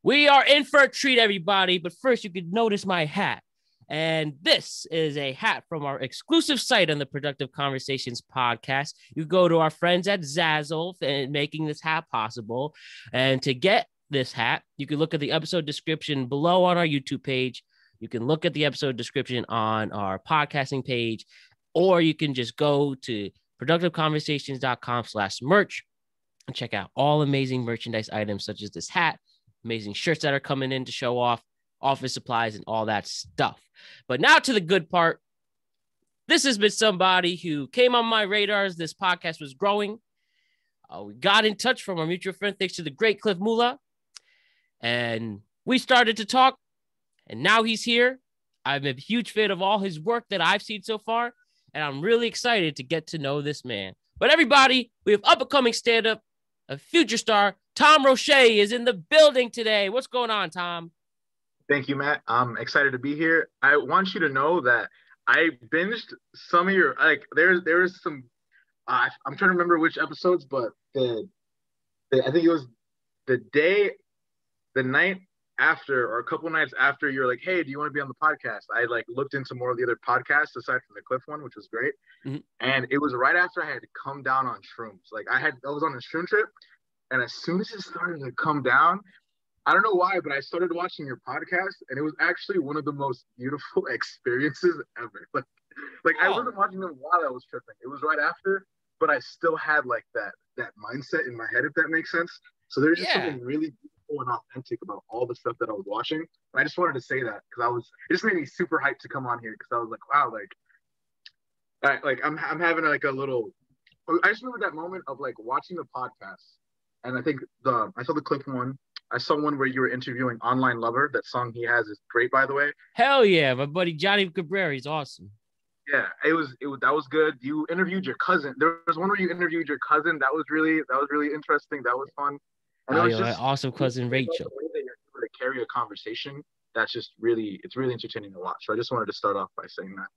We are in for a treat, everybody. But first, you could notice my hat. And this is a hat from our exclusive site on the Productive Conversations podcast. You go to our friends at Zazzle and making this hat possible. And to get this hat, you can look at the episode description below on our YouTube page. You can look at the episode description on our podcasting page, or you can just go to productiveconversations.com/merch and check out all amazing merchandise items such as this hat, amazing shirts that are coming in to show off, office supplies, and all that stuff. But now to the good part. This has been somebody who came on my radar as this podcast was growing. We got in touch from our mutual friend, thanks to the great Cliff Mula. And we started to talk, and now he's here. I'm a huge fan of all his work that I've seen so far, and I'm really excited to get to know this man. But everybody, we have up-and-coming stand-up, a future star. Tom Roche is in the building today. What's going on, Tom? Thank you, Matt. I'm excited to be here. I want you to know that I binged some of your, there's some, I'm trying to remember which episodes, but I think it was the night after, or a couple nights after, you're like, hey, do you want to be on the podcast? I looked into more of the other podcasts aside from the Cliff one, which was great. Mm-hmm. And it was right after I had to come down on shrooms. I was on a shroom trip, and as soon as it started to come down, I don't know why, but I started watching your podcast, and it was actually one of the most beautiful experiences ever. I wasn't watching them while I was tripping. It was right after, but I still had that mindset in my head, if that makes sense. So there's just something really beautiful and authentic about all the stuff that I was watching. And I just wanted to say that because it just made me super hyped to come on here, because I was like, wow, I'm having a little. I just remember that moment of watching the podcast, and I think I saw the Cliff one. I saw one where you were interviewing Online Lover. That song he has is great, by the way. Hell yeah, my buddy Johnny Cabrera, he's awesome. Yeah, that was good. You interviewed your cousin. There was one where you interviewed your cousin. That was really interesting. That was fun. And it was just my awesome cousin Rachel. The way that you're able to carry a conversation, it's really entertaining to watch. So I just wanted to start off by saying that.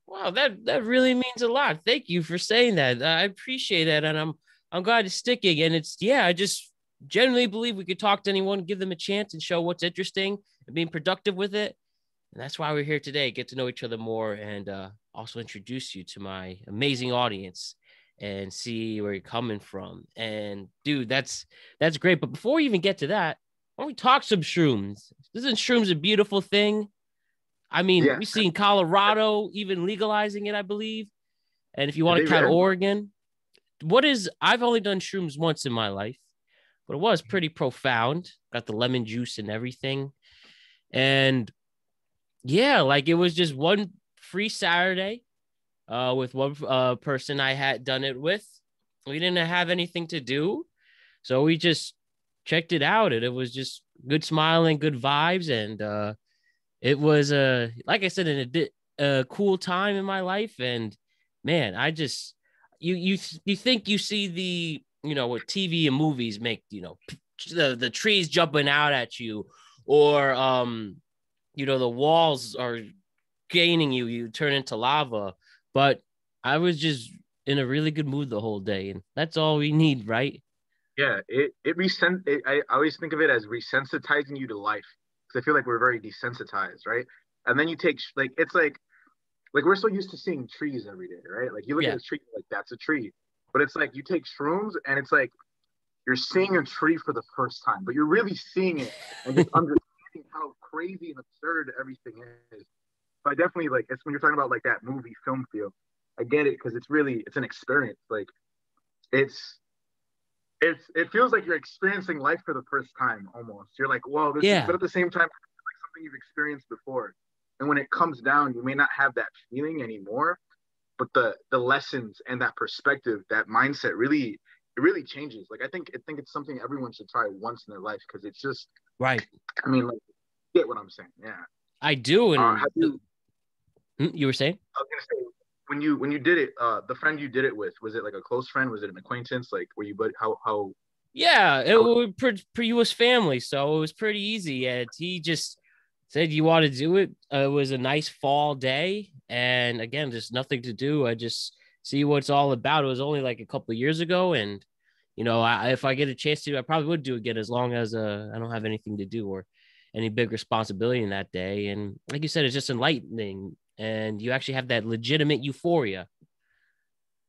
Wow, that really means a lot. Thank you for saying that. I appreciate that, and I'm glad it's sticking. And I just genuinely believe we could talk to anyone, give them a chance, and show what's interesting and being productive with it. And that's why we're here today, get to know each other more, and also introduce you to my amazing audience and see where you're coming from. And dude, that's great. But before we even get to that, why don't we talk some shrooms? Isn't shrooms a beautiful thing? I mean, We've seen Colorado even legalizing it, I believe. And if you want to count Oregon, I've only done shrooms once in my life, but it was pretty profound. Got the lemon juice and everything. And it was just one free Saturday with one person I had done it with. We didn't have anything to do, so we just checked it out, and it was just good smiling, good vibes. And it was, like I said, a cool time in my life. And man, I just, you think you see the, what TV and movies make, the trees jumping out at you, or, the walls are gaining you turn into lava. But I was just in a really good mood the whole day, and that's all we need, right? Yeah, I always think of it as resensitizing you to life, because I feel like we're very desensitized, right? And then you take it's like we're so used to seeing trees every day, right? You look at a tree, that's a tree, but it's you take shrooms, and it's you're seeing a tree for the first time, but you're really seeing it and just understanding how crazy and absurd everything is. So I definitely it's when you're talking about that movie film feel, I get it, because it's an experience. It feels like you're experiencing life for the first time almost. You're like, whoa, this is, but at the same time, it's something you've experienced before. And when it comes down, you may not have that feeling anymore, but the lessons and that perspective, that mindset it really changes. I think it's something everyone should try once in their life, because it's just right. I mean, you get what I'm saying? Yeah, I do. And you were saying? I was gonna say, when you did it, the friend you did it with, was it a close friend? Was it an acquaintance? Were you, but how? Yeah, he was family, so it was pretty easy. And he just said, "You want to do it?" It was a nice fall day, and again, just nothing to do. I just see what it's all about. It was only a couple of years ago, and if I get a chance to, I probably would do it again, as long as I don't have anything to do or any big responsibility in that day. And like you said, it's just enlightening, and you actually have that legitimate euphoria.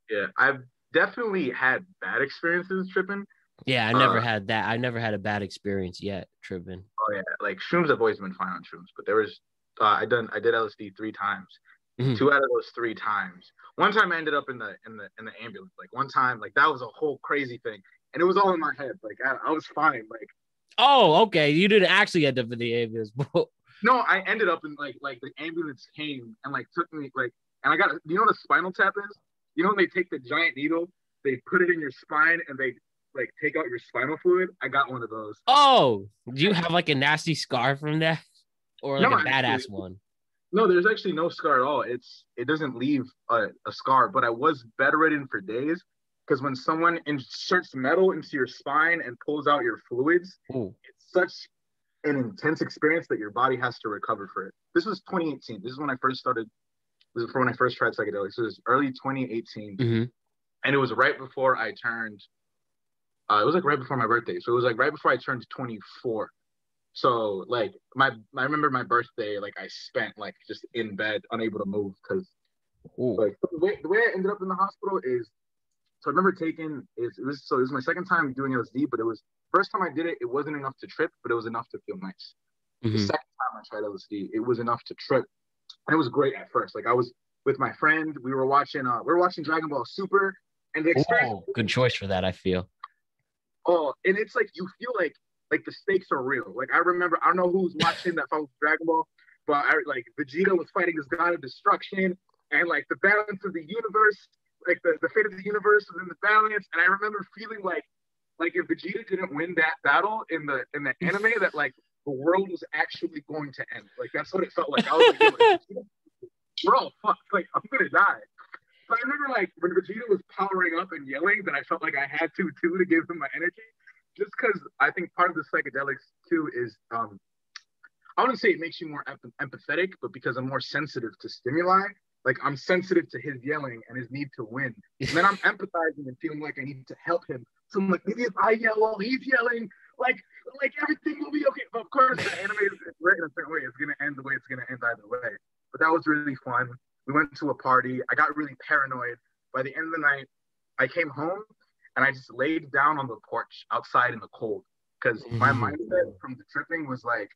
Yeah, I've definitely had bad experiences tripping. Yeah, I never had that. I never had a bad experience yet tripping. Oh yeah, like shrooms have always been fine on shrooms, but there was I did LSD 3 times. Mhm. 2 out of those 3 times. One time I ended up in the ambulance. Like one time, like that was a whole crazy thing, and it was all in my head. Like I was fine. Like Oh, okay. You didn't actually end up in the ambulance. no, I ended up in like the ambulance came and like took me like, and I got, you know what a spinal tap is? You know when they take the giant needle, they put it in your spine and they like take out your spinal fluid. I got one of those. Oh, do you have like a nasty scar from that, or like No, a actually, badass one? no, there's actually no scar at all. It doesn't leave a scar, but I was bedridden for days because when someone inserts metal into your spine and pulls out your fluids, Ooh. it's such an intense experience that your body has to recover for it. This was 2018. This is when I first started. This is when I first tried psychedelics. So it was early 2018, Mm-hmm. and it was right before I turned. It was like right before my birthday, so it was like right before I turned 24. So like I remember my birthday, like I spent like just in bed, unable to move because like the way I ended up in the hospital is, so I remember taking it was my second time doing LSD, but it was first time I did it, it wasn't enough to trip, but it was enough to feel nice. The Mm-hmm. second time I tried LSD, it was enough to trip. And it was great at first. Like I was with my friend, we were watching Dragon Ball Super, and the experience, Oh, good choice for that, I feel. oh, and it's like you feel like the stakes are real. Like I remember, I don't know who's watching that follows Dragon Ball, but I like Vegeta was fighting this god of destruction, and like the balance of the universe, like the fate of the universe was in the balance. And I remember feeling like if Vegeta didn't win that battle in the anime, that like the world was actually going to end. Like that's what it felt like. I was like, yo, bro, fuck, like I'm gonna die. So I remember like when Vegeta was powering up and yelling, that I felt like I had to too to give him my energy. Just because I think part of the psychedelics too is I wouldn't say it makes you more empathetic, but because I'm more sensitive to stimuli, like I'm sensitive to his yelling and his need to win. And then I'm empathizing and feeling like I need to help him. So I'm like, maybe if I yell while he's yelling, like everything will be okay. But of course, the anime is written in a certain way. It's gonna end the way it's gonna end either way. But that was really fun. We went to a party. I got really paranoid. By the end of the night, I came home and I just laid down on the porch outside in the cold because my mindset from the tripping was like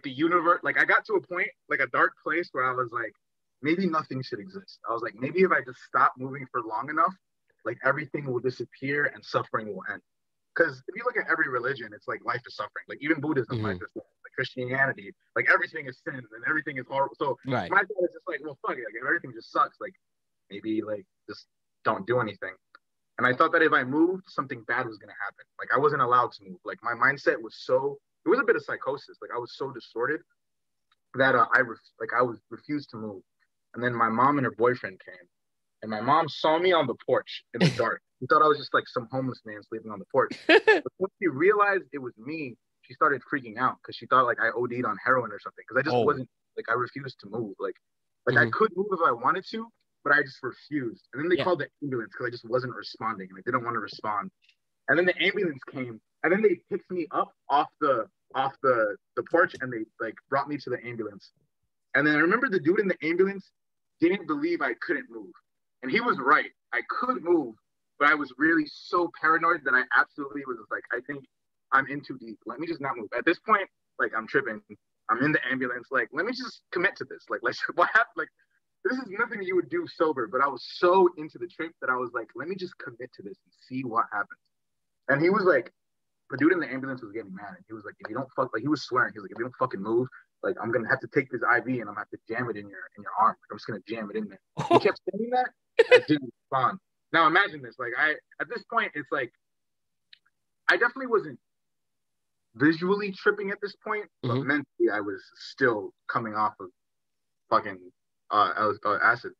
the universe. Like I got to a point, like a dark place where I was like, maybe nothing should exist. I was like, maybe if I just stop moving for long enough, like everything will disappear and suffering will end. Because if you look at every religion, it's like life is suffering. Like even Buddhism, life is suffering. Like Christianity, like everything is sin and everything is horrible. So Right. my thought is just like, well, fuck it. Like if everything just sucks, like maybe like just don't do anything. And I thought that if I moved, something bad was gonna happen. Like I wasn't allowed to move. Like my mindset was so, it was a bit of psychosis. Like I was so distorted that I was refused to move. And then my mom and her boyfriend came, and my mom saw me on the porch in the dark. She thought I was just like some homeless man sleeping on the porch. But when she realized it was me, she started freaking out because she thought like I OD'd on heroin or something. Because I just wasn't, like I refused to move. Like I could move if I wanted to, but I just refused. And then they called the ambulance because I just wasn't responding and I didn't want to respond. And then the ambulance came, and then they picked me up off the porch, and they like brought me to the ambulance. And then I remember the dude in the ambulance didn't believe I couldn't move. And he was right. I could move, but I was really so paranoid that I absolutely was like, I think I'm in too deep. Let me just not move. At this point, like I'm tripping. I'm in the ambulance. Like, let me just commit to this. Like, what happened? Like, this is nothing you would do sober, but I was so into the trip that I was like, let me just commit to this and see what happens. And he was like, the dude in the ambulance was getting mad. And he was like, if you don't fuck, like he was swearing. He was like, if you don't fucking move, like I'm gonna have to take this IV and I'm gonna have to jam it in your arm. Like, I'm just gonna jam it in there. He kept saying that. I didn't respond. Now imagine this. Like at this point, it's like I definitely wasn't visually tripping at this point, but mentally I was still coming off of fucking acid.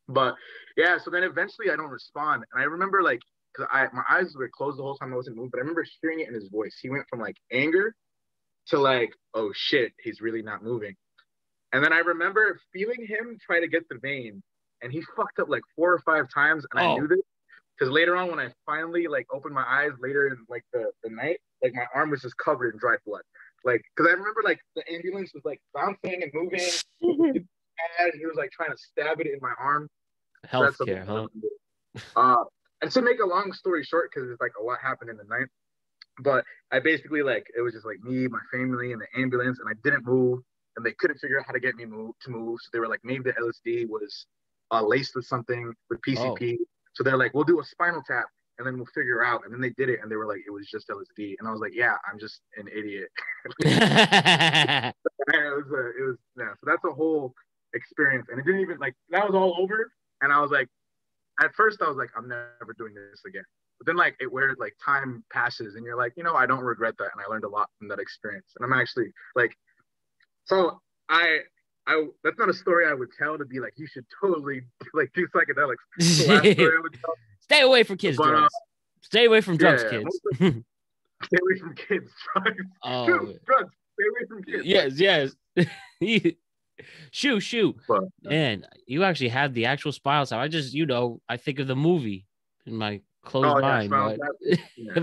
But yeah, so then eventually I don't respond, and I remember like because my eyes were closed the whole time I wasn't moving, but I remember hearing it in his voice. He went from like anger to like, oh shit, he's really not moving. And then I remember feeling him try to get the vein, and he fucked up like 4 or 5 times, and I knew this. Because later on, when I finally like opened my eyes later in like the night, like my arm was just covered in dried blood. Like, because I remember like the ambulance was like bouncing and moving, and he was like trying to stab it in my arm. So that's something Healthcare, huh? and to make a long story short, because it's like a lot happened in the night. But I basically like it was just like me, my family, and the ambulance, and I didn't move, and they couldn't figure out how to get me to move. So they were like, maybe the LSD was laced with something with Oh. PCP. So they're like, we'll do a spinal tap, and then we'll figure out. And then they did it, and they were like, it was just LSD, and I was like, yeah, I'm just an idiot. It was yeah. So that's a whole experience, and it didn't even like that was all over, and I was like, at first I was like, I'm never doing this again. But then like it where like time passes and you're like, I don't regret that. And I learned a lot from that experience. And I'm actually like, so I that's not a story I would tell to be like, you should totally like do psychedelics. The last story I would tell. Stay away from kids' drugs. Stay away from drugs, yeah, kids. Stay away from kids. Drugs. Oh, Drugs. Stay away from kids. Yes. Shoot. But, man, you actually had the actual spinal tap. I just, I think of the movie in my closed mind, but,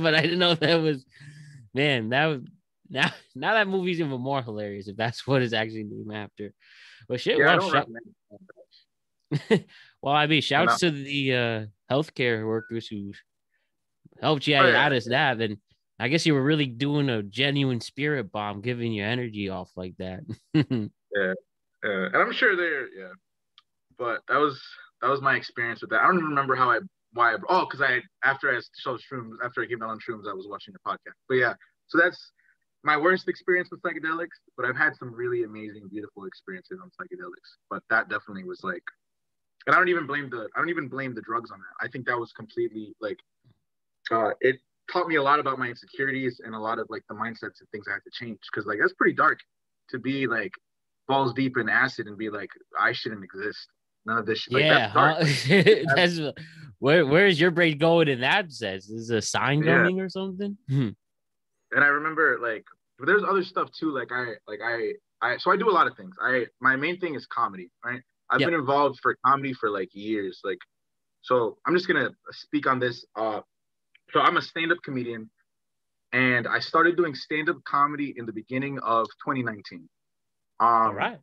but I didn't know that was, man, that was now that movie's even more hilarious if that's what it's actually named after. But shit, yeah, well, I mean, shouts to the healthcare workers who helped you out of that, and I guess you were really doing a genuine spirit bomb, giving you energy off like that. Yeah. And I'm sure but that was my experience with that. I don't even remember because after I showed Shrooms, after I came down on Shrooms, I was watching the podcast. But yeah, so that's my worst experience with psychedelics, but I've had some really amazing, beautiful experiences on psychedelics. But that definitely was like, and I don't even blame the drugs on that. I think that was completely like, it taught me a lot about my insecurities and a lot of like the mindsets and things I had to change. Cause like, that's pretty dark to be like balls deep in acid and be like, I shouldn't exist. None of this shit. Yeah, like, that's where's your brain going in that sense? Is a sign coming or something? And I remember like there's other stuff too. Like so I do a lot of things. My main thing is comedy, right? I've been involved for comedy for like years. Like, so I'm just gonna speak on this. So I'm a stand-up comedian, and I started doing stand-up comedy in the beginning of 2019. All right.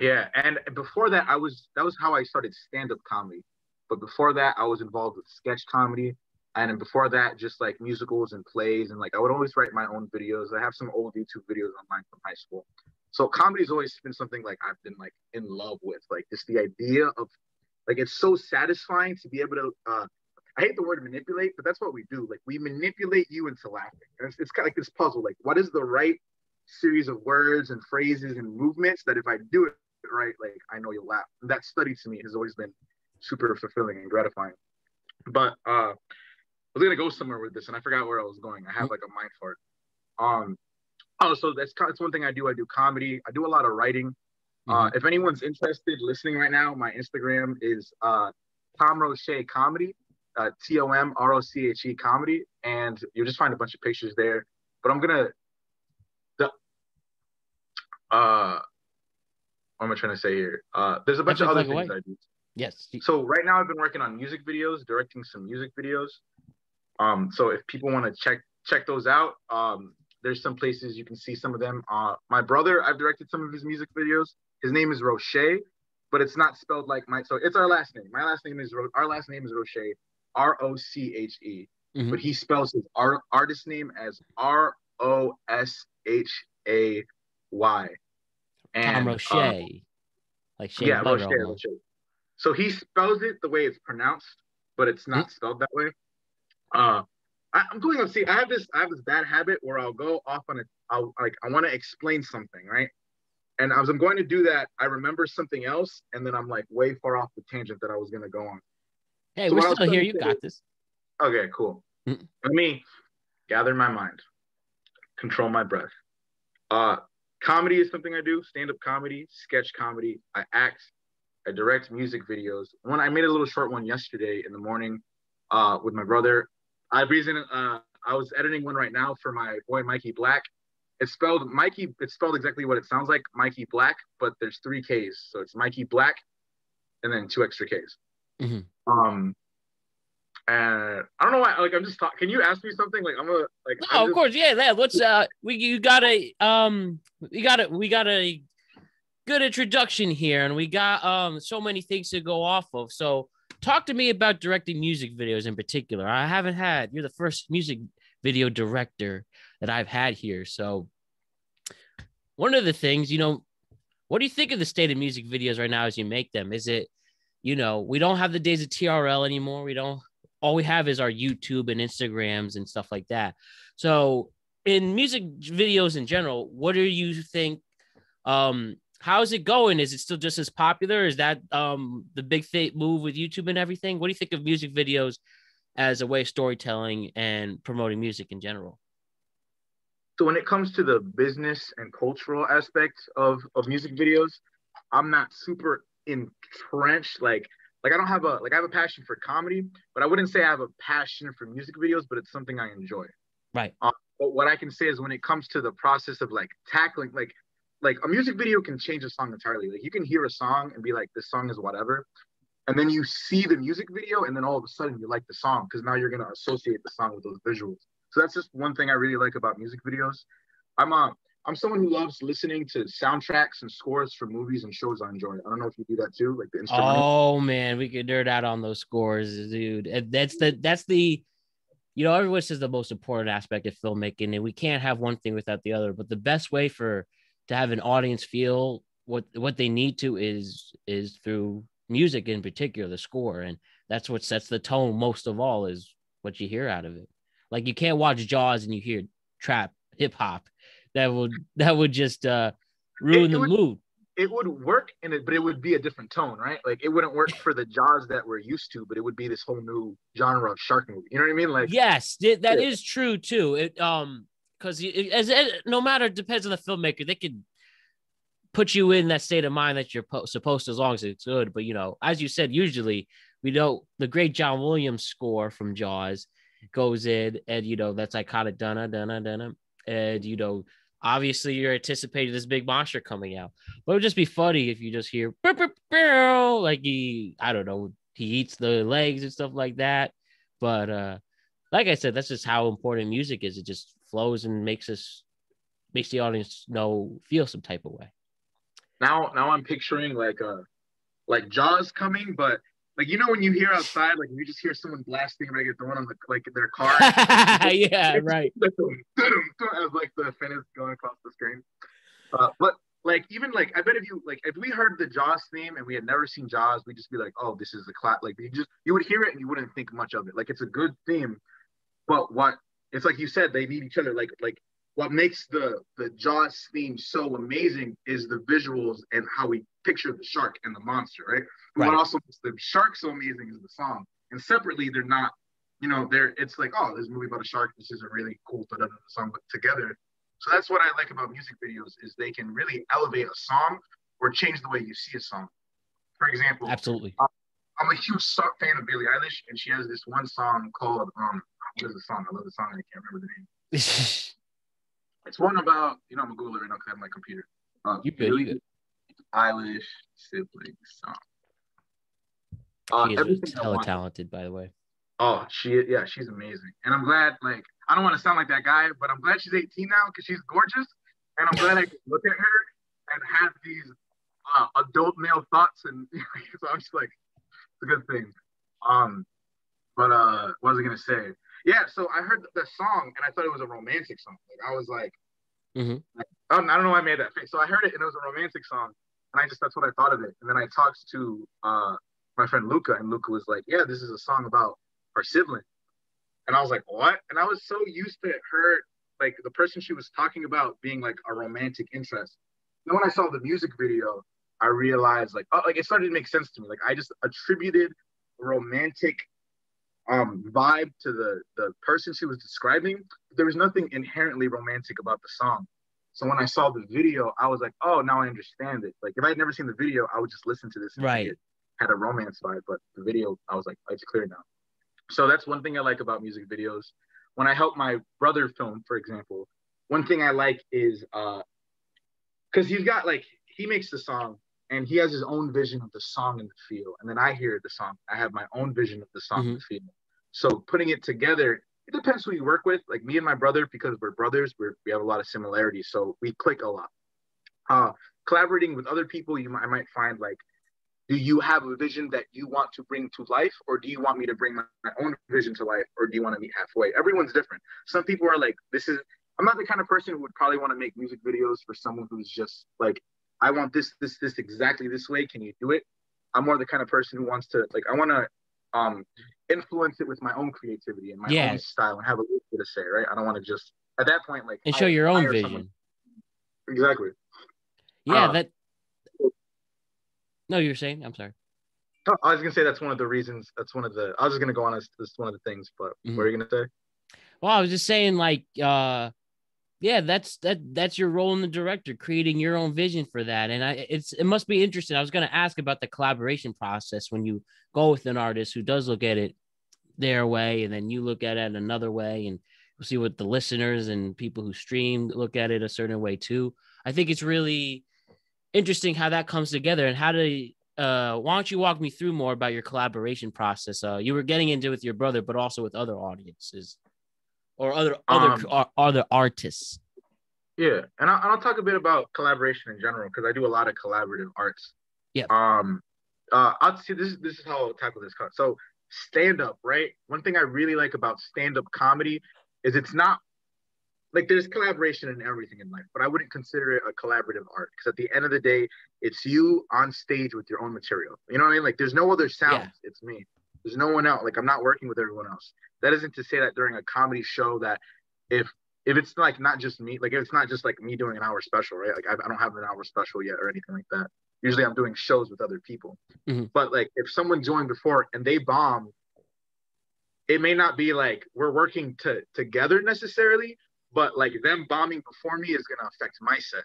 Yeah, and before that, that was how I started stand-up comedy. But before that, I was involved with sketch comedy, and then before that, just like musicals and plays, and like I would always write my own videos. I have some old YouTube videos online from high school. So comedy's always been something like I've been like in love with, like just the idea of like it's so satisfying to be able to. I hate the word manipulate, but that's what we do. Like we manipulate you into laughing. And it's kind of like this puzzle. Like what is the right series of words and phrases and movements that if I do it right, like I know you'll laugh. And that study to me has always been super fulfilling and gratifying. But I was gonna go somewhere with this, and I forgot where I was going. I have like a mind fart. So that's one thing I do. I do comedy. I do a lot of writing. If anyone's interested listening right now, my Instagram is Tom Roche Comedy, TOMROCHE Comedy, and you'll just find a bunch of pictures there. But I'm gonna what am I trying to say here? There's a bunch of other things I do. Yes. So right now I've been working on music videos, directing some music videos. So if people want to check those out, there's some places you can see some of them. My brother, I've directed some of his music videos. His name is Roche, but it's not spelled like so it's our last name. Our last name is Roche, ROCHE. But he spells his artist name as ROSHAY. And Tom Roche, like Shea Butter almost. Roche. So he spells it the way it's pronounced, but it's not spelled that way. I'm going to see. I have this bad habit where I'll go off on I want to explain something, right? And as I'm going to do that, I remember something else, and then I'm like way far off the tangent that I was going to go on. Hey, so we're still here. You got this. Okay, cool. Let me gather my mind, control my breath. Comedy is something I do, stand-up comedy, sketch comedy. I act, I direct music videos. I made a little short one yesterday in the morning with my brother. I was editing one right now for my boy Mikey Black. It's spelled exactly what it sounds like, Mikey Black, but there's 3 Ks. So it's Mikey Black and then 2 extra Ks. And I don't know why. Like I'm just talking. Can you ask me something? Like No, of course, yeah. Let's we got a good introduction here, and we got so many things to go off of. So talk to me about directing music videos in particular. You're the first music video director that I've had here. So one of the things, what do you think of the state of music videos right now as you make them? Is it, we don't have the days of TRL anymore. All we have is our YouTube and Instagrams and stuff like that. So in music videos in general, what do you think? How's it going? Is it still just as popular? Is that the big move with YouTube and everything? What do you think of music videos as a way of storytelling and promoting music in general? So when it comes to the business and cultural aspects of music videos, I'm not super entrenched. Like I have a passion for comedy, but I wouldn't say I have a passion for music videos, but it's something I enjoy. Right. But what I can say is when it comes to the process of like tackling, like a music video can change a song entirely. Like you can hear a song and be like, this song is whatever. And then you see the music video and then all of a sudden you like the song because now you're going to associate the song with those visuals. So that's just one thing I really like about music videos. I'm someone who loves listening to soundtracks and scores for movies and shows I enjoy. I don't know if you do that too, like the instrumental. Oh man, we could nerd out on those scores, dude. And that's the everyone says the most important aspect of filmmaking, and we can't have one thing without the other. But the best way to have an audience feel what they need to is through music, in particular, the score, and that's what sets the tone most of all is what you hear out of it. Like you can't watch Jaws and you hear trap hip hop. That would just ruin the mood. It would work in it, but it would be a different tone, right? Like it wouldn't work for the Jaws that we're used to, but it would be this whole new genre of shark movie. You know what I mean? Like yes, that is true too. It because no matter, it depends on the filmmaker. They could put you in that state of mind that you're supposed to, as long as it's good. But as you said, usually we know the great John Williams score from Jaws goes in, and that's iconic dun dun dun, and obviously you're anticipating this big monster coming out. But it would just be funny if you just hear like he eats the legs and stuff like that. But like I said, that's just how important music is. It just flows and makes the audience feel some type of way. Now I'm picturing like Jaws coming, but like when you hear outside, like you just hear someone blasting reggaeton on their car. Yeah, right. As like the fin is going across the screen. But like even like I bet if we heard the Jaws theme and we had never seen Jaws, we'd just be like, oh, this is the clap. Like you would hear it and you wouldn't think much of it. Like it's a good theme, but it's like you said, they need each other. Like what makes the Jaws theme so amazing is the visuals and how we picture the shark and the monster, right? But what also makes the shark so amazing is the song. And separately, they're not, it's like, oh, there's a movie about a shark. This is a really cool song, but together. So that's what I like about music videos is they can really elevate a song or change the way you see a song. For example, absolutely. I'm a huge fan of Billie Eilish, and she has this one song called what is the song? I love the song. I can't remember the name. It's one about, I'm gonna Google it right now because I have my computer. Billie Eilish sibling song. She is hella talented, by the way. Oh, she's amazing. And I'm glad, like, I don't want to sound like that guy, but I'm glad she's 18 now because she's gorgeous. And I'm glad I can look at her and have these adult male thoughts. And so I'm just like, it's a good thing. But what was I gonna say? Yeah, so I heard the song and I thought it was a romantic song. Like I was like, I don't know why I made that face. So I heard it and it was a romantic song, and that's what I thought of it. And then I talked to my friend Luca, and Luca was like, yeah, this is a song about her sibling. And I was like, what? And I was so used to her, like the person she was talking about being like a romantic interest. And when I saw the music video, I realized like, oh, like it started to make sense to me. Like I just attributed romantic vibe to the person she was describing. There was nothing inherently romantic about the song. So when I saw the video, I was like, oh, now I understand it. Like if I had never seen the video, I would just listen to this and right. It had a romance vibe, but the video, I was like, it's clear now. So that's one thing I like about music videos. When I help my brother film, for example, one thing I like is because he makes the song and he has his own vision of the song and the feel. And then I hear the song. I have my own vision of the song and the feel. So putting it together, it depends who you work with. Like me and my brother, because we're brothers, we have a lot of similarities, so we click a lot. Uh, Collaborating with other people, I might find like, do you have a vision that you want to bring to life, or do you want me to bring my own vision to life, or do you want to meet halfway? Everyone's different. Some people are like, I'm not the kind of person who would probably want to make music videos for someone who's just like, I want this exactly this way. Can you do it? I'm more the kind of person who wants to, like, I want to influence it with my own creativity and my own style and have a little bit to say, right? I don't want to just, at that point, like, and show your own vision. Someone. Exactly. Yeah, No, you were saying? I'm sorry. Oh, I was gonna say that's one of the reasons. I was just gonna go on as one of the things, but what are you gonna say? Well, I was just saying, like, that's your role in the director, creating your own vision for that, and it must be interesting. I was gonna ask about the collaboration process when you go with an artist who does look at it their way, and then you look at it another way, and we'll see what the listeners and people who stream look at it a certain way too. I think it's really interesting how that comes together, and how to why don't you walk me through more about your collaboration process? You were getting into it with your brother, but also with other audiences or other artists. Yeah, and I'll talk a bit about collaboration in general, because I do a lot of collaborative arts. Yeah. I'll see, this is how I'll tackle this. So stand up, right? One thing I really like about stand up comedy is it's not like, there's collaboration in everything in life, but I wouldn't consider it a collaborative art, because at the end of the day, it's you on stage with your own material. You know what I mean? Like, there's no other sounds. Yeah. It's me. There's no one else. Like, I'm not working with everyone else. That isn't to say that during a comedy show that if it's like not just me, like if it's not just like me doing an hour special, right? Like I don't have an hour special yet or anything like that. Usually I'm doing shows with other people. Mm-hmm. But like if someone joined before and they bomb, it may not be like we're working together necessarily, but like them bombing before me is going to affect my set.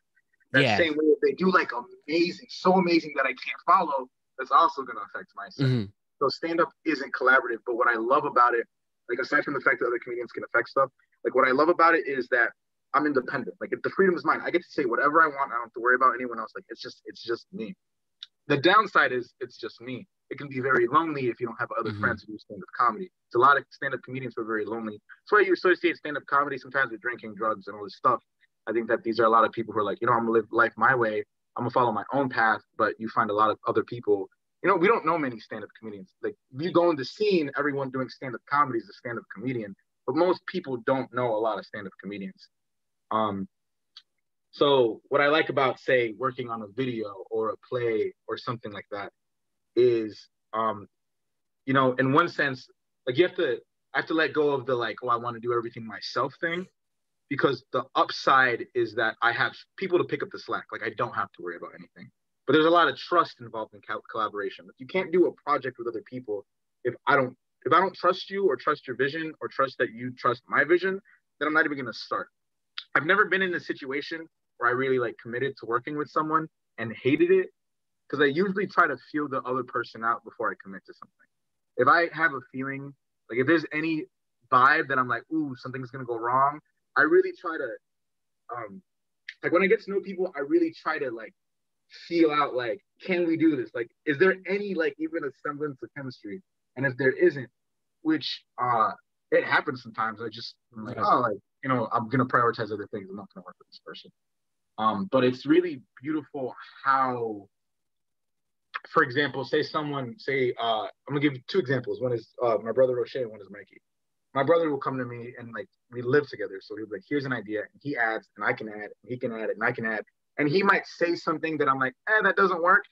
That same way if they do like amazing, so amazing that I can't follow, that's also going to affect my set. Mm-hmm. So stand-up isn't collaborative, but what I love about it, like aside from the fact that other comedians can affect stuff, like what I love about it is that I'm independent. Like if the freedom is mine, I get to say whatever I want. I don't have to worry about anyone else. Like it's just me. The downside is it's just me. It can be very lonely if you don't have other mm-hmm. friends who do stand-up comedy. It's a lot of stand-up comedians who are very lonely. That's why you associate stand-up comedy sometimes with drinking, drugs, and all this stuff. I think that these are a lot of people who are like, I'm gonna live life my way. I'm gonna follow my own path. But you find a lot of other people. We don't know many stand-up comedians. Like if you go in the scene, everyone doing stand-up comedy is a stand-up comedian. But most people don't know a lot of stand-up comedians. So what I like about, say, working on a video or a play or something like that is, in one sense, like I have to let go of the like, I want to do everything myself thing, because the upside is that I have people to pick up the slack. Like I don't have to worry about anything. But there's a lot of trust involved in collaboration. You can't do a project with other people if I don't trust you or trust your vision or trust that you trust my vision, then I'm not even going to start. I've never been in a situation where I really like committed to working with someone and hated it, because I usually try to feel the other person out before I commit to something. If I have a feeling, like if there's any vibe that I'm like, ooh, something's going to go wrong, I really try to, like when I get to know people, I really try to like feel out like, can we do this? Like, is there any like even a semblance of chemistry? And if there isn't, which it happens sometimes, I'm like, I'm gonna prioritize other things. I'm not gonna work with this person. But it's really beautiful how, for example, I'm gonna give you two examples. One is my brother Roche, and one is Mikey. My brother will come to me and like we live together. So he'll be like, here's an idea, and he adds, and I can add, and he can add it, and I can add. And he might say something that I'm like, that doesn't work.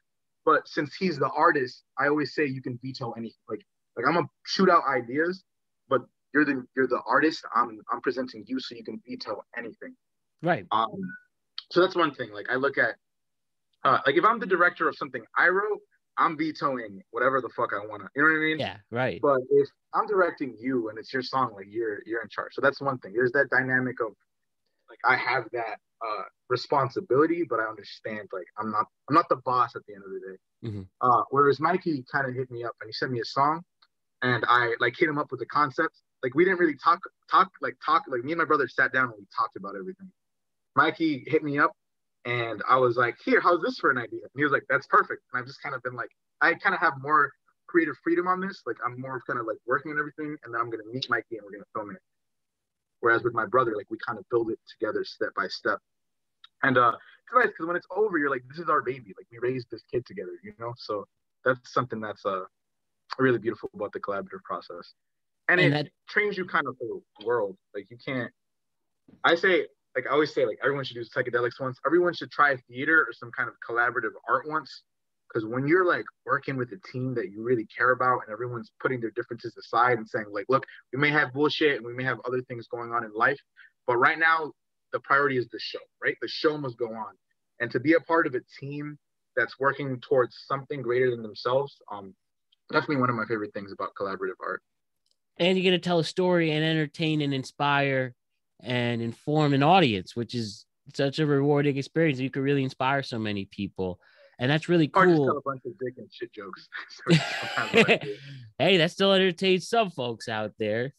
But since he's the artist, I always say you can veto anything. Like I'm gonna shoot out ideas, but you're the artist. I'm presenting you, so you can veto anything. Right. So that's one thing. Like I look at, like if I'm the director of something I wrote, I'm vetoing whatever the fuck I wanna. You know what I mean? Yeah. Right. But if I'm directing you and it's your song, like you're in charge. So that's one thing. There's that dynamic of like I have that responsibility, but I understand like I'm not the boss at the end of the day. Mm-hmm. Whereas Mikey kind of hit me up and he sent me a song, and I like hit him up with the concept. Like we didn't really talk. Like me and my brother sat down and we talked about everything. Mikey hit me up, and I was like, "Here, how's this for an idea?" And he was like, "That's perfect." And I've just kind of been like, I kind of have more creative freedom on this. Like I'm more of kind of like working on everything, and then I'm gonna meet Mikey and we're gonna film it. Whereas with my brother, like we kind of build it together step by step. And it's nice because when it's over, you're like, this is our baby. Like we raised this kid together, you know? So that's something that's really beautiful about the collaborative process. And And it that trains you kind of for the world. Like you can't, I say, like I always say, like everyone should do psychedelics once. Everyone should try theater or some kind of collaborative art once. Because when you're like working with a team that you really care about and everyone's putting their differences aside and saying like, look, we may have bullshit and we may have other things going on in life, but right now the priority is the show, right? The show must go on. And to be a part of a team that's working towards something greater than themselves, definitely one of my favorite things about collaborative art. and you get to tell a story and entertain and inspire and inform an audience, which is such a rewarding experience. You could really inspire so many people. And that's really Or just tell cool. a bunch of dick and shit jokes. Sometimes what I do. Hey, that still entertains some folks out there.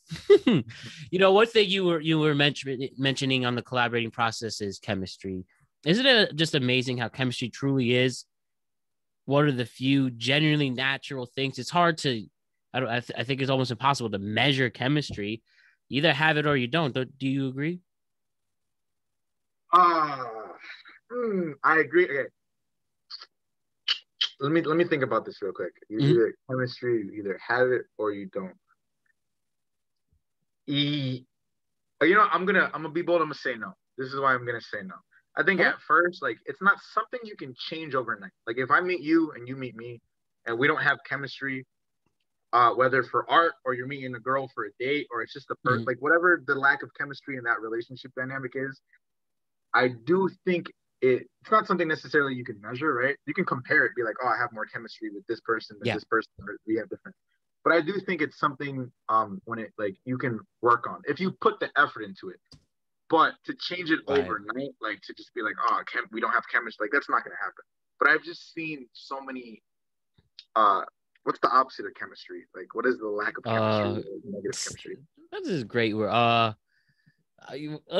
You know, one thing you were mentioning on the collaborating process is chemistry. Isn't it just amazing how chemistry truly is one of the few genuinely natural things? It's hard to, I think it's almost impossible to measure chemistry. You either have it or you don't. Do you agree? Ah, I agree. Okay, let me think about this real quick. You Mhm. either chemistry, you either have it or you don't. E, you know, I'm gonna be bold. I'm gonna say no. This is why I'm gonna say no. I think Oh, at first, like, it's not something you can change overnight. Like, if I meet you and you meet me, and we don't have chemistry, whether for art or you're meeting a girl for a date or it's just the first, mhm. like, whatever the lack of chemistry in that relationship dynamic is, I do think it's not something necessarily you can measure, right? You can compare it, be like, oh, I have more chemistry with this person than Yeah, this person, or we have different. But I do think it's something when it like you can work on if you put the effort into it. But to change it right. overnight, like to just be like, oh, we don't have chemistry, like that's not going to happen. But I've just seen so many. Uh, what's the opposite of chemistry? Like, what is the lack of chemistry? Uh, Negative chemistry. this is great. Let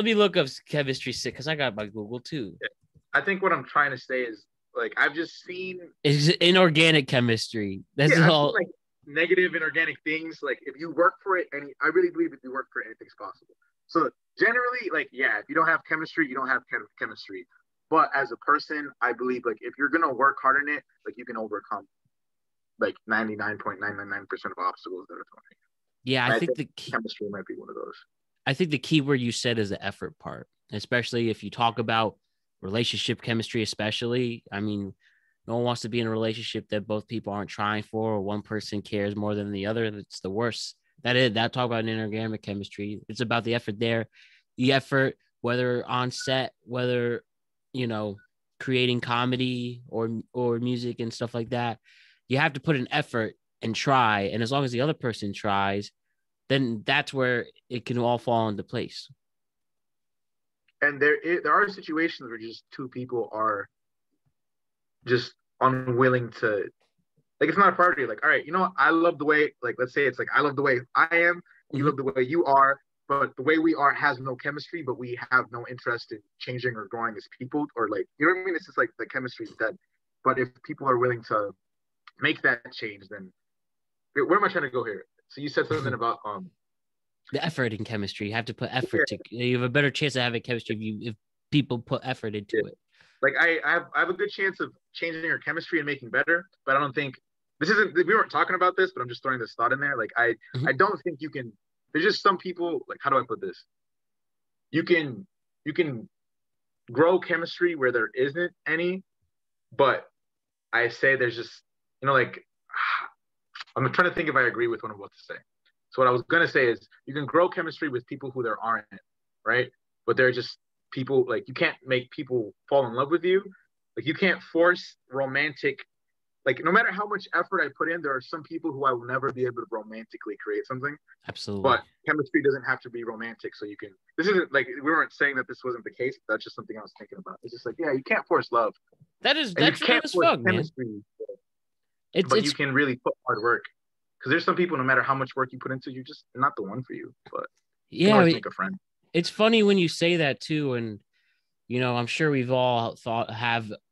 me look up chemistry sick because I got my Google too. Yeah. I think what I'm trying to say is like I've just seen. It's inorganic chemistry. That's Yeah, I've seen all. like negative inorganic things. Like if you work for it, and I really believe if you work for it, anything's possible. So generally, like yeah, if you don't have chemistry, you don't have chemistry. But as a person, I believe like if you're gonna work hard in it, like you can overcome like 99.999% of obstacles that are thrown at you. Yeah, And I think chemistry might be one of those. I think the key word you said is the effort part, especially if you talk about relationship chemistry, especially. I mean, no one wants to be in a relationship that both people aren't trying for, or one person cares more than the other. That's the worst. That talk about inorganic chemistry. It's about the effort there, the effort, whether on set, whether, you know, creating comedy or music and stuff like that. You have to put an effort and try. And as long as the other person tries, then that's where it can all fall into place. And there are situations where just two people are just unwilling to like it's not a priority. Like, all right, you know what? I love the way, like, let's say it's like I love the way I am, you Mhm. love the way you are, but the way we are has no chemistry, but we have no interest in changing or growing as people, or like, you know what I mean? It's just like the chemistry is dead. But if people are willing to make that change, then where am I trying to go here? So you said something about The effort in chemistry. You have to put effort yeah, to. You have a better chance of having chemistry if people put effort into yeah. it. Like I have a good chance of changing your chemistry and making better, but I don't think this isn't we weren't talking about this, but I'm just throwing this thought in there. Like Mhm. I don't think you can there's just some people like how do I put this? You can you can grow chemistry where there isn't any, but I say there's just you know like I'm trying to think if I agree with what I'm about to say. So what I was gonna say is you can grow chemistry with people who there aren't, right? But they're just people like you can't make people fall in love with you. Like you can't force romantic like no matter how much effort I put in, there are some people who I will never be able to romantically create something. Absolutely. But chemistry doesn't have to be romantic. So you can this isn't like we weren't saying that this wasn't the case. That's just something I was thinking about. It's just like, yeah, you can't force love. And you That's real can't as force fuck, man. chemistry, but you It's can really put hard work. Because there's some people, no matter how much work you put into, you just not the one for you. But you can yeah. I always mean, make a friend. it's funny when you say that too, and I'm sure we've all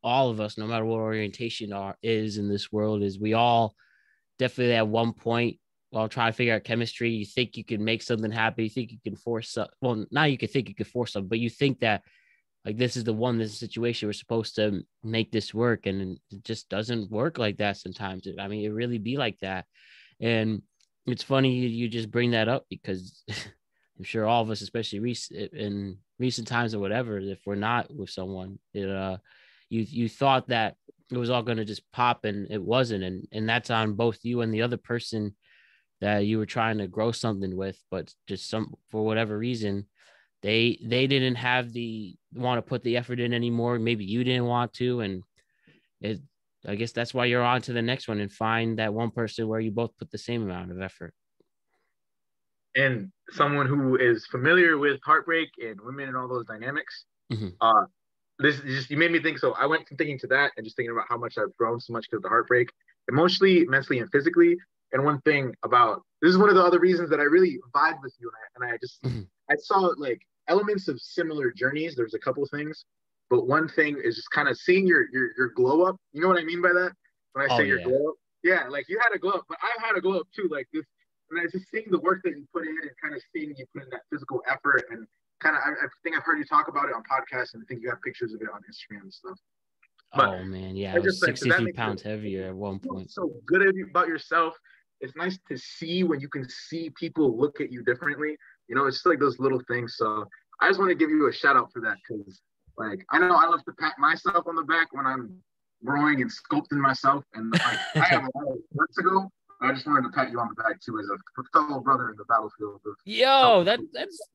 all of us, no matter what orientation is in this world, is we all definitely at one point while trying to figure out chemistry, you think you can make something happen. You think you can force well, now you can think you can force something, but you think that like this is the situation we're supposed to make this work, and it just doesn't work like that sometimes. I mean, it really be like that. And it's funny you just bring that up because I'm sure all of us, especially in recent times or whatever, if we're not with someone, you thought that it was all going to just pop, and it wasn't, and that's on both you and the other person that you were trying to grow something with, but just for whatever reason, they didn't have the want to put the effort in anymore. Maybe you didn't want to, and I guess that's why you're on to the next one and find that one person where you both put the same amount of effort. And someone who is familiar with heartbreak and women and all those dynamics, this just, you made me think. So I went from thinking to that and just thinking about how much I've grown so much because of the heartbreak, emotionally, mentally, and physically. And one thing about this is one of the other reasons that I really vibe with you, and I just I saw like elements of similar journeys. There's a couple things, but one thing is just kind of seeing your glow up. You know what I mean by that? When I say your glow up, yeah, like you had a glow up, but I've had a glow up too. Like this, and I just seeing the work that you put in and kind of seeing you put in that physical effort and kind of I think I've heard you talk about it on podcasts, and I think you have pictures of it on Instagram and stuff. But oh man, yeah, I was 63 pounds heavier at one point. So good about yourself. It's nice to see when you can see people look at you differently. You know, it's just like those little things. So I just want to give you a shout out for that because, like, I know I love to pat myself on the back when I'm growing and sculpting myself, and like, I have a lot of work to go. I just wanted to pat you on the back too, as a fellow brother in the battlefield. Yo,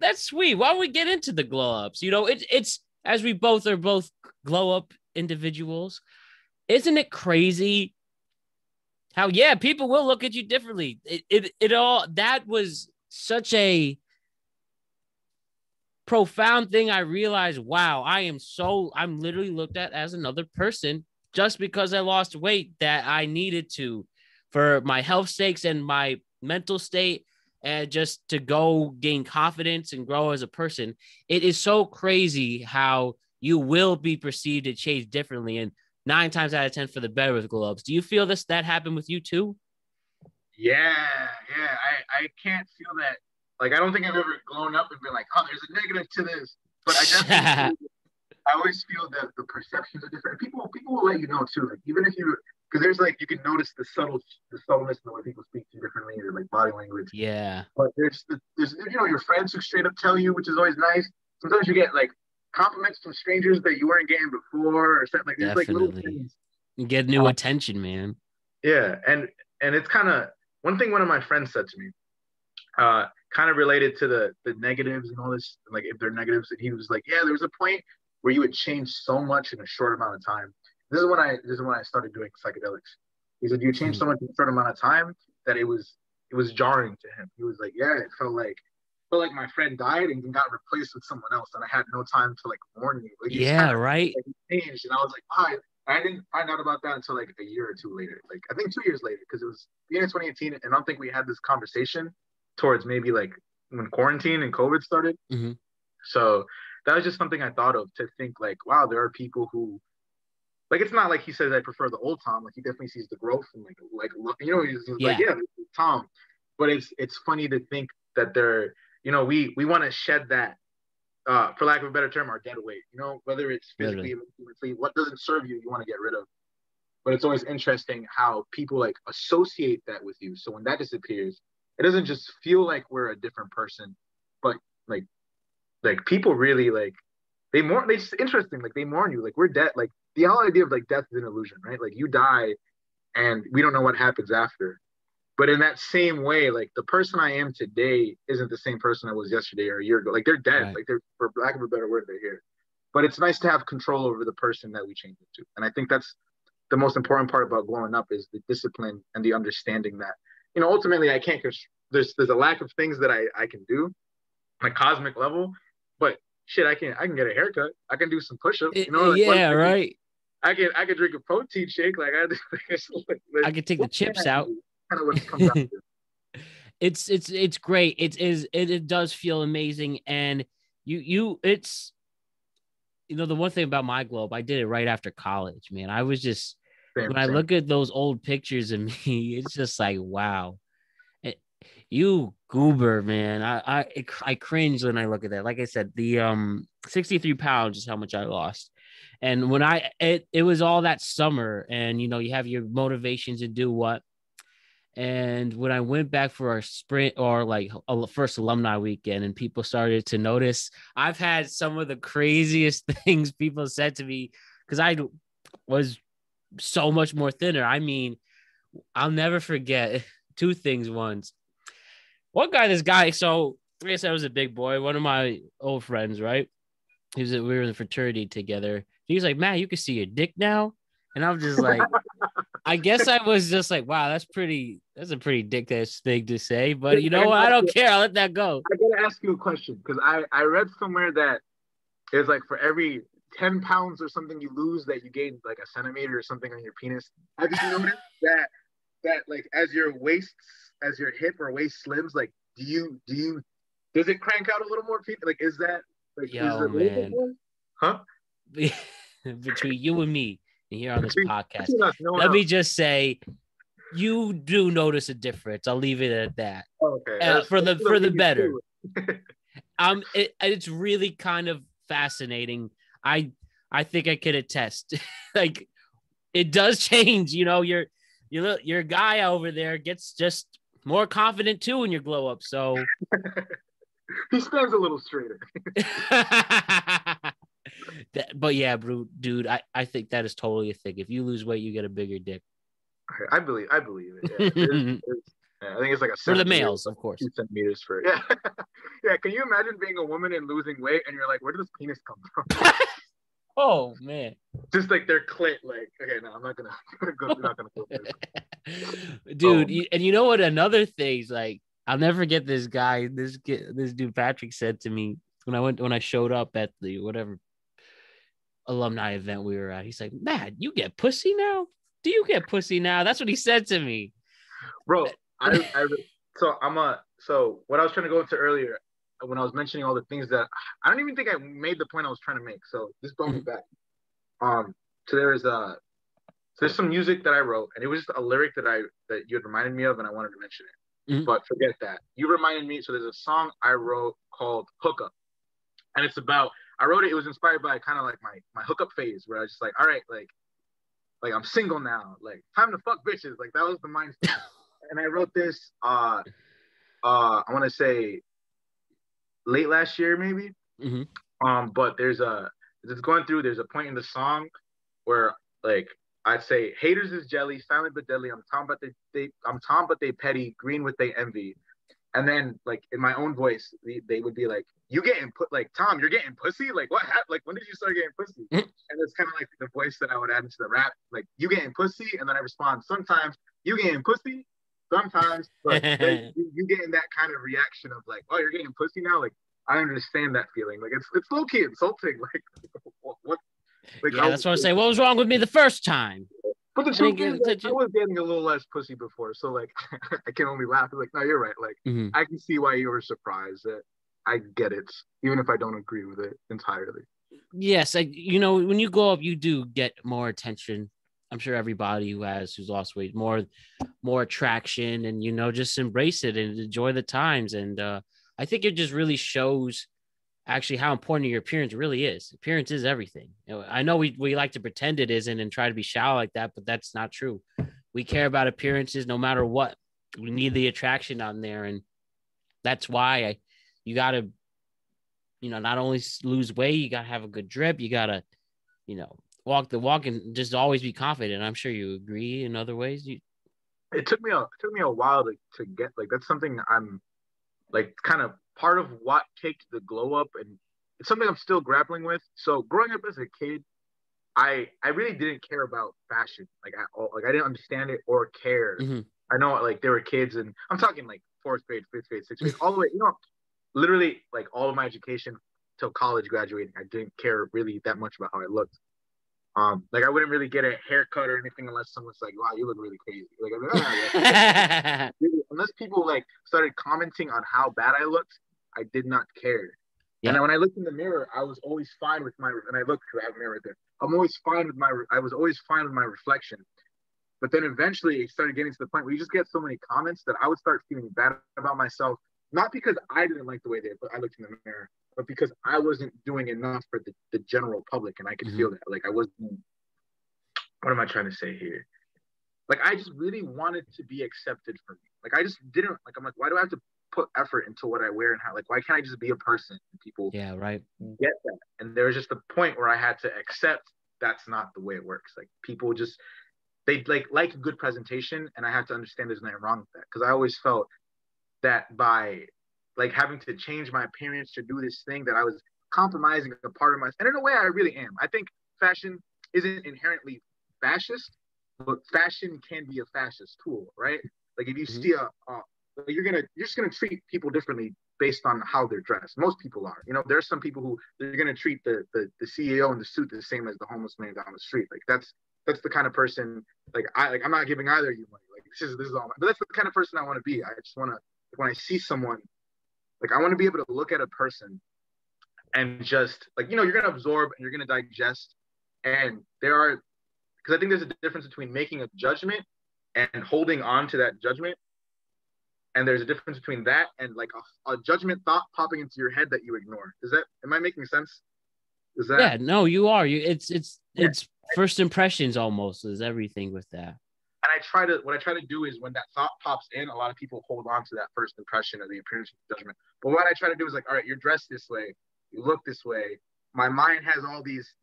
that's sweet. Why don't we get into the glow ups? You know, it's as we both are glow up individuals. Isn't it crazy? How people will look at you differently. It all that was such a profound thing. I realized, wow, I'm literally looked at as another person just because I lost weight that I needed to for my health sakes and my mental state, and just to go gain confidence and grow as a person. It is so crazy how you will be perceived and changed differently. And 9 times out of 10 for the better with Glo-Ups. Do you feel that happened with you too? Yeah. I can't feel that. Like, I don't think I've ever grown up and been like, oh, there's a negative to this. But I definitely, I always feel that the perceptions are different. People will let you know too. Like, even if because there's like, you can notice the subtleness in the way people speak to you differently, or like body language. Yeah. But there's your friends who straight up tell you, which is always nice. Sometimes you get like compliments from strangers that you weren't getting before, or something like there's like little things. You get new attention, man. Yeah, and it's kind of one thing one of my friends said to me, kind of related to the negatives and all this, like if they're negatives, and he was like, yeah, there was a point where you would change so much in a short amount of time. This is when I started doing psychedelics. He said you changed so much in a short amount of time that it was jarring to him. He was like, yeah, it felt like my friend died and got replaced with someone else, and I had no time to like mourn you. Like, yeah, right. Like, he changed, and I was like, oh, I didn't find out about that until like a year or two later. Like I think 2 years later, because it was beginning of 2018, and I don't think we had this conversation towards maybe like when quarantine and COVID started. Mm-hmm. So that was just something I thought of, to think like, wow, there are people who, like, it's not like he says I prefer the old Tom. Like, he definitely sees the growth and like he's like, yeah, Tom. But it's funny to think that they're, we want to shed that, for lack of a better term, our dead weight. Whether it's physically, mentally, what doesn't serve you, you want to get rid of. But it's always interesting how people like associate that with you. So when that disappears, it doesn't just feel like we're a different person, but like people really like it's interesting. Like, they mourn you. Like, we're dead. Like, the whole idea of like death is an illusion, right? Like, you die and we don't know what happens after. But in that same way, like, the person I am today isn't the same person I was yesterday or a year ago. Like, they're dead. Right. Like, they're, for lack of a better word, they're here. But it's nice to have control over the person that we change into. And I think that's the most important part about growing up, is the discipline and the understanding that, ultimately I can't, there's a lack of things that I can do on a cosmic level, but shit, I can get a haircut. I can do some push-ups. Right. I can drink a protein shake. Like, I can take the chips out. Kind of what it comes out to. It's great. It does feel amazing. And it's, the one thing about my globe, I did it right after college, man. I was just when I look at those old pictures of me, it's just like, wow. You goober, man. I cringe when I look at that. Like I said, the 63 pounds is how much I lost. And when it was all that summer, and you have your motivation to do what. And when I went back for our sprint or like a first alumni weekend, and people started to notice, I've had some of the craziest things people said to me because I was so much more thinner. I mean, I'll never forget two things once. This guy, so I guess I was a big boy, one of my old friends, right? We were in the fraternity together. He's like, "Matt, you can see your dick now." And I'm just like, I guess I was just like, wow, that's a pretty dick-ass thing to say. But you know what? I don't care. I'll let that go. I gotta ask you a question because I read somewhere that it's like for every 10 pounds or something you lose that you gain like a centimeter or something on your penis. Have you noticed that like as your hip or waist slims, like does it crank out a little more? Like is that like yo, man? Huh? Between you and me and here on this podcast, let me just say, you do notice a difference. I'll leave it at that. Okay, for the better. It's really kind of fascinating. I think I could attest. Like it does change. Your guy over there gets just more confident too when you glow up. So he stands a little straighter. But yeah, bro, dude, I think that is totally a thing. If you lose weight, you get a bigger dick. I believe it. Yeah. I think it's like for the males, of course. 2 centimeters for yeah. Yeah. Can you imagine being a woman and losing weight and you're like, where did this penis come from? Oh man. Just like their clit, like, okay, no, I'm not gonna go this. Dude, and you know what? Another thing is like, I'll never forget this guy, this dude Patrick said to me when I showed up at the whatever alumni event we were at. He's like, "Matt, you get pussy now? Do you get pussy now?" That's what he said to me. Bro, so what I was trying to go into earlier when I was mentioning all the things that I don't even think I made the point I was trying to make. So this brought me back. So there's some music that I wrote, and it was just a lyric that you had reminded me of, and I wanted to mention it. Mm-hmm. But forget that. You reminded me. So there's a song I wrote called "Hookup," and it's about. I wrote it. It was inspired by kind of like my hookup phase, where I was just like, all right, like I'm single now, like time to fuck bitches. Like that was the mindset. And I wrote this. I want to say late last year, maybe. Mm-hmm. But there's a point in the song where like I'd say haters is jelly, silent but deadly. I'm Tom but they petty, green with they envy. And then like in my own voice, they would be like, you getting put like Tom, you're getting pussy? Like what happened? Like when did you start getting pussy? And it's kind of like the voice that I would add into the rap, like you getting pussy, and then I respond, sometimes you getting pussy, sometimes, but then you getting that kind of reaction of like, oh, you're getting pussy now? Like I understand that feeling. Like it's low key insulting. Like what? Like, yeah, that's what I'm saying. What was wrong with me the first time? But the truth is, like, I was getting a little less pussy before, so like I can only laugh. Like, no, you're right. Like I can see why you were surprised. That I get it, even if I don't agree with it entirely. Yes, when you go up, you do get more attention. I'm sure everybody who's lost weight, more attraction, and just embrace it and enjoy the times. And I think it just really shows actually how important your appearance really is. Appearance is everything. I know we like to pretend it isn't and try to be shallow like that, but that's not true. We care about appearances no matter what. We need the attraction on there, and that's why you got to, not only lose weight, you got to have a good drip. You got to, walk the walk and just always be confident. I'm sure you agree in other ways. It took me a while to get, like, that's something I'm like kind of part of what kicked the glow up, and it's something I'm still grappling with. So growing up as a kid, I really didn't care about fashion, like at all. Like I didn't understand it or care. Mm-hmm. I know like there were kids, and I'm talking like 4th grade, 5th grade, 6th grade, all the way, literally like all of my education till college graduating, I didn't care really that much about how I looked. Like I wouldn't really get a haircut or anything unless someone's like, "Wow, you look really crazy." Like, unless people like started commenting on how bad I looked, I did not care. Yeah. And then when I looked in the mirror, I was always fine with my. And I looked, I have a mirror right there. I was always fine with my reflection. But then eventually it started getting to the point where you just get so many comments that I would start feeling bad about myself, not because I didn't like the way I looked in the mirror, but because I wasn't doing enough for the general public. And I could feel that. Like I wasn't, what am I trying to say here? Like I just really wanted to be accepted for me. Like I just didn't, like, I'm like, why do I have to put effort into what I wear and how, like, why can't I just be a person? And people Yeah, right. get that. And there was just a point where I had to accept that's not the way it works. Like people just, they like a good presentation, and I have to understand there's nothing wrong with that. Because I always felt that by like having to change my appearance to do this thing, that I was compromising a part of myself. And in a way, I really am. I think fashion isn't inherently fascist, but fashion can be a fascist tool, right? Like if you see you're just gonna treat people differently based on how they're dressed. Most people are. You know, there's some people who they're gonna treat the CEO in the suit the same as the homeless man down the street. Like that's the kind of person. I'm not giving either of you money. Like this is all. But that's the kind of person I want to be. I just want to, when I see someone, like I want to be able to look at a person and just like, you know, you're gonna absorb and you're gonna digest. And because I think there's a difference between making a judgment and holding on to that judgment. And there's a difference between that and like a judgment thought popping into your head that you ignore. Am I making sense? Yeah, no, you are. It's first impressions almost is everything with that. And what I try to do is when that thought pops in, a lot of people hold on to that first impression of the appearance of judgment. But what I try to do is like, all right, you're dressed this way, you look this way. My mind has all these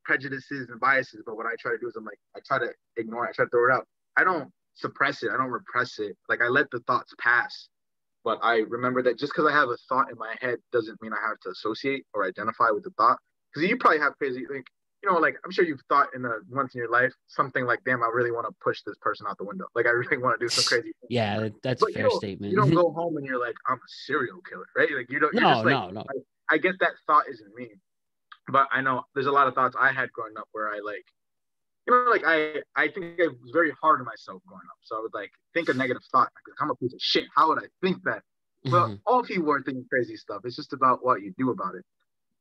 prejudices and biases, but what I try to do is I try to ignore it. I try to throw it out. I don't suppress it. I don't repress it. Like I let the thoughts pass. But I remember that just because I have a thought in my head doesn't mean I have to associate or identify with the thought. Because you probably have crazy, like, you know, like I'm sure you've thought once in your life something like, damn, I really want to push this person out the window. Like I really want to do some crazy thing. Yeah, that's a fair statement. You don't go home and you're like, I'm a serial killer, right? Like you don't. You're just like, no. I get that thought isn't me, but I know there's a lot of thoughts I had growing up where I like, you know, like I think I was very hard on myself growing up. So I would like think a negative thought. Like I'm a piece of shit. How would I think that? Well, all people are thinking crazy stuff. It's just about what you do about it.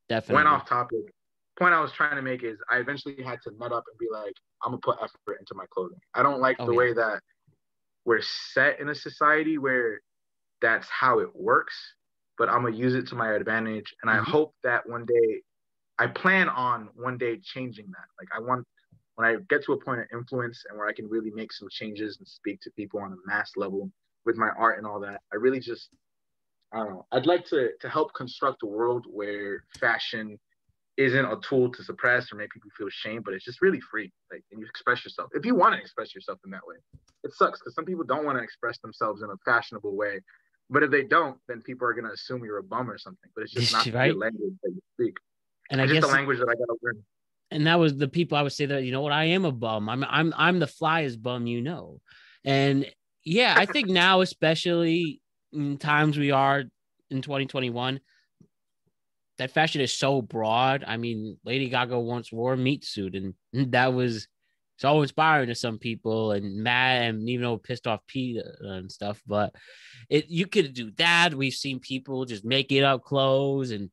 Definitely. Went off topic. Point I was trying to make is I eventually had to nut up and be like, I'm gonna put effort into my clothing. I don't like the way that we're set in a society where that's how it works, but I'm gonna use it to my advantage. And I hope that one day, I plan on one day changing that. Like when I get to a point of influence and where I can really make some changes and speak to people on a mass level with my art and all that, I really just, I don't know. I'd like to help construct a world where fashion isn't a tool to suppress or make people feel shame, but it's just really free. Like, and you express yourself. If you want to express yourself in that way, it sucks because some people don't want to express themselves in a fashionable way. But if they don't, then people are going to assume you're a bum or something. But it's just not the language that you speak. And it's just the language that I got to learn. And that was the people I would say that, you know what, I am a bum. I'm the flyest bum, you know. And yeah, I think now, especially in times we are in 2021, that fashion is so broad. I mean, Lady Gaga once wore a meat suit, and that was so inspiring to some people and mad, and even though pissed off Pete and stuff. But you could do that. We've seen people just making up clothes and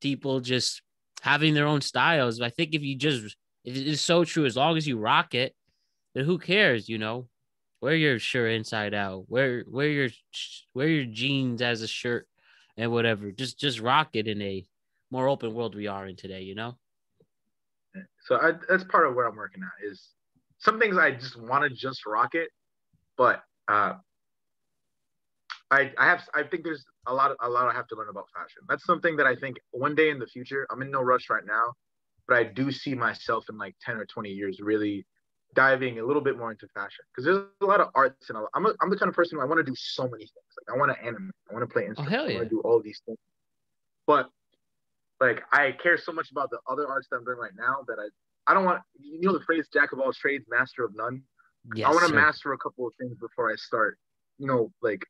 people just having their own styles. I think it is so true. As long as you rock it, then who cares? You know, wear your shirt inside out. Wear your jeans as a shirt. And whatever, just rock it in a more open world we are in today, you know? So that's part of what I'm working at is some things I just want to just rock it. But I think there's a lot I have to learn about fashion. That's something that I think one day in the future, I'm in no rush right now, but I do see myself in like 10 or 20 years really diving a little bit more into fashion, because there's a lot of arts and I'm the kind of person who I want to do so many things. Like I want to animate, I want to play instruments, I want to do all these things. But like I care so much about the other arts that I'm doing right now that I don't want, you know, the phrase jack of all trades, master of none. Yes, I want to master a couple of things before I start, you know, like,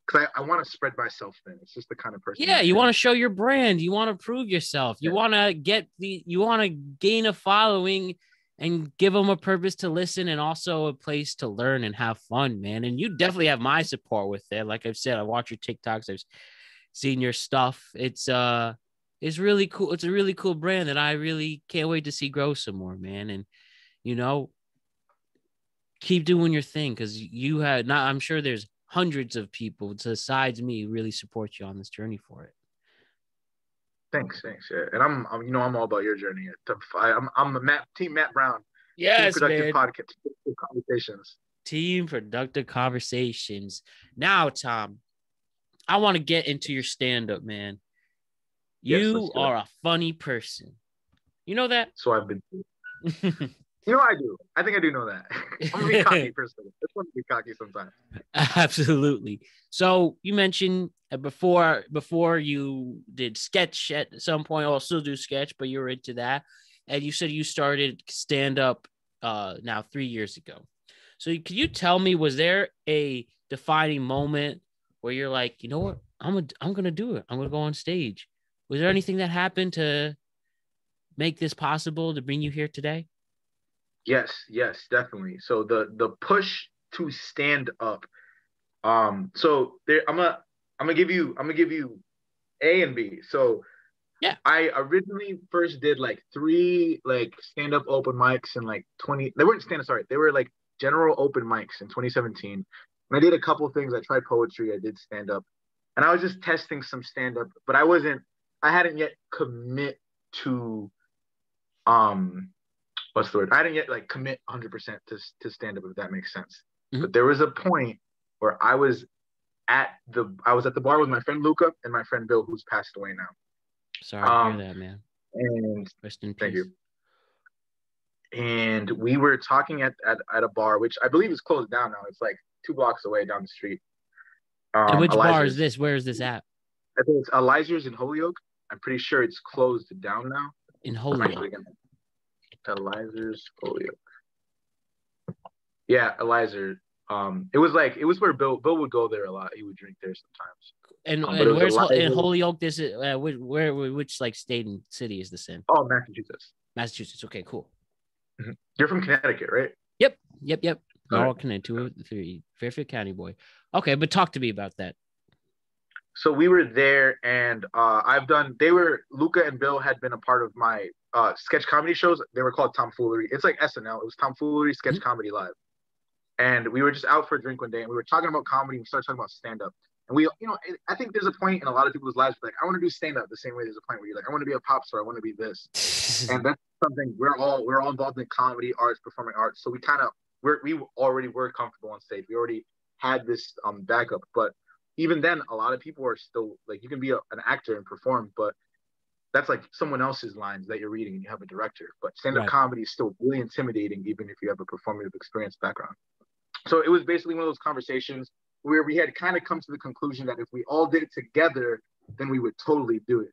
because I want to spread myself thin. It's just the kind of person. Yeah, you want to show your brand. You want to prove yourself. You want to you want to gain a following and give them a purpose to listen and also a place to learn and have fun, man. And you definitely have my support with it. Like I've said, I watch your TikToks. I've seen your stuff. It's really cool. It's a really cool brand that I really can't wait to see grow some more, man. And, you know, keep doing your thing, because you had not. I'm sure there's hundreds of people besides me really support you on this journey for it. Thanks. Yeah. And I'm all about your journey. I'm the team Matt Brown. Team Yes, productive man. podcast conversations. Team productive conversations. Now, Tom, I want to get into your stand-up, man. You are a funny person. You know that? So I've been. I do. I think I do know that. I'm gonna be cocky person. I just want to be cocky sometimes. Absolutely. So you mentioned before you did sketch at some point, or still do sketch, but you were into that, and you said you started stand up now 3 years ago. So could you tell me, was there a defining moment where you're like, you know what, I'm gonna do it. I'm gonna go on stage. Was there anything that happened to make this possible to bring you here today? Yes, definitely. So the push to stand up. So there, I'm gonna give you A and B. So yeah, I originally first did like 3 like stand up open mics in like 20. They weren't stand up, sorry. They were like general open mics in 2017. And I did a couple things. I tried poetry. I did stand up, and I was just testing some stand up, but I hadn't yet commit to what's the word? I didn't yet like commit 100% to stand up, if that makes sense. Mm-hmm. But there was a point where I was at the bar with my friend Luca and my friend Bill, who's passed away now. Sorry to hear that, man. And rest in peace. Thank you. And we were talking at a bar, which I believe is closed down now. It's like 2 blocks away down the street. And which bar is this? Where is this at? I think it's Elizer's in Holyoke. I'm pretty sure it's closed down now. In Holyoke. Elizer's Holyoke. Yeah, Elizer. It was where Bill would go there a lot. He would drink there sometimes. And where's in Holyoke? This is which like state and city is this in? Oh, Massachusetts. Massachusetts. Okay, cool. Mm-hmm. You're from Connecticut, right? Yep. All Connecticut, 203, Fairfield County boy. Okay, but talk to me about that. So we were there, and Luca and Bill had been a part of my sketch comedy shows. They were called Tomfoolery. It's like SNL. It was Tomfoolery Sketch Comedy Live. And we were just out for a drink one day, and we were talking about comedy. And we started talking about stand-up. And we, I think there's a point in a lot of people's lives where like, I want to do stand-up the same way there's a point where you're like, I want to be a pop star. I want to be this. And that's something we're all involved in comedy, arts, performing arts. So we already were comfortable on stage. We already had this backup. But even then, a lot of people are still like, you can be an actor and perform, but that's like someone else's lines that you're reading and you have a director. But stand-up comedy is still really intimidating, even if you have a performative experience background. So it was basically one of those conversations where we had kind of come to the conclusion that if we all did it together, then we would totally do it.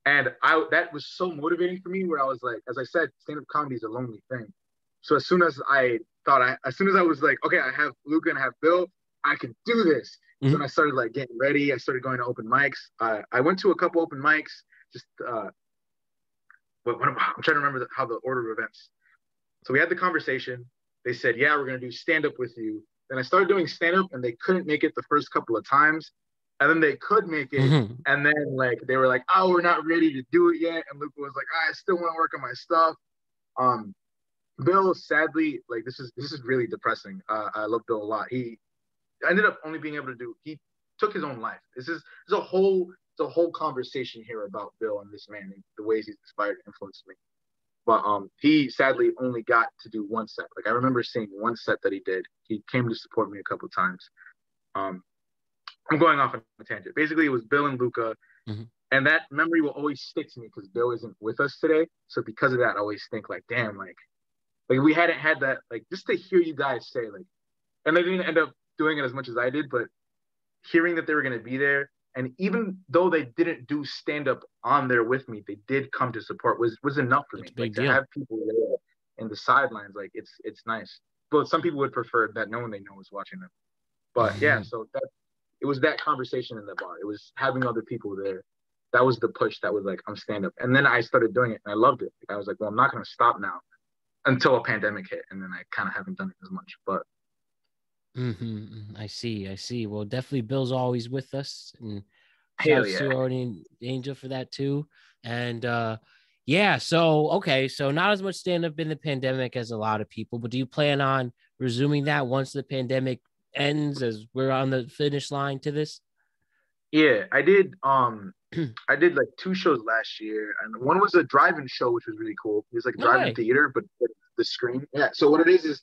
And that was so motivating for me, where I was like, as I said, stand-up comedy is a lonely thing. So as soon as I was like, okay, I have Luca and I have Bill, I can do this. Mm-hmm. So then I started like getting ready. I started going to open mics. I went to a couple open mics. Just I'm trying to remember how the order of events. So we had the conversation. They said, yeah, we're going to do stand-up with you. Then I started doing stand-up, and they couldn't make it the first couple of times. And then they could make it. Mm-hmm. And then like they were like, oh, we're not ready to do it yet. And Luca was like, I still want to work on my stuff. Bill, sadly, like this is really depressing. I love Bill a lot. He ended up only being able to he took his own life. There's a whole conversation here about Bill and this man and the ways he's inspired and influenced me. But he sadly only got to do one set. Like I remember seeing one set that he did. He came to support me a couple of times. I'm going off on a tangent. Basically, it was Bill and Luca, mm-hmm. and that memory will always stick to me because Bill isn't with us today. So because of that, I always think like, damn, like we hadn't had that, like just to hear you guys say like, and they didn't end up doing it as much as I did, but hearing that they were going to be there. And even though they didn't do stand-up on there with me, they did come to support was enough for me. Like, to have people there in the sidelines, like it's nice. But some people would prefer that no one they know is watching them. But yeah, so it was that conversation in the bar. It was having other people there. That was the push that was like, I'm stand-up. And then I started doing it and I loved it. I was like, well, I'm not going to stop now until a pandemic hit. And then I kind of haven't done it as much, but. Mm-hmm. I see. Well, definitely Bill's always with us, and shouts to Artie and Angel for that too. And Yeah. So, okay. So not as much stand-up in the pandemic as a lot of people, but do you plan on resuming that once the pandemic ends, as we're on the finish line to this? Yeah, I did. I did like two shows last year, and one was a drive-in show, which was really cool. It was like a No drive-in way. theater, but the screen. Yeah. So what it is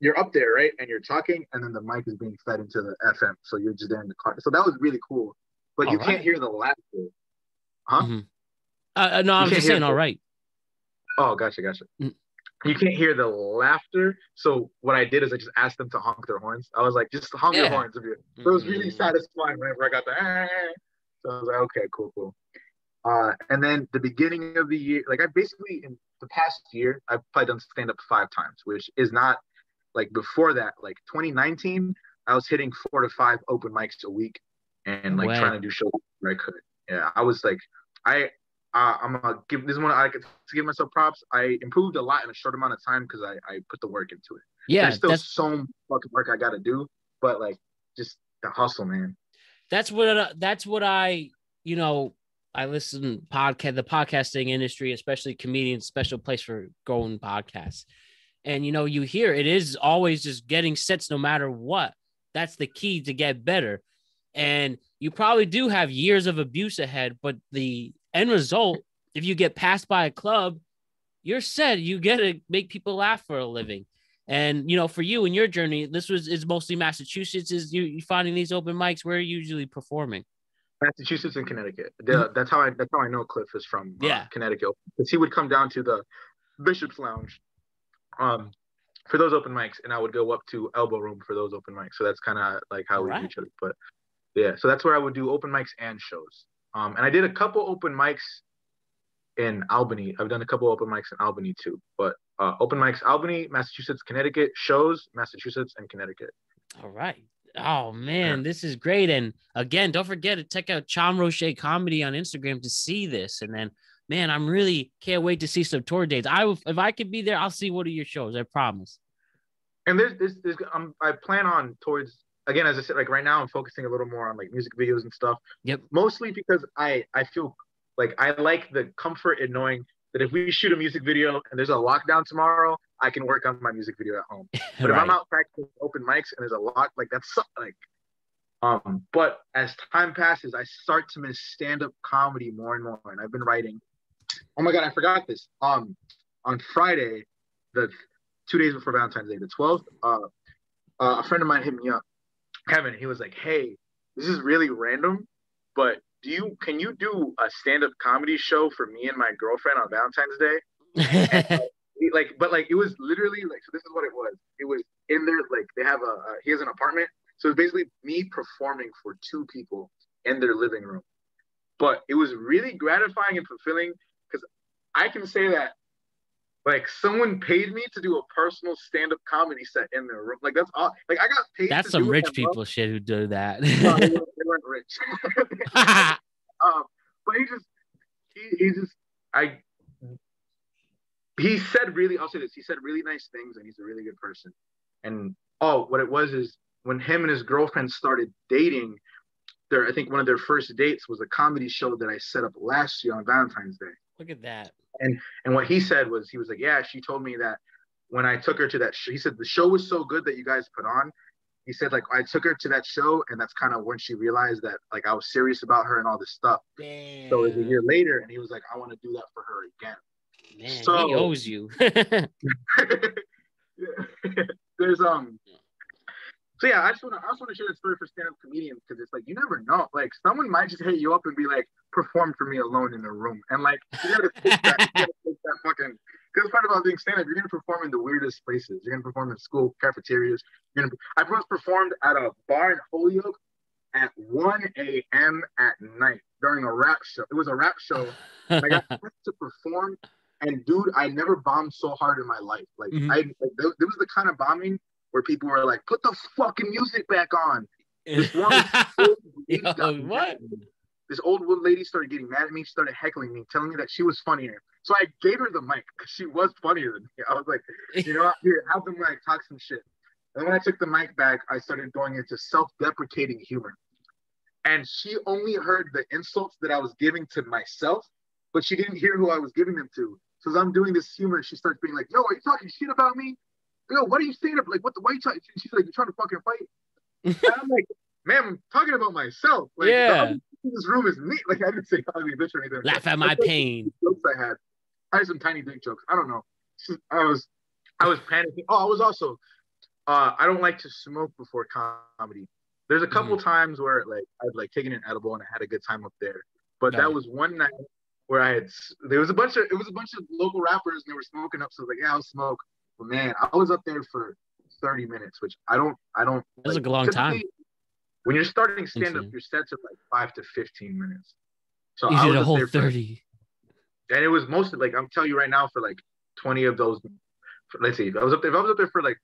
you're up there, right, and you're talking, and then the mic is being fed into the FM, so you're just there in the car. So that was really cool, but All you can't right. hear the laughter, huh? Mm-hmm. No, I You was can't just hear saying, all the. right. Oh, gotcha. Mm. You can't hear the laughter. So what I did is I just asked them to honk their horns. I was like, just honk your Yeah. horns. If you. So it was really Mm. satisfying whenever I got the. So I was like, okay, cool. And then the beginning of the year, like I basically in the past year, I've probably done stand up 5 times, which is not like before that, like 2019, I was hitting 4 to 5 open mics a week No and like trying way. to do shows where I could. Yeah, I was like, I'm gonna give this one I get to give myself props. I improved a lot in a short amount of time because I put the work into it. Yeah, There's still so much fucking work I got to do, but like just the hustle, man. that's what I, you know, I listen podcast the podcasting industry, especially comedians, special place for going podcasts. And you know, you hear it is always just getting sets no matter what. That's the key to get better. And you probably do have years of abuse ahead, but the end result, if you get passed by a club, you're set. You get to make people laugh for a living. And you know, for you and your journey, this was is mostly Massachusetts. Is you finding these open mics? Where are you usually performing? Massachusetts and Connecticut. Mhm. That's how I know Cliff is from Yeah. Connecticut because he would come down to the Bishop's Lounge um, for those open mics, and I would go up to Elbow Room for those open mics. So that's kind of like how All we do right. each other. But yeah, so that's where I would do open mics and shows. And I did a couple open mics in Albany. I've done a couple open mics in Albany too. But open mics Albany, Massachusetts, Connecticut, shows Massachusetts and Connecticut. All right. Oh Yeah. man, this is great. And again, don't forget to check out Tom Roche Comedy on Instagram to see this. And then, man, I'm really can't wait to see some tour dates. If I could be there, I'll see one of your shows. I promise. And I plan on towards again as I said, like right now I'm focusing a little more on like music videos and stuff, Yep. mostly because I feel like I like the comfort in knowing that if we shoot a music video and there's a lockdown tomorrow, I can work on my music video at home. But if I'm Right. out practicing open mics and there's a lock, like that's like but as time passes, I start to miss stand-up comedy more and more. And I've been writing. Oh my god, I forgot this. On Friday, the 2 days before Valentine's Day, the 12th, a friend of mine hit me up, Kevin. He was like, "Hey, this is really random, but can you do a stand up comedy show for me and my girlfriend on Valentine's Day?" And but it was literally like, so this is what it was. It was in there, like they have he has an apartment, so it's basically me performing for two people in their living room. But it was really gratifying and fulfilling because I can say that like someone paid me to do a personal stand-up comedy set in their room. Like that's all. Like I got paid That's to some do it. rich And love. people shit who do that. No, they weren't rich. But he just I he said really. I'll say this. He said really nice things, and he's a really good person. And what it was is when him and his girlfriend started dating. I think one of their first dates was a comedy show that I set up last year on Valentine's Day. Look at that. And what he said was he was like, yeah, she told me that when I took her to that show, he said the show was so good that you guys put on. He said like I took her to that show, and that's kind of when she realized that like I was serious about her and all this stuff. So it was a year Damn. later, and he was like, I want to do that for her again. Man, he So owes you. there's So yeah, I just want to share that story for stand-up comedians because it's like you never know. Like someone might just hit you up and be like, "Perform for me alone in a room," and like you gotta take that. You gotta take that fucking. Because part about being stand-up, you're gonna perform in the weirdest places. You're gonna perform in school cafeterias. I once performed at a bar in Holyoke at 1 a.m. at night during a rap show. It was a rap show. And I got asked to perform, and dude, I never bombed so hard in my life. Like Mhm. there was the kind of bombing where people were like, "Put the fucking music back on." This one old lady got Yo, mad what? at me. This old lady started getting mad at me, started heckling me, telling me that she was funnier. So I gave her the mic because she was funnier than me. I was like, you know what? Here, have the mic, talk some shit. And when I took the mic back, I started going into self-deprecating humor. And she only heard the insults that I was giving to myself. but she didn't hear who I was giving them to. So as I'm doing this humor, she starts being like, "Yo, are you talking shit about me? Yo, what are you saying? Like, what the? Why are you talking?" She's like, "You're trying to fucking fight." And I'm like, "Man, I'm talking about myself. Like, the other in this room is me. Like, I didn't say ugly bitch or anything. Laugh at my pain. Jokes I had some tiny dick jokes. I don't know. I was panicking. Oh, I was also. I don't like to smoke before comedy. There's a couple times where like I've like taken an edible and I had a good time up there. But that was one night where it was a bunch of local rappers and they were smoking up. So I was like, yeah, I'll smoke. But man, I was up there for 30 minutes, which I don't. That's like a long time. When you're starting stand up, your sets are like 5 to 15 minutes. So you I did was a up whole there 30. And it was mostly like I'm telling you right now for like 20 of those. Let's see, if I was up there for like,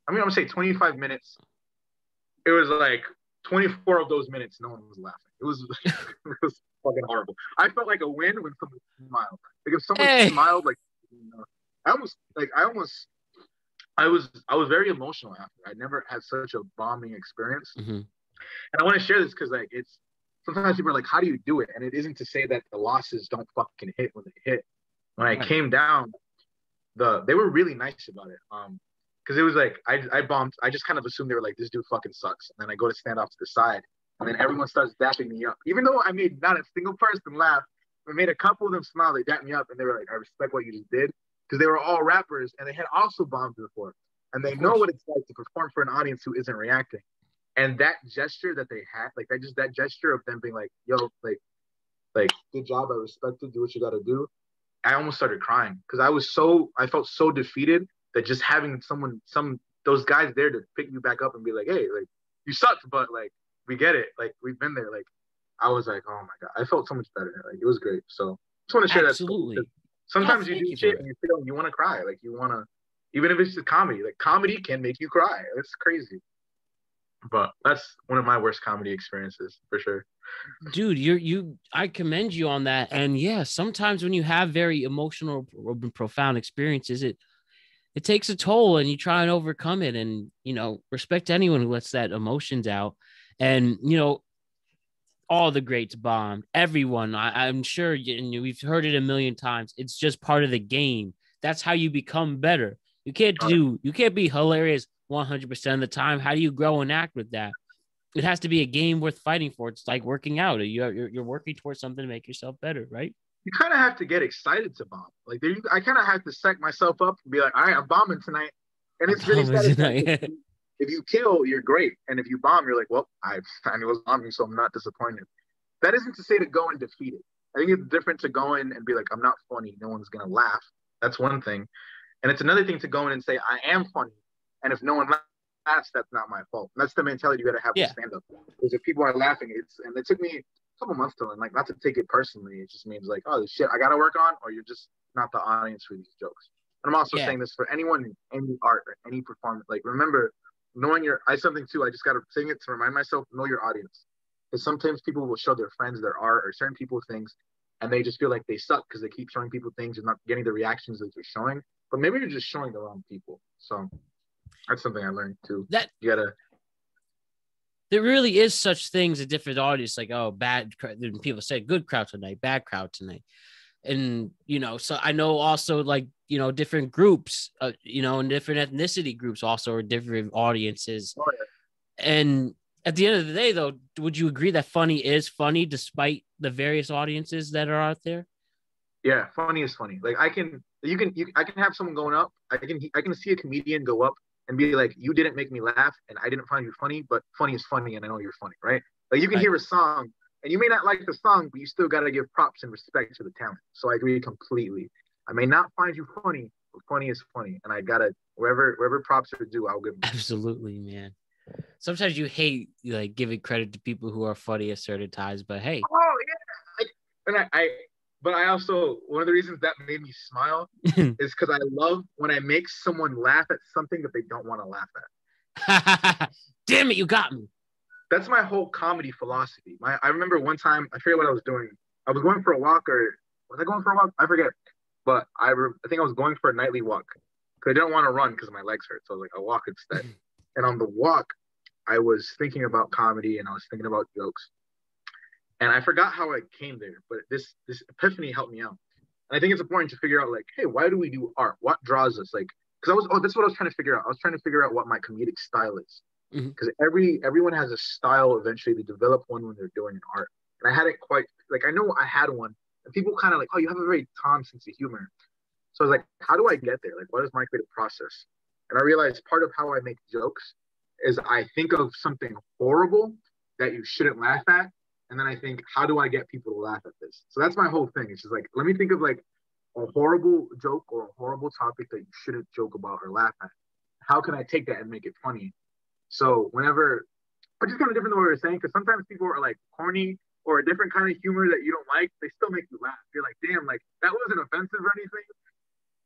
I'm gonna say 25 minutes. It was like 24 of those minutes, no one was laughing. It was fucking horrible. I felt like a win when someone smiled. Like if someone smiled, like I was very emotional after. I never had such a bombing experience. And I want to share this because like it's sometimes people are like, how do you do it? And it isn't to say that the losses don't fucking hit when they hit. When I came down, they were really nice about it. Because it was like I bombed. I just kind of assumed they were like, this dude fucking sucks. And then I go to stand off to the side, and then everyone starts dapping me up. Even though I made not a single person laugh, I made a couple of them smile. They dapped me up, and they were like, I respect what you just did, because they were all rappers and they had also bombed before, and they know what it's like to perform for an audience who isn't reacting. And that gesture that they had, like that gesture of them being like, yo, like good job, I respect it, do what you got to do. I almost started crying because I felt so defeated. That just having those guys there to pick you back up and be like, hey, like you sucked, but like we get it, like we've been there. Like I was like, oh my god, I felt so much better. Like it was great. So just want to share that story. Sometimes you do shit and you feel you want to cry, like you want to, even if it's just comedy. Like comedy can make you cry. It's crazy. But that's one of my worst comedy experiences for sure. Dude, I commend you on that. And yeah, sometimes when you have very emotional or profound experiences, it takes a toll and you try and overcome it, and, respect anyone who lets that emotions out. And, all the greats bombed. Everyone, I'm sure we've heard it a million times. It's just part of the game. That's how you become better. You can't be hilarious 100% of the time. How do you grow and act with that? It has to be a game worth fighting for. It's like working out. You're working towards something to make yourself better, right? You kind of have to get excited to bomb. Like I kind of have to psych myself up and be like, all right, I'm bombing tonight. And it's really satisfying. If you kill, you're great. And if you bomb, you're like, well, I was bombing, so I'm not disappointed. That isn't to say to go and defeat it. I think it's different to go in and be like, I'm not funny. No one's going to laugh. That's one thing. And it's another thing to go in and say, I am funny. And if no one laughs, that's not my fault. And that's the mentality you got to have to stand up. Because if people are laughing, and it took me couple months to learn, like not to take it personally. It just means like, oh, the shit I gotta work on, or you're just not the audience for these jokes. And I'm also saying this for anyone in any art or any performance. Like remember, something too. I just gotta sing it to remind myself, know your audience. Because sometimes people will show their friends their art or certain people things, and they just feel like they suck because they keep showing people things and not getting the reactions that they're showing. But maybe you're just showing the wrong people. So that's something I learned too. That you gotta. There really is such things a different audience, like, oh, bad. People say good crowd tonight, bad crowd tonight. And, so I know also like, different groups, and different ethnicity groups also are different audiences. Oh, yeah. And at the end of the day, though, would you agree that funny is funny despite the various audiences that are out there? Yeah, funny is funny. Like I can have someone going up. I can see a comedian go up and be like, you didn't make me laugh and I didn't find you funny, but funny is funny and I know you're funny, right? Like you can hear a song and you may not like the song, but you still got to give props and respect to the talent. So I agree completely. I may not find you funny, but funny is funny. And I got to, wherever props are due, I'll give them. Absolutely, man. Sometimes you hate like giving credit to people who are funny at certain times, but hey. Oh, yeah. But I also, one of the reasons that made me smile is because I love when I make someone laugh at something that they don't want to laugh at. Damn it, you got me. That's my whole comedy philosophy. I remember one time, I forget what I was doing. I was going for a walk, or was I going for a walk? I forget. But I think I was going for a nightly walk because I didn't want to run because my legs hurt. So I was like, I'll walk instead. And on the walk, I was thinking about comedy and I was thinking about jokes. And I forgot how I came there, but this epiphany helped me out. And I think it's important to figure out like, hey, why do we do art? What draws us? Like, because that's what I was trying to figure out. I was trying to figure out what my comedic style is. Because everyone has a style eventually. They develop one when they're doing art. And I hadn't quite, like, I know I had one. And people kind of like, oh, you have a very Tom sense of humor. So I was like, how do I get there? Like, what is my creative process? And I realized part of how I make jokes is I think of something horrible that you shouldn't laugh at. And then I think, how do I get people to laugh at this? So that's my whole thing. It's just like, let me think of like a horrible joke or a horrible topic that you shouldn't joke about or laugh at. How can I take that and make it funny? So whenever, but just kind of different than what we were saying, because sometimes people are like corny or a different kind of humor that you don't like, they still make you laugh. You're like, damn, like that wasn't offensive or anything,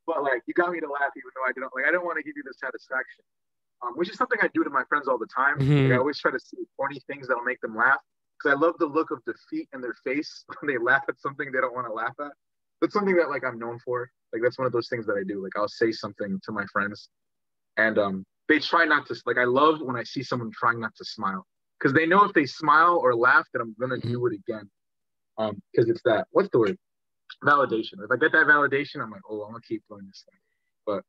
but like you got me to laugh even though I didn't, like, I don't want to give you the satisfaction. Which is something I do to my friends all the time. Like, I always try to see corny things that'll make them laugh. Because I love the look of defeat in their face when they laugh at something they don't want to laugh at. That's something that like I'm known for. Like that's one of those things that I do. Like I'll say something to my friends, and they try not to. Like I love when I see someone trying not to smile, because they know if they smile or laugh, that I'm gonna do it again. Because it's that, what's the word? Validation. If I get that validation, I'm like, oh, I'm gonna keep doing this thing. But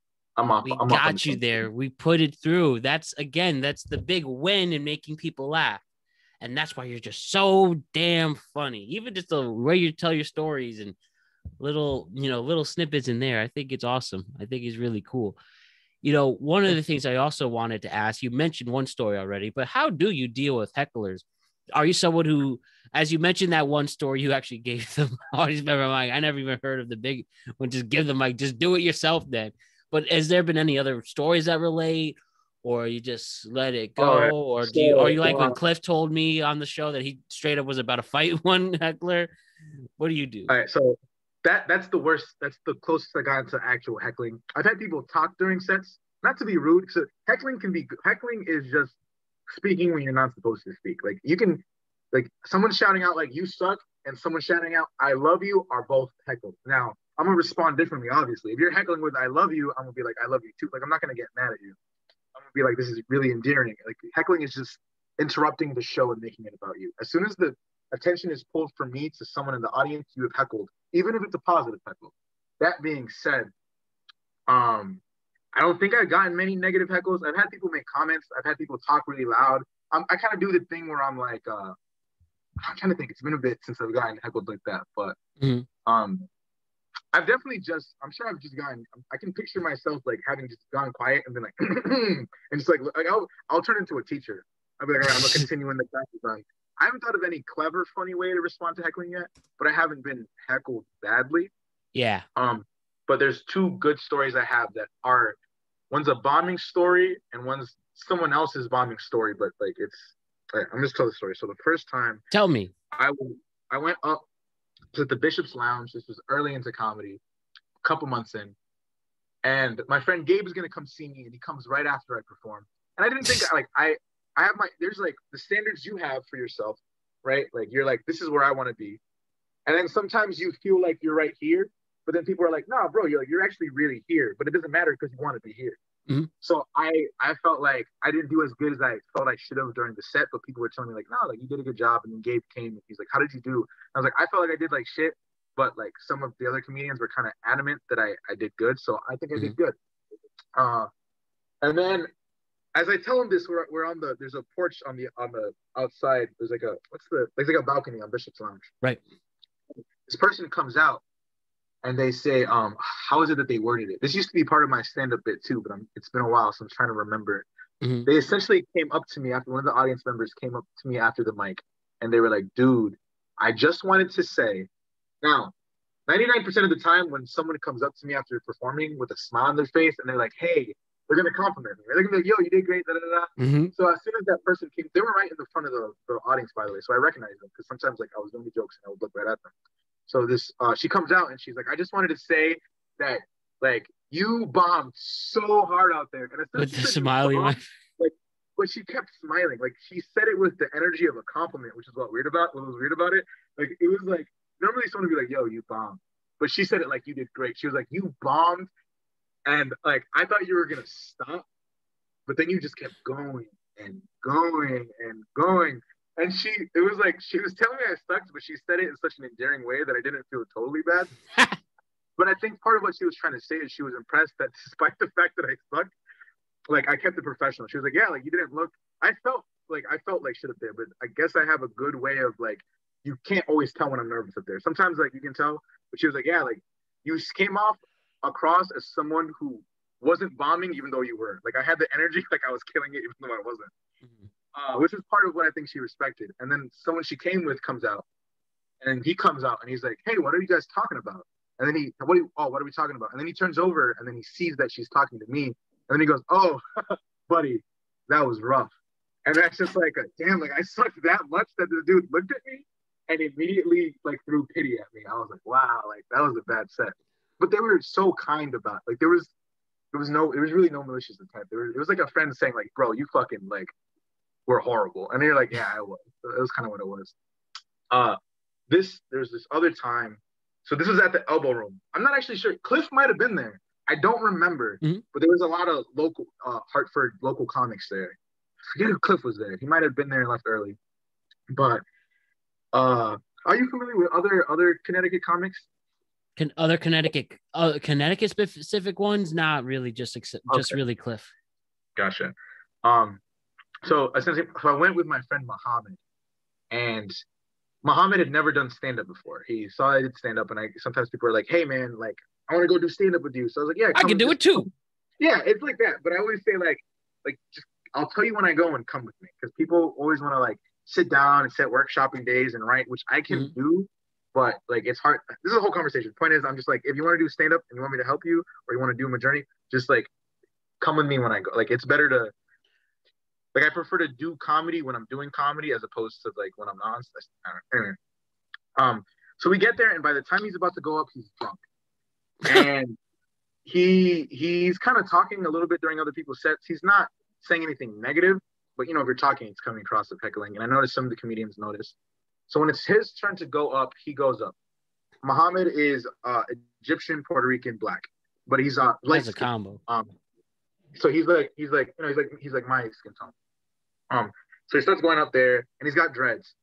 we got you there. We put it through. That's the big win in making people laugh. And that's why you're just so damn funny. Even just the way you tell your stories and little snippets in there. I think it's awesome. I think it's really cool. One of the things I also wanted to ask, you mentioned one story already, but how do you deal with hecklers? Are you someone who, as you mentioned that one story, you actually gave them audience member mic? I never even heard of the big one. Just give them mic, just do it yourself then. But has there been any other stories that relate? Or you just let it go, right. or are you like when Cliff told me on the show that he straight up was about to fight one heckler? What do you do? All right, so that's the worst. That's the closest I got to actual heckling. I've had people talk during sets, not to be rude. So heckling is just speaking when you're not supposed to speak. Like you can, like someone shouting out like you suck and someone shouting out I love you are both heckled. Now I'm gonna respond differently. Obviously, if you're heckling with I love you, I'm gonna be like I love you too. Like I'm not gonna get mad at you. I'm gonna be like, this is really endearing. Like heckling is just interrupting the show and making it about you. As soon as the attention is pulled from me to someone in the audience, you have heckled, even if it's a positive heckle. That being said, I don't think I've gotten many negative heckles. I've had people make comments. I've had people talk really loud. I kind of do the thing where I'm like, I'm trying to think. It's been a bit since I've gotten heckled like that, but I've definitely I'm sure I've just gotten, I can picture myself like having just gone quiet and been like, and just like I'll turn into a teacher. I'll be like, all right, I'm going to continue when the class is done. I haven't thought of any clever, funny way to respond to heckling yet, but I haven't been heckled badly. Yeah. But there's two good stories I have that are, one's a bombing story and one's someone else's bombing story, but like I'm just telling the story. So the first time, tell me, I went up to the Bishop's Lounge. This was early into comedy, a couple months in, and my friend Gabe is gonna come see me, and he comes right after I perform. And I didn't think I have there's like the standards you have for yourself, right? Like you're like, this is where I want to be, and then sometimes you feel like you're right here, but then people are like, nah, bro, you're actually really here, but it doesn't matter because you want to be here. Mm-hmm. So I felt like I didn't do as good as I felt I should have during the set, but people were telling me like, no, like you did a good job. And then Gabe came and he's like, how did you do? And I was like, I felt like I did like shit, but like some of the other comedians were kind of adamant that I did good. So I think I did good. And then as I tell him this, we're on there's a porch on the outside. There's like a balcony on Bishop's Lounge. Right. This person comes out and they say, how is it that they worded it? This used to be part of my stand-up bit too, but it's been a while, so I'm trying to remember. Mm-hmm. They essentially came up to me after, one of the audience members came up to me after the mic, and they were like, dude, I just wanted to say, now, 99% of the time when someone comes up to me after performing with a smile on their face, and they're like, hey, they're going to compliment me. They're going to be like, yo, you did great, da-da-da. Mm-hmm. So as soon as that person came, they were right in the front of the audience, by the way, so I recognized them, because sometimes like I was doing the jokes and I would look right at them. So this, she comes out and she's like, I just wanted to say that, like, you bombed so hard out there. And with the smiley one. Like, but she kept smiling. Like, she said it with the energy of a compliment, which is what was weird about it. Like, it was like, normally someone would be like, yo, you bombed. But she said it like, you did great. She was like, you bombed. And, like, I thought you were going to stop. But then you just kept going and going and going. And it was like, she was telling me I sucked, but she said it in such an endearing way that I didn't feel totally bad. But I think part of what she was trying to say is she was impressed that despite the fact that I sucked, like I kept it professional. She was like, yeah, like you didn't look, I felt like shit up there, but I guess I have a good way of like, you can't always tell when I'm nervous up there. Sometimes like you can tell, but she was like, yeah, like you came off across as someone who wasn't bombing, even though you were. Like I had the energy, like I was killing it, even though I wasn't. Which is part of what I think she respected. And then someone she came with comes out, and he comes out, and he's like, "Hey, what are you guys talking about?" And then what are we talking about? And then he turns over, and then he sees that she's talking to me, and then he goes, "Oh, buddy, that was rough." And that's just like, damn, like I sucked that much that the dude looked at me and immediately like threw pity at me. I was like, wow, like that was a bad set. But they were so kind about it. Like there was really no malicious intent. It was like a friend saying like, bro, you fucking like were horrible. And they're like, yeah, I was. It was kind of what it was. There's this other time. So this was at the Elbow Room. I'm not actually sure. Cliff might have been there. I don't remember, but there was a lot of local Hartford local comics there. I forget if Cliff was there. He might have been there and left early. But are you familiar with other Connecticut comics? Other Connecticut specific ones? Not really, just really Cliff. Gotcha. So essentially, I went with my friend Muhammad, and Muhammad had never done stand-up before. He saw I did stand-up, and sometimes people are like, "Hey, man, like I want to go do stand-up with you." So I was like, "Yeah, I can do it too." Yeah, it's like that. But I always say like just I'll tell you when I go and come with me, because people always want to like sit down and set workshopping days and write, which I can do, but like it's hard. This is a whole conversation. Point is, I'm just like, if you want to do stand-up and you want me to help you, or you want to do my journey, just like come with me when I go. Like it's better to. Like I prefer to do comedy when I'm doing comedy as opposed to like when I'm not. Anyway, so we get there, and by the time he's about to go up, he's drunk, and he's kind of talking a little bit during other people's sets. He's not saying anything negative, but if you're talking, it's coming across as heckling. And I noticed some of the comedians notice. So when it's his turn to go up, he goes up. Muhammad is Egyptian, Puerto Rican, black, but he's light. That's a combo. So he's like my skin tone. So he starts going up there, and he's got dreads.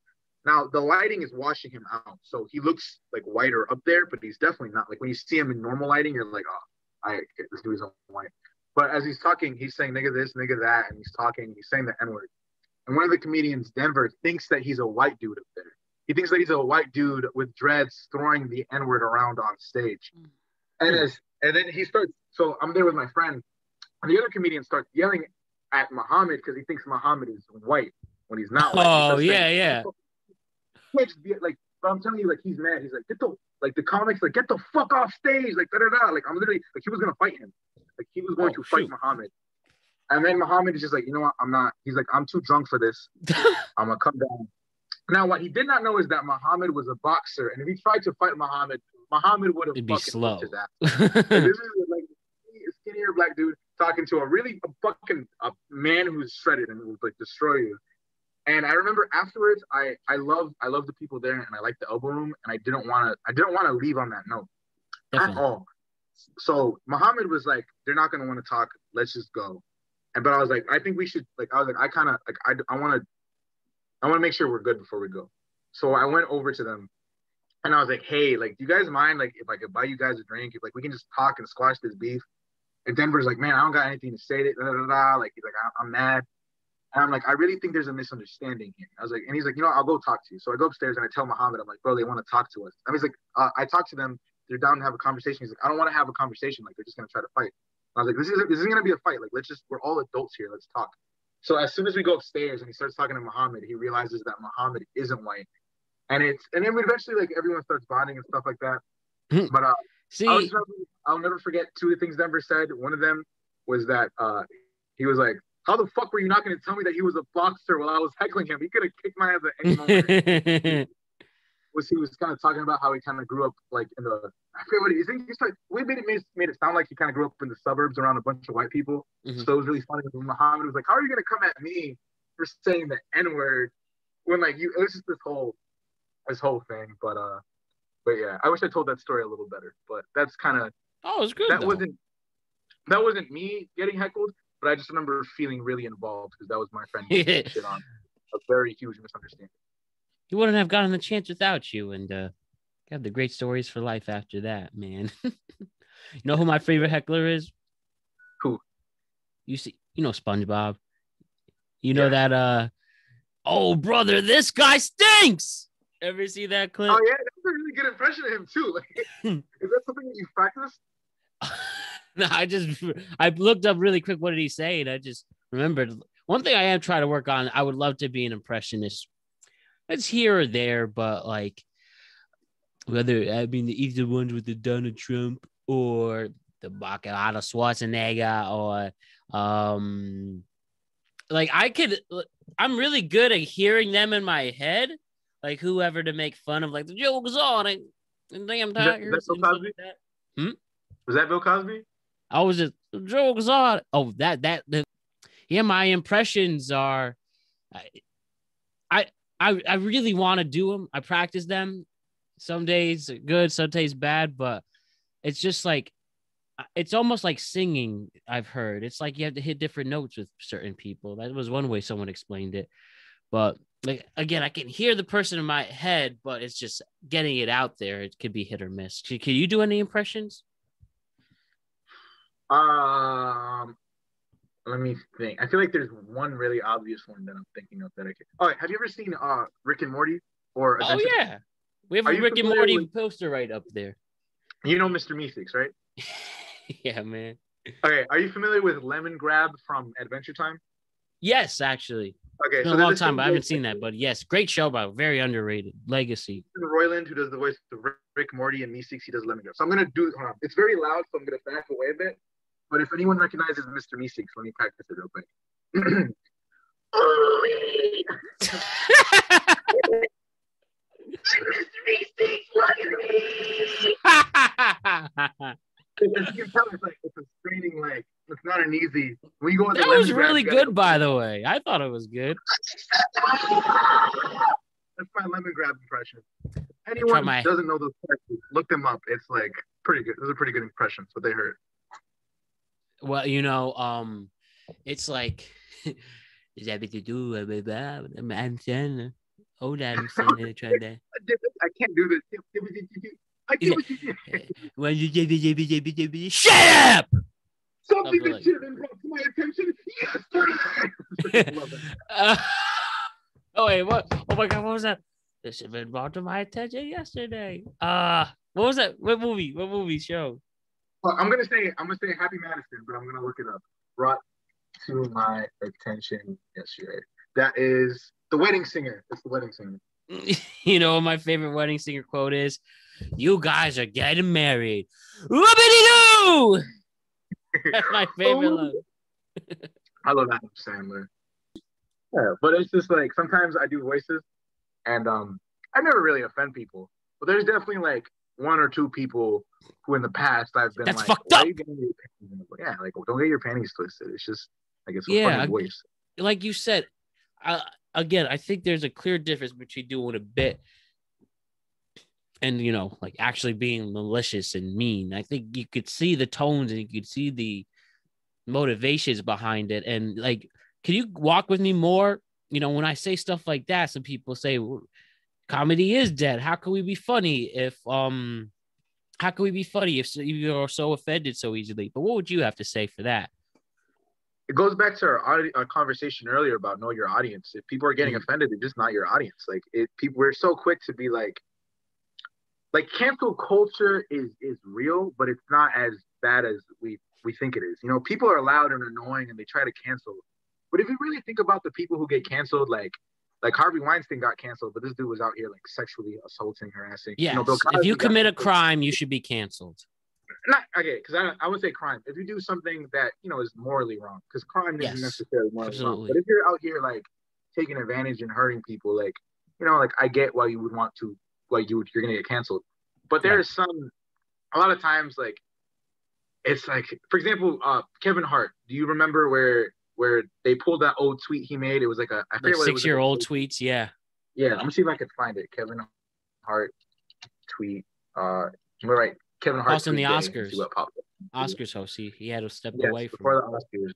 Now the lighting is washing him out, so he looks like whiter up there, but he's definitely not. Like when you see him in normal lighting, you're like, oh, this dude's white. But as he's talking, he's saying nigga this, nigga that, and he's saying the N-word. And one of the comedians, Denver, thinks that he's a white dude up there. He thinks that he's a white dude with dreads throwing the N-word around on stage. And then he starts. So I'm there with my friend, and the other comedian starts yelling at Muhammad because he thinks Muhammad is white when he's not white. Oh, yeah. Like, I'm telling you, like, he's mad. He's like, the comics, like, get the fuck off stage. Like, da-da-da. Like, I'm literally, like, he was going to fight him. Like, he was going to fight Muhammad. And then Muhammad is just like, you know what? I'm not. He's like, I'm too drunk for this. I'm going to come down. Now, what he did not know is that Muhammad was a boxer. And if he tried to fight Muhammad would have fucking slow. His ass. This is like a skinnier black dude talking to a man who's shredded and will like destroy you. And I remember afterwards, I love the people there, and I like the Elbow Room, and I didn't want to leave on that note at all. So Muhammad was like, they're not going to want to talk. Let's just go. But I was like, I think we should, like, I was like, I want to make sure we're good before we go. So I went over to them, and I was like, hey, like, do you guys mind, like, if I could buy you guys a drink? If, like, we can just talk and squash this beef? And Denver's like, man, I don't got anything to say to it. Like, he's like, I'm mad. And I'm like, I really think there's a misunderstanding here. I was like, and he's like, I'll go talk to you. So I go upstairs and I tell Muhammad, I'm like, bro, they want to talk to us. And he's like, I talked to them. They're down to have a conversation. He's like, I don't want to have a conversation. Like, they're just going to try to fight. And I was like, this isn't going to be a fight. Like, we're all adults here. Let's talk. So as soon as we go upstairs and he starts talking to Muhammad, he realizes that Muhammad isn't white. And then eventually, like, everyone starts bonding and stuff like that. But I'll never forget two of the things Denver said. One of them was that he was like, how the fuck were you not going to tell me that he was a boxer while I was heckling him? He could have kicked my ass at any moment. He was kind of talking about how he kind of grew up like in the, I forget what he think. We made it sound like he kind of grew up in the suburbs around a bunch of white people. So it was really funny. Muhammad was like, how are you going to come at me for saying the N-word when like it was just this whole thing. But yeah, I wish I told that story a little better. But that's kind of it was good. That wasn't me getting heckled, but I just remember feeling really involved because that was my friend shit on. a very huge misunderstanding. He wouldn't have gotten the chance without you, and have the great stories for life after that, man. You know who my favorite heckler is? Who? You know SpongeBob. You know Yeah. that oh brother, this guy stinks. Ever see that clip? Oh yeah, that's a really good impression of him too. Like, is that something that you practice? No, I looked up really quick what did he say, and I just remembered one thing I am trying to work on. I would love to be an impressionist. It's here or there, but like either ones with the Donald Trump or the Arnold Schwarzenegger or like I'm really good at hearing them in my head, like whoever to make fun of, like the joke is on it, and damn tigers. Bill Cosby? Like that. Was that Bill Cosby? I was just the joke is on. Oh, yeah. My impressions are, I really want to do them. I practice them. Some days good, some days bad, but it's just like, it's almost like singing. I've heard it's like you have to hit different notes with certain people. That was one way someone explained it. But like, again, I can hear the person in my head, but it's just getting it out there. It could be hit or miss. Can you do any impressions? Let me think. I feel like there's one really obvious one that I'm thinking of that I can. Oh, have you ever seen Rick and Morty or Adventure? Oh yeah, we have a Rick and Morty poster right up there. You know Mr. Meeseeks, right? Yeah, man. Okay, are you familiar with Lemon Grab from Adventure Time? Yes, actually. Okay, it's been a long time, but I haven't seen that. But yes, great show, but very underrated. Legacy. Roiland, who does the voice of Rick, Morty, and Meeseeks, he does Lemon Grab. So I'm gonna do. It's very loud, so I'm gonna back away a bit. But if anyone recognizes Mr. Meeseeks, let me practice it real quick. Mr. Meeseeks, look at me. As you can tell, it's a straining leg. It's not an easy. When you go with that was really good, by the way. I thought it was good. That's my Lemon Grab impression. Anyone who doesn't know those characters, look them up. It's like pretty good. Those are pretty good impressions, but they hurt. Well, it's like is that what you do? I'm saying, hold on, I'm saying, trying to. I can't do this. I get what you did. Shut up! Something that should have been brought to my attention yesterday. Oh wait, what? Oh my God, what was that? This should have been brought to my attention yesterday. What was that? What movie? What movie show? Well, I'm gonna say Happy Madison, but I'm gonna look it up. Brought to my attention yesterday. That is The Wedding Singer. It's The Wedding Singer. You know what my favorite Wedding Singer quote is? You guys are getting married. Whoopity-doo! That's my favorite line. I love Adam Sandler. Yeah, but it's just like sometimes I do voices, and I never really offend people. But there's definitely like one or two people who in the past I've been that's like, fucked up. Yeah, like don't get your panties twisted. It's just like it's a funny voice. Like you said, again, I think there's a clear difference between doing a bit and like actually being malicious and mean. I think you could see the tones and you could see the motivations behind it. And like, can you walk with me more? When I say stuff like that, some people say, well, comedy is dead. How can we be funny if you're so offended so easily? But what would you have to say for that? It goes back to our conversation earlier about know your audience. If people are getting offended, they're just not your audience. Like we're so quick to be like cancel culture is real, but it's not as bad as we think it is. People are loud and annoying and they try to cancel. But if you really think about the people who get canceled, like Harvey Weinstein got canceled, but this dude was out here like sexually assaulting, harassing. Yes. If you commit a crime, you should be canceled. Not okay, because I would say crime. If you do something that is morally wrong, because crime isn't necessarily morally wrong. But if you're out here like taking advantage and hurting people, like I get why you would want to, you're gonna get canceled. But there's a lot of times like it's like, for example, Kevin Hart. Do you remember where they pulled that old tweet he made? It was like I forget what 6-year-old tweets. Yeah. Let me see if I can find it. Kevin Hart tweet. We're right. Kevin Hart also in the Oscars. Oscars host. He had to step away from before the Oscars.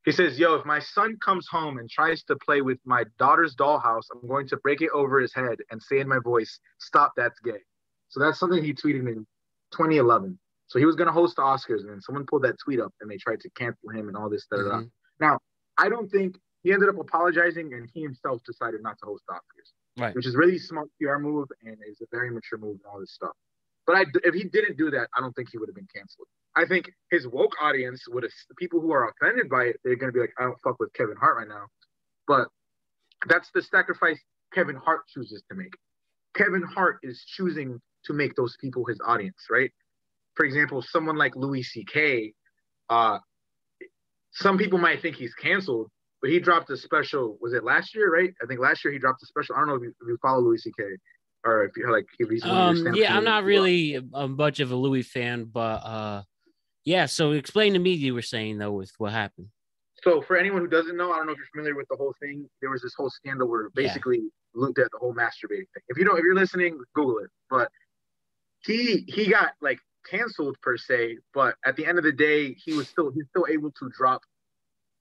He says, yo, if my son comes home and tries to play with my daughter's dollhouse, I'm going to break it over his head and say in my voice, stop, that's gay. So that's something he tweeted in 2011. So he was going to host the Oscars, and then someone pulled that tweet up, and they tried to cancel him and all this. Mm-hmm. Now, I don't think he ended up apologizing, and he himself decided not to host the Oscars, right? Which is really smart PR move and is a very mature move and all this stuff. But if he didn't do that, I don't think he would have been canceled. I think his woke audience would have, people who are offended by it, they're going to be like, I don't fuck with Kevin Hart right now. But that's the sacrifice Kevin Hart chooses to make. Kevin Hart is choosing to make those people his audience, right? For example, someone like Louis C.K., some people might think he's canceled, but he dropped a special, was it last year, right? I think last year he dropped a special. I don't know if you follow Louis C.K. or if you're like, if he's yeah, I'm not really much of a Louis fan, but yeah. So explain to me, you were saying though, with what happened. So for anyone who doesn't know, I don't know if you're familiar with the whole thing. There was this whole scandal where basically looked at the whole masturbating thing. If you're listening, Google it. But he got like canceled per se, but at the end of the day, he's still able to drop.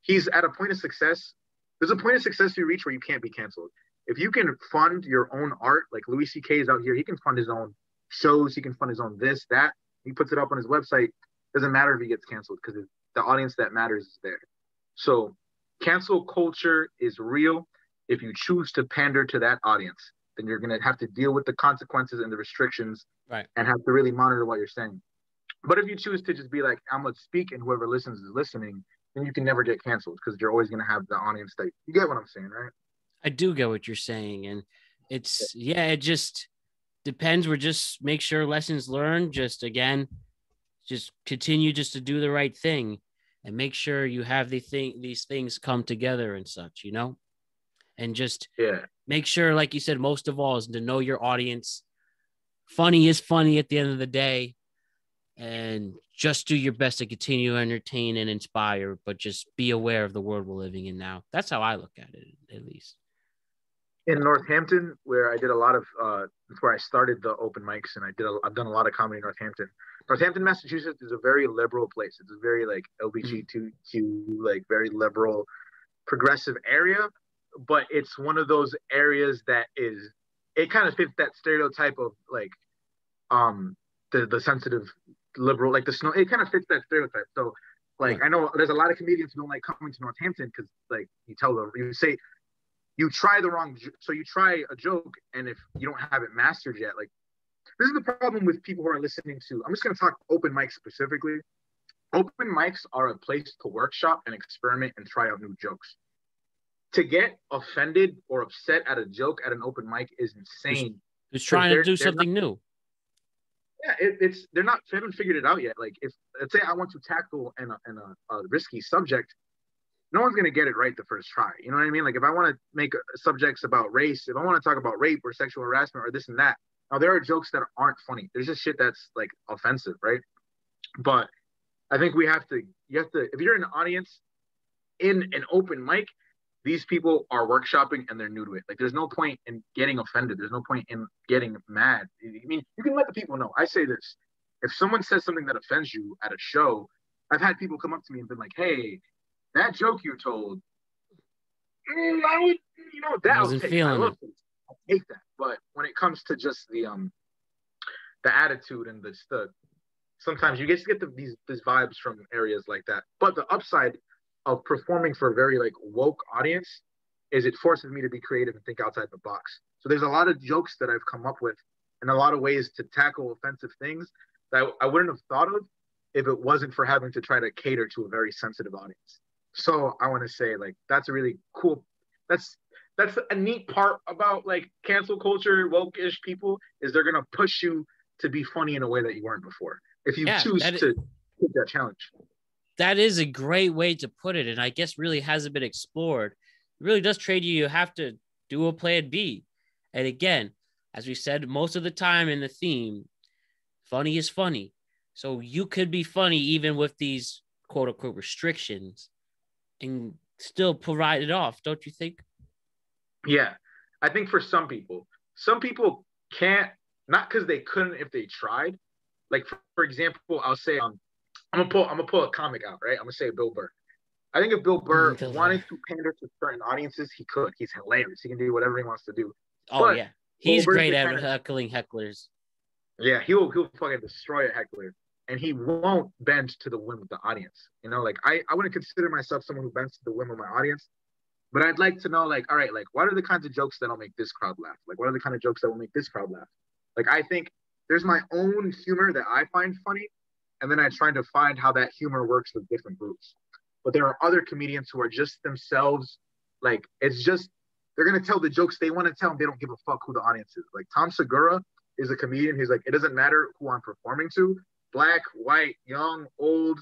He's at a point of success. There's a point of success you reach where you can't be canceled. If you can fund your own art, like Louis C.K. is out here, he can fund his own shows, he can fund his own this, that. He puts it up on his website. Doesn't matter if he gets canceled because the audience that matters is there. So cancel culture is real. If you choose to pander to that audience, then you're going to have to deal with the consequences and the restrictions, right? And have to really monitor what you're saying. But if you choose to just be like, I'm going to speak and whoever listens is listening, then you can never get canceled because you're always going to have the audience that you get what I'm saying, right? I do get what you're saying. And it's, it just depends. We're just make sure lessons learned. Just continue just to do the right thing and make sure you have these things come together and such, and just make sure, like you said, most of all is to know your audience. Funny is funny at the end of the day, and just do your best to continue to entertain and inspire, but just be aware of the world we're living in now. That's how I look at it, at least. In Northampton, where I did a lot of, that's where I started the open mics, and I've done a lot of comedy in Northampton. Northampton, Massachusetts is a very liberal place. It's a very like LGBTQ, like very liberal, progressive area, but it's one of those areas that it kind of fits that stereotype of like, the sensitive liberal, like the snow. It kind of fits that stereotype. So, like, I know there's a lot of comedians who don't like coming to Northampton because, like, you try the wrong, so you try a joke, and if you don't have it mastered yet, like, this is the problem with people who are listening to, I'm just going to talk open mics specifically. Open mics are a place to workshop and experiment and try out new jokes. To get offended or upset at a joke at an open mic is insane. It's trying to do something new. Yeah, they haven't figured it out yet. Like, if let's say I want to tackle a risky subject, no one's gonna get it right the first try. You know what I mean? Like, if I want to make subjects about race, if I want to talk about rape or sexual harassment or this and that, now there are jokes that aren't funny. There's just shit that's like offensive, right? But I think you have to, if you're an audience in an open mic, these people are workshopping and they're new to it. Like, there's no point in getting offended. There's no point in getting mad. I mean, you can let the people know. I say this. If someone says something that offends you at a show, I've had people come up to me and been like, hey, that joke you told, I would, that wasn't feeling it. I take that. But when it comes to just the attitude and sometimes you get these vibes from areas like that. But the upside of performing for a very like woke audience is it forces me to be creative and think outside the box. So there's a lot of jokes that I've come up with and a lot of ways to tackle offensive things that I wouldn't have thought of if it wasn't for having to try to cater to a very sensitive audience. So I want to say, like, that's a really cool, that's a neat part about like cancel culture, woke-ish people, is they're going to push you to be funny in a way that you weren't before. If you choose to take that challenge. That is a great way to put it. And I guess really hasn't been explored. It really does trade you. You have to do a plan B. And again, as we said, most of the time in the theme, funny is funny. So you could be funny even with these quote unquote restrictions and still provide it off. Don't you think? Yeah. I think for some people can't, not because they couldn't if they tried. Like, for example, I'll say, I'm gonna pull a comic out, right? I'm gonna say Bill Burr. I think if Bill Burr Bill Burr. wanted to pander to certain audiences, he could. He's hilarious. He can do whatever he wants to do. Oh But yeah, he's Goldberg's great the at kind of heckling hecklers. yeah, he'll fucking destroy a heckler, and he won't bend to the whim of the audience. You know, like I wouldn't consider myself someone who bends to the whim of my audience, but I'd like to know, like, all right, like, what are the kinds of jokes that'll make this crowd laugh? Like, what are the kind of jokes that will make this crowd laugh? Like, I think there's my own humor that I find funny, and then I try to find how that humor works with different groups. But there are other comedians who are just themselves, like, it's just they're gonna tell the jokes they want to tell, and they don't give a fuck who the audience is. Like Tom Segura is a comedian who's like, it doesn't matter who I'm performing to, black, white, young, old,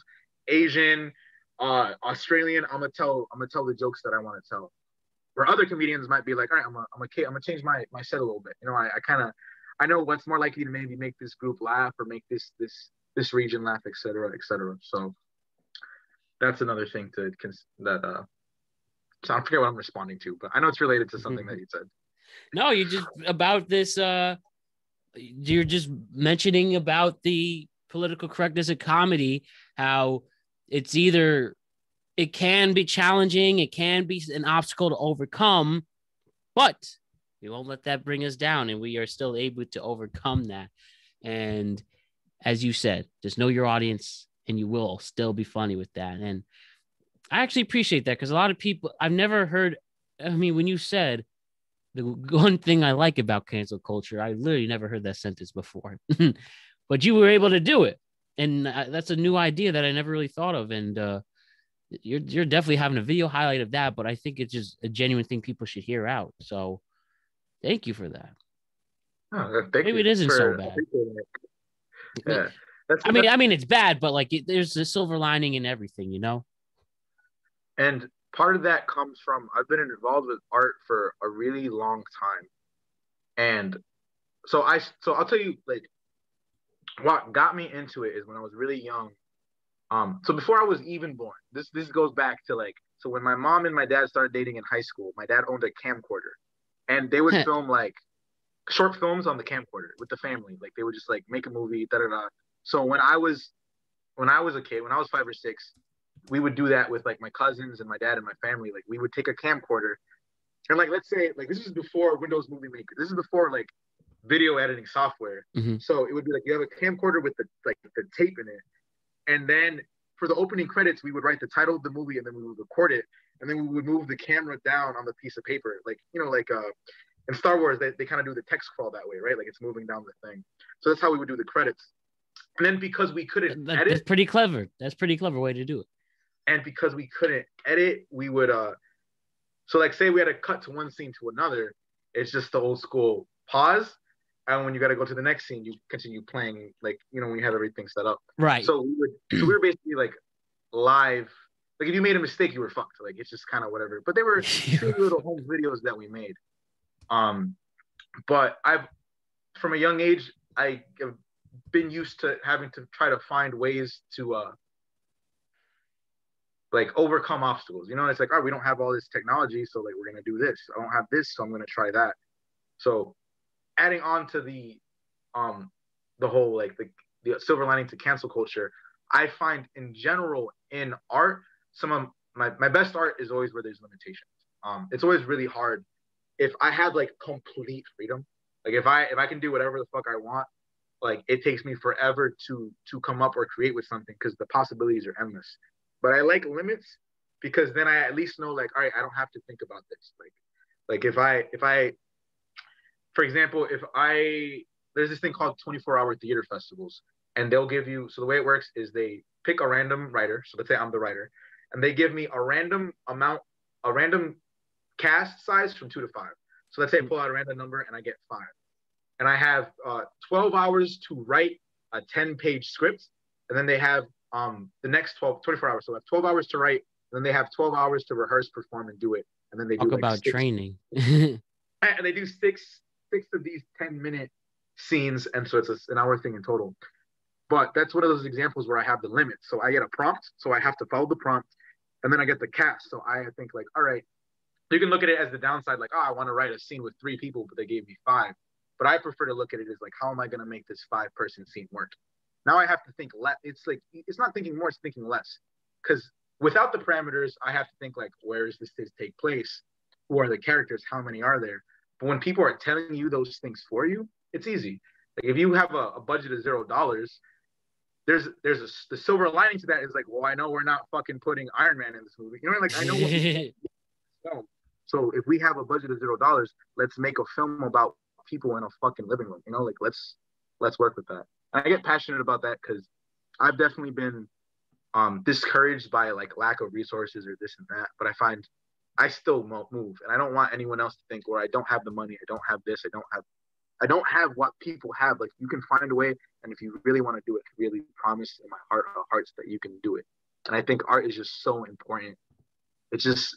Asian, Australian. I'm gonna tell the jokes that I want to tell. Where other comedians might be like, all right, I'm gonna change my set a little bit. You know, I kind of I know what's more likely to maybe make this group laugh or make this region laugh, et cetera, et cetera. So that's another thing that so I forget what I'm responding to, but I know it's related to something that you said. No, you're just about this. You're just mentioning about the political correctness of comedy, how it's either it can be challenging, it can be an obstacle to overcome, but we won't let that bring us down, and we are still able to overcome that. And as you said, just know your audience, and you will still be funny with that. And I actually appreciate that because a lot of people I've never heard. I mean, when you said the one thing I like about cancel culture, I literally never heard that sentence before, but you were able to do it. And that's a new idea that I never really thought of. And you're definitely having a video highlight of that, but I think it's just a genuine thing people should hear out. So thank you for that. Oh, Maybe it isn't so bad. Yeah. I mean, it's bad, but like there's a silver lining in everything, you know? And part of that comes from I've been involved with art for a really long time. And so I'll tell you, like, what got me into it is when I was really young. So before I was even born, this goes back to like, so when my mom and my dad started dating in high school, my dad owned a camcorder, and they would film like short films on the camcorder with the family. Like they would just like make a movie, da da da. So when I was a kid, when I was 5 or 6, we would do that with like my cousins and my dad and my family. Like we would take a camcorder and like, let's say like this is before Windows Movie Maker. This is before like video editing software. Mm-hmm. So it would be like you have a camcorder with the tape in it. And then for the opening credits, we would write the title of the movie and then we would record it. And then we would move the camera down on the piece of paper. Like, you know, like in Star Wars, they kind of do the text crawl that way, right? Like it's moving down the thing. So that's how we would do the credits. And then because we couldn't edit. That's pretty clever. That's a pretty clever way to do it. And because we couldn't edit, we would so like say we had to cut to one scene to another, it's just the old school pause. And when you got to go to the next scene, you continue playing, like, you know, when you have everything set up. Right. So we were basically like live. Like if you made a mistake, you were fucked. Like it's just kind of whatever. But they were little home videos that we made. But from a young age, I have been used to having to try to find ways to like overcome obstacles. You know, it's like, oh, we don't have all this technology, so like we're gonna do this. I don't have this, so I'm gonna try that. So adding on to the whole like the silver lining to cancel culture, I find in general in art, some of my best art is always where there's limitations. It's always really hard if I have like complete freedom. Like if I can do whatever the fuck I want, like it takes me forever to come up or create with something because the possibilities are endless. But I like limits because then I at least know like, all right, I don't have to think about this. Like if I for example, there's this thing called 24-hour theater festivals, and they'll give you, so the way it works is they pick a random writer. So let's say I'm the writer, and they give me a random cast size from 2 to 5. So let's say I pull out a random number and I get 5. And I have 12 hours to write a 10-page script. And then they have the next 24 hours. So I have 12 hours to write, and then they have 12 hours to rehearse, perform, and do it. And then they do like about training. And they do six of these 10-minute scenes, and so it's an hour thing in total. But that's one of those examples where I have the limit. So I get a prompt, so I have to follow the prompt, and then I get the cast. So I think like, all right, you can look at it as the downside, like, oh, I want to write a scene with 3 people, but they gave me 5. But I prefer to look at it as like, how am I going to make this 5-person scene work? Now I have to think less. It's like, it's not thinking more, it's thinking less. Because without the parameters, I have to think like, where does this take place? Who are the characters? How many are there? But when people are telling you those things for you, it's easy. Like if you have a budget of $0, the silver lining to that is like, well, I know we're not fucking putting Iron Man in this movie. You know, like I know what we film. So if we have a budget of $0, let's make a film about people in a fucking living room. You know, like let's work with that. And I get passionate about that because I've definitely been discouraged by like lack of resources or this and that. But I find I still move, and I don't want anyone else to think, well, I don't have the money, I don't have this, I don't have what people have. Like you can find a way, and if you really want to do it, I really promise in my heart of hearts that you can do it. And I think art is just so important. It's just,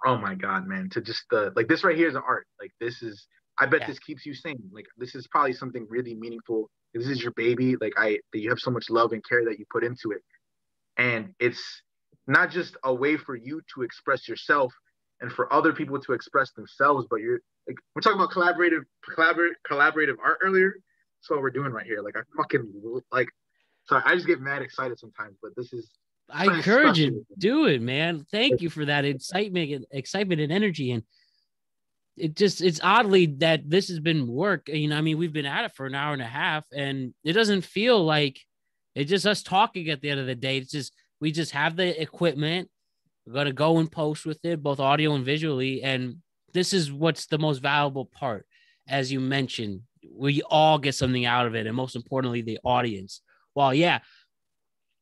oh my God, man, to just like this right here is an art. Like this is, I bet this keeps you sane. Like this is probably something really meaningful. This is your baby. Like you have so much love and care that you put into it. And it's not just a way for you to express yourself and for other people to express themselves, but you're like, we're talking about collaborative art earlier. That's what we're doing right here. Like I fucking like, sorry, I just get mad excited sometimes, but this is, I encourage you, do it, man. Thank you for that excitement and energy. And it's oddly that this has been work. You know, I mean, we've been at it for an hour and a half, and it doesn't feel like it's just us talking at the end of the day. It's just, we just have the equipment. We're going to go and post with it, both audio and visually. And this is what's the most valuable part. As you mentioned, we all get something out of it. And most importantly, the audience. Well, yeah,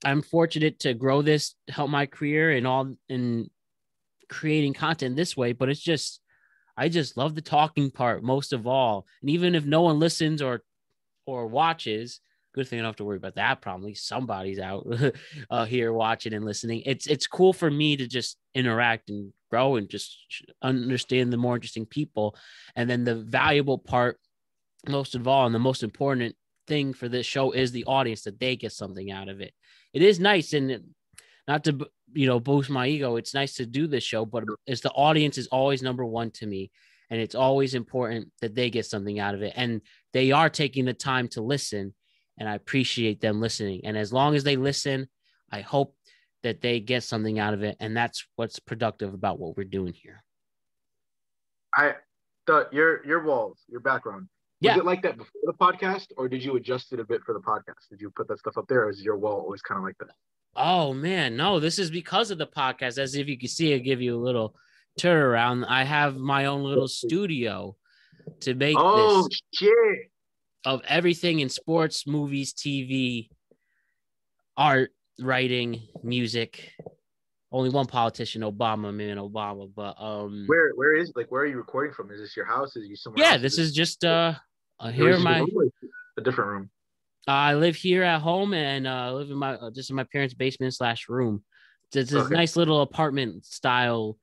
I'm fortunate to grow this, help my career and all in creating content this way. But it's just, I just love the talking part most of all. And even if no one listens or watches, good thing I don't have to worry about that. Probably somebody's out here watching and listening. It's cool for me to just interact and grow and just understand the more interesting people. And then the valuable part, most of all, and the most important thing for this show is the audience, that they get something out of it. It is nice, and not to, boost my ego, it's nice to do this show, but it's the audience is always number one to me. And it's always important that they get something out of it. And they are taking the time to listen. And I appreciate them listening. And as long as they listen, I hope that they get something out of it. And that's what's productive about what we're doing here. Your walls, your background, was it like that before the podcast, or did you adjust it a bit for the podcast? Did you put that stuff up there, or is your wall always kind of like that? Oh man, no, this is because of the podcast. As if you can see, I give you a little turnaround. I have my own little studio to make this shit of everything in sports, movies, TV, art, writing, music. Only one politician, Obama. But where are you recording from? Is this your house? Is you somewhere? Yeah, this is just here a different room. I live here at home, and live in my parents' basement / room. It's a nice little apartment style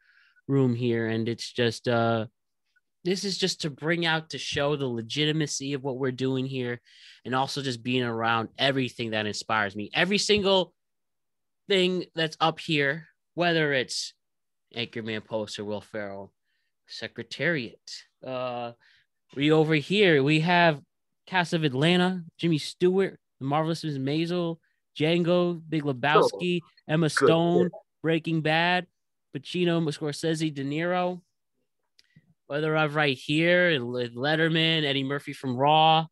room here, and it's just this is just to bring out, to show the legitimacy of what we're doing here, and also just being around everything that inspires me. Every single thing that's up here, whether it's Anchorman poster, Will Ferrell, Secretariat. We over here, we have cast of Atlanta, Jimmy Stewart, The Marvelous Mrs. Maisel, Django, Big Lebowski, Emma Stone, Breaking Bad, Pacino, Scorsese, De Niro. Whether I'm right here, Letterman, Eddie Murphy from Raw,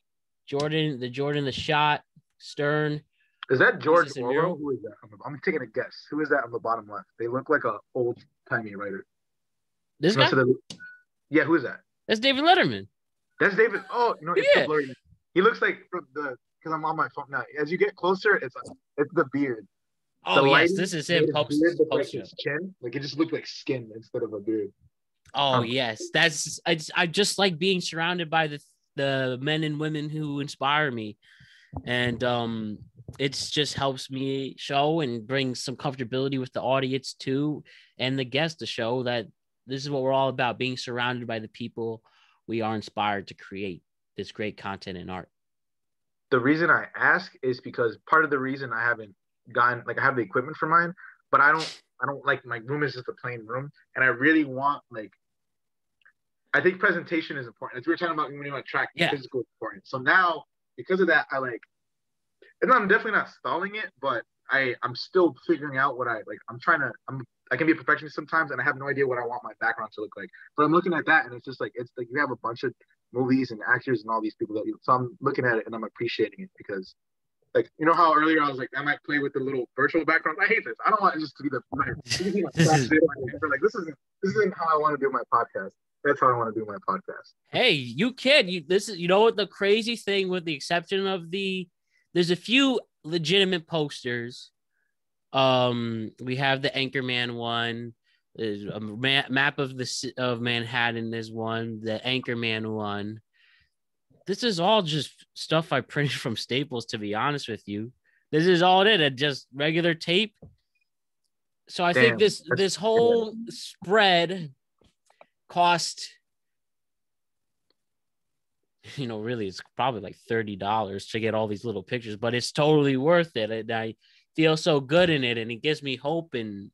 Jordan the Shot, Stern. Is that George Orwell? Who is that? I'm taking a guess. Who is that on the bottom left? They look like a old-timey writer. This guy? Yeah, who is that? That's David Letterman. That's David. Oh, no, it's the blurry. He looks like because I'm on my phone now. As you get closer, it's the beard. Oh, yes, this is him. Post his chin. Like it just looked like skin instead of a beard. Oh, yes. I just like being surrounded by the men and women who inspire me. And it just helps me show and bring some comfortability with the audience too, and the guests, to show that this is what we're all about, being surrounded by the people we are inspired to create this great content and art. The reason I ask is because part of the reason I haven't gotten, like, I have the equipment for mine, but I don't like, my room is just a plain room, and I really want, like, I think presentation is important. As we were talking about when you want to track, physical is important. So now, because of that, I'm definitely not stalling it, but I'm still figuring out what I like. I can be a perfectionist sometimes, and I have no idea what I want my background to look like. But I'm looking at that, and it's like you have a bunch of movies and actors and all these people so I'm looking at it and I'm appreciating it because like you know how earlier I was like I might play with the little virtual backgrounds. I hate this. I don't want it just to be like this isn't how I want to do my podcast. That's how I want to do my podcast. Hey, you can. You know what the crazy thing, with the exception of there's a few legitimate posters. We have the Anchorman one. There's a map of Manhattan is one. The Anchorman one. This is all just stuff I printed from Staples, to be honest with you. This is all it is, just regular tape. So I think this whole spread cost, really it's probably like $30 to get all these little pictures, but it's totally worth it. And I feel so good in it, and it gives me hope, and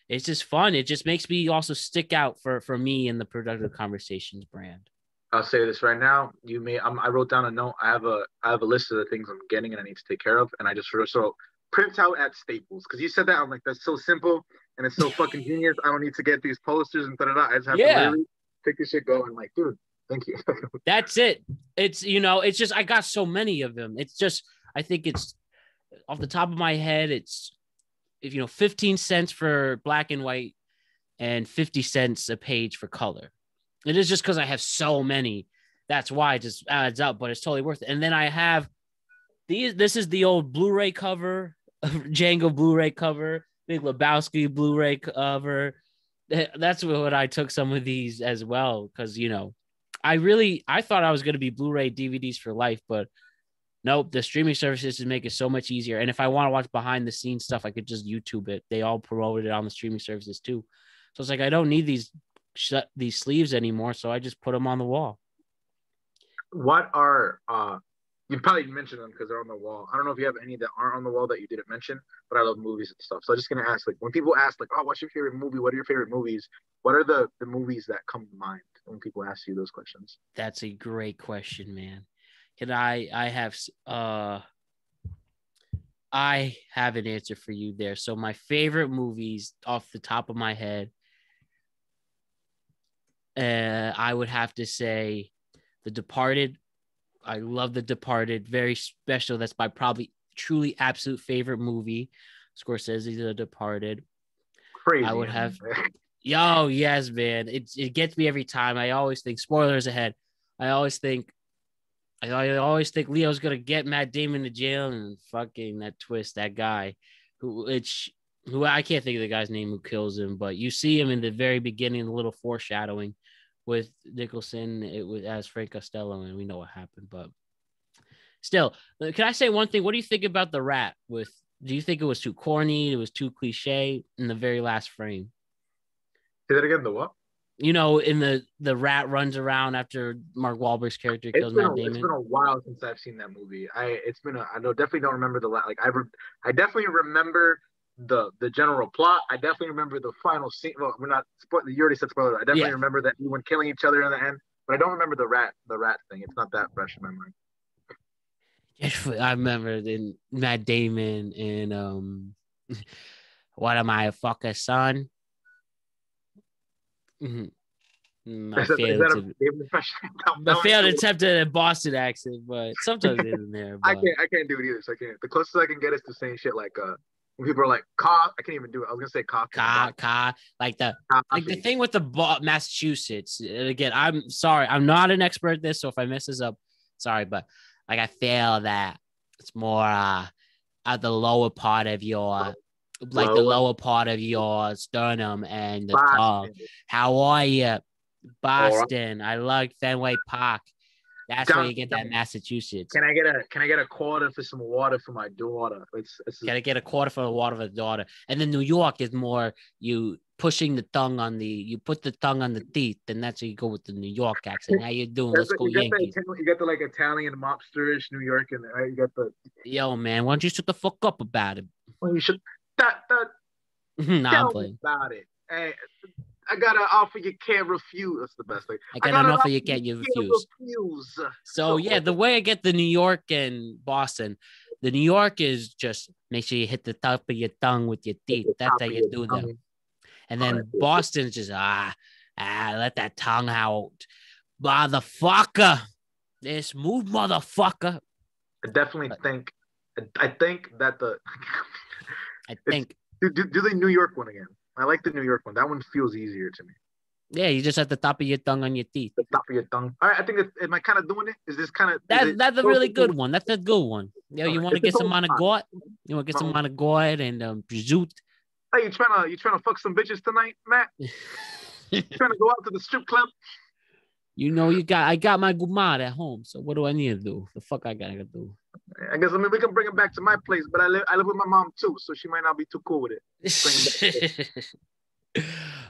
it's just fun. It just makes me also stick out for me in the Productive Conversations brand. I'll say this right now. I wrote down a note. I have a list of the things I'm getting and I need to take care of, and I just print out at Staples because you said that. I'm like, that's so simple and it's so fucking genius. I don't need to get these posters and da-da-da. I just have to literally take this shit, go, and like, dude, thank you. That's it. It's it's just I got so many of them. It's just I think it's off the top of my head. It's 15 cents for black and white and 50 cents a page for color. It is just because I have so many. That's why it just adds up, but it's totally worth it. And then I have these. This is the old Blu-ray cover, Django Blu-ray cover, Big Lebowski Blu-ray cover. That's what I took some of these as well, because I thought I was going to be Blu-ray DVDs for life, but nope. The streaming services just make it so much easier. And if I want to watch behind the scenes stuff, I could just YouTube it. They all promoted it on the streaming services too. So it's like I don't need these sleeves anymore, so I just put them on the wall. What are you probably mentioned them because they're on the wall. I don't know if you have any that aren't on the wall that you didn't mention, but I love movies and stuff. So I'm just gonna ask, like, when people ask, like, oh, what's your favorite movie? What are your favorite movies? What are the movies that come to mind when people ask you those questions? That's a great question, man. I have an answer for you there. So my favorite movies off the top of my head, I would have to say The Departed. I love The Departed. Very special. That's my probably truly absolute favorite movie. Scorsese's The Departed. Crazy. I would have. Yo, yes, man. It gets me every time. I always think, spoilers ahead. I always think Leo's gonna get Matt Damon to jail, and fucking that twist, that guy who I can't think of the guy's name who kills him, but you see him in the very beginning, a little foreshadowing with Nicholson as Frank Costello, and we know what happened. But still, can I say one thing? What do you think about the rat? Do you think it was too corny? It was too cliche in the very last frame? Say that again. The what? In the rat runs around after Mark Wahlberg's character kills Matt Damon. It's been a while since I've seen that movie. I definitely don't remember I definitely remember the general plot. I definitely remember the final scene. Well, we're not you already said spoiler. I definitely remember that everyone killing each other in the end, but I don't remember the rat thing. It's not that fresh in my mind. I remember in Matt Damon and what am I, a fucker son? Mm-hmm. My failed attempt at a Boston accent, but sometimes it isn't there. But... I can't do it either. So I can't. The closest I can get is to saying shit like when people are like "cough," I can't even do it. I was gonna say "cough." Like the thing with the Massachusetts. Again, I'm sorry, I'm not an expert at this, so if I mess this up, sorry, but like I feel that it's more at the lower part of your. Like the lower part of your sternum and the tongue. How are you? Boston. Right. I like Fenway Park. That's where you get that Massachusetts. Can I get a quarter for some water for my daughter? Can I get a quarter for the water for the daughter? And then New York is more you pushing the tongue you put the tongue on the teeth, and that's where you go with the New York accent. How you doing? Let's go Yankees. You got the like Italian mobsterish New York, and right? You got the. Yo, man, why don't you shut the fuck up about it? Well, you should. Nah, I'm playing about it. Hey, I got an offer you can't refuse. That's the best thing. I got an offer you can't refuse. So yeah, the way I get the New York and Boston. The New York is just make sure you hit the top of your tongue with your teeth. That's how you do them. And then Boston's just let that tongue out, motherfucker. This move, motherfucker. I definitely think. I think that the. Do the New York one again. I like the New York one. That one feels easier to me. Yeah, you just have the top of your tongue on your teeth. The top of your tongue. All right, I think am I kind of doing it? Is this kind of that's a really good one? That's a good one. Yeah, you want to get some managot? You want to get some managot and prosciutto? Hey, you trying to fuck some bitches tonight, Matt? You trying to go out to the strip club? You know, I got my gumad at home. So what do I need to do? The fuck I gotta do? I guess we can bring him back to my place, but I live with my mom too, so she might not be too cool with it.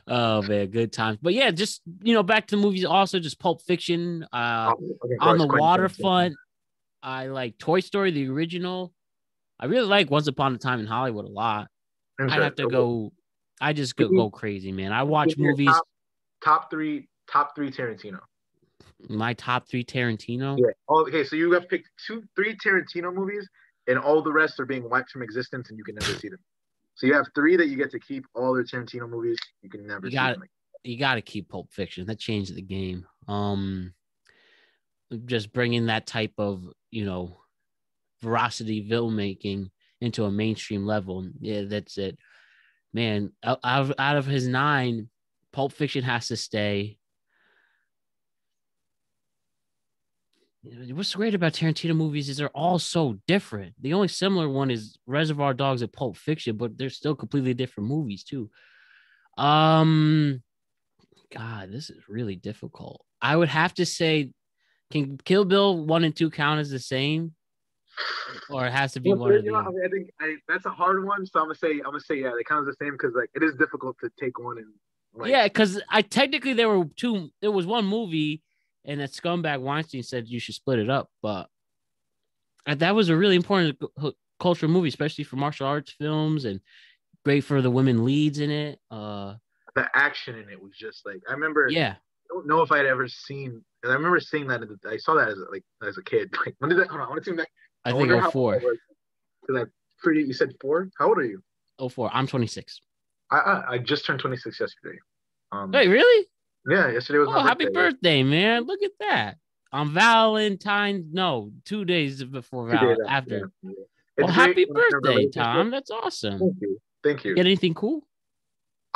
Oh man, good times. But yeah, just back to the movies. Also, just Pulp Fiction. On the waterfront, I like Toy Story, the original. I really like Once Upon a Time in Hollywood a lot. I have to go. I just go crazy, man. I watch movies. Top three Tarantino. My top 3 Tarantino. Yeah. Okay, so you have to pick 3 Tarantino movies, and all the rest are being wiped from existence, and you can never see them. So you have 3 that you get to keep. All the Tarantino movies, you can never see them. You got to keep Pulp Fiction. That changed the game. Just bringing that type of veracity filmmaking into a mainstream level. Yeah, that's it, man. Out of his 9, Pulp Fiction has to stay. What's great about Tarantino movies is they're all so different. The only similar one is Reservoir Dogs and Pulp Fiction, but they're still completely different movies too. God, this is really difficult. I would have to say, can Kill Bill 1 and 2 count as the same, or it has to be one of the? I think that's a hard one. So I'm gonna say yeah, they count as the same because like it is difficult to take one and. Yeah, because technically there were 2. There was one movie. And that scumbag Weinstein said you should split it up. But that was a really important cultural movie, especially for martial arts films, and great for the women leads in it. The action in it was just like, I remember. Yeah. I don't know if I'd ever seen. I remember seeing that. I saw that as a kid. Like, when did that come out? I want to see that. I think 04. You said 4? How old are you? 04. I'm 26. I just turned 26 yesterday. Wait, really? Yeah, yesterday was my birthday. Happy birthday, man. Look at that. On Valentine's, 2 days before Valentine's. After. Yeah. Well, happy birthday, Tom. That's awesome. Thank you. Get anything cool?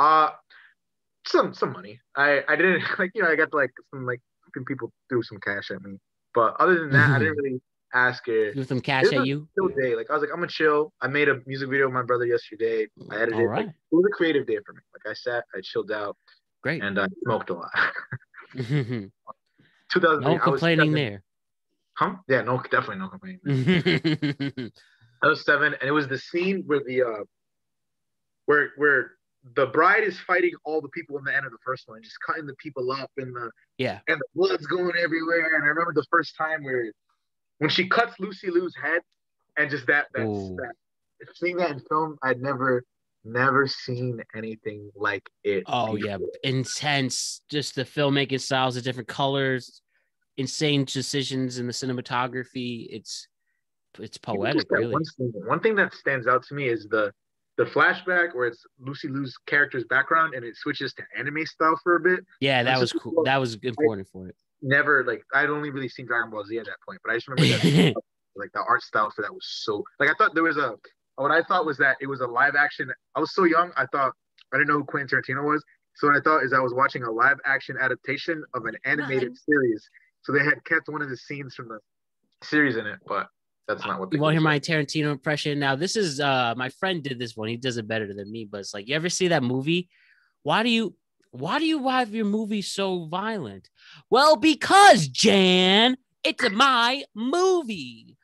Some money. I didn't I got some people threw some cash at me. But other than that, I didn't really ask it. Threw some cash at you? Chill day. I was like, I'm gonna chill. I made a music video with my brother yesterday. I edited it. Right. It was a creative day for me. I sat, I chilled out. Great. And I smoked a lot. 2008. No complaining there. Huh? Yeah, definitely no complaining. I was 7, and it was the scene where where the bride is fighting all the people in the end of the first one, just cutting the people up, and the blood's going everywhere. And I remember the first time when she cuts Lucy Liu's head, and just that seeing that in film, I'd never seen anything like it. Oh yeah, intense. Just the filmmaking styles, the different colors, insane decisions in the cinematography. It's poetic, really. One thing that stands out to me is the flashback where it's Lucy Liu's character's background and it switches to anime style for a bit. Yeah, that was cool. That was important for it. Never I'd only really seen Dragon Ball Z at that point, but I just remember that the art style for that was so I thought there was what I thought was that it was a live action. I was so young, I didn't know who Quentin Tarantino was. So what I thought is I was watching a live action adaptation of an animated series. So they had kept one of the scenes from the series in it, but that's not what they You want to hear my Tarantino impression? Now, this is my friend did this one. He does it better than me, but it's like, you ever see that movie? Why do you have your movie so violent? Well, because Jan, it's my movie.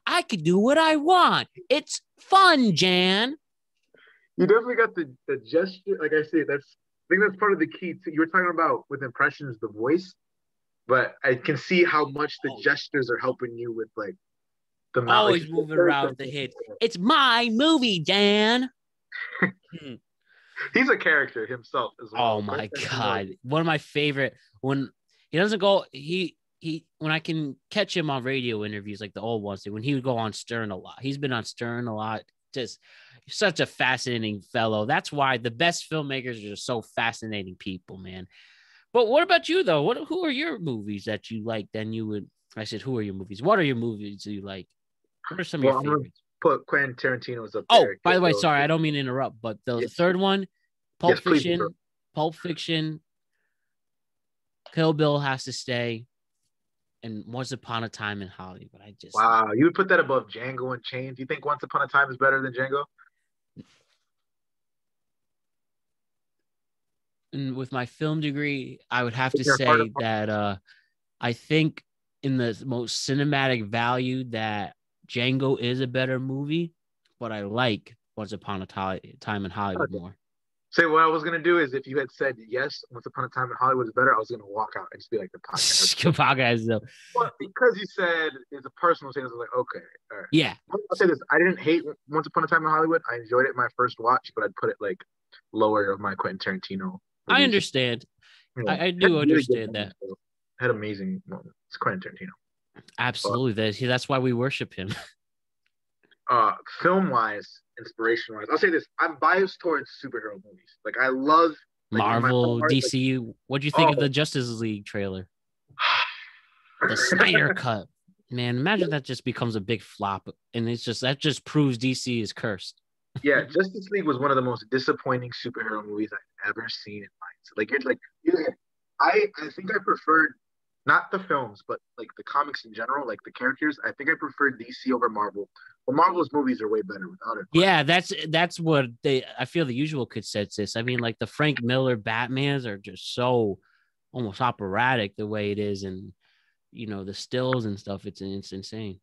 I could do what I want. It's fun, Jan. You definitely got the gesture. Like I say, I think that's part of the key. You were talking about with impressions, the voice, but I can see how much the gestures are helping you with the mouth. Always moving around the head. It's my movie, Jan. He's a character himself as well. Oh my God. One of my favorite, when he doesn't go, he when I can catch him on radio interviews like the old ones, when he would go on Stern a lot. He's been on Stern a lot. Just such a fascinating fellow. That's why the best filmmakers are just so fascinating people, man. But what about you though? Who are your movies that you like? Then you would. I said, who are your movies? What are your movies you like? What are some of your favorites? Put Quentin Tarantino's up there. Oh, by the way, sorry, I don't mean to interrupt, but the third one, Pulp Fiction, Kill Bill has to stay, and Once Upon a Time in Hollywood. Wow, you would put that above Django Unchained? Do you think Once Upon a Time is better than Django? And with my film degree, I would have to say that I think in the most cinematic value that Django is a better movie, but I like Once Upon a Time in Hollywood more. Say what I was gonna do is if you had said yes, Once Upon a Time in Hollywood is better, I was gonna walk out and just be like the podcast. But because you said it's a personal thing, I was like, okay, all right. Yeah. I'll say this: I didn't hate Once Upon a Time in Hollywood. I enjoyed it my first watch, but I'd put it like lower of my Quentin Tarantino movies. I understand. I do understand that. Had amazing moments. It's Quentin Tarantino. Absolutely. That's why we worship him. Film-wise, inspiration-wise, I'll say this: I'm biased towards superhero movies. Like I love Marvel, DC. Like, what'd you think of the Justice League trailer? The Snyder Cut, man. Imagine that just becomes a big flop, and that just proves DC is cursed. Yeah, Justice League was one of the most disappointing superhero movies I've ever seen in my life. I think I preferred not the films, but like the comics in general, like the characters. I think I preferred DC over Marvel. Well, Marvel's movies are way better without it. Yeah, that's what I feel the usual consensus. I mean, like the Frank Miller Batmans are just so almost operatic the way it is, and the stills and stuff. It's insane.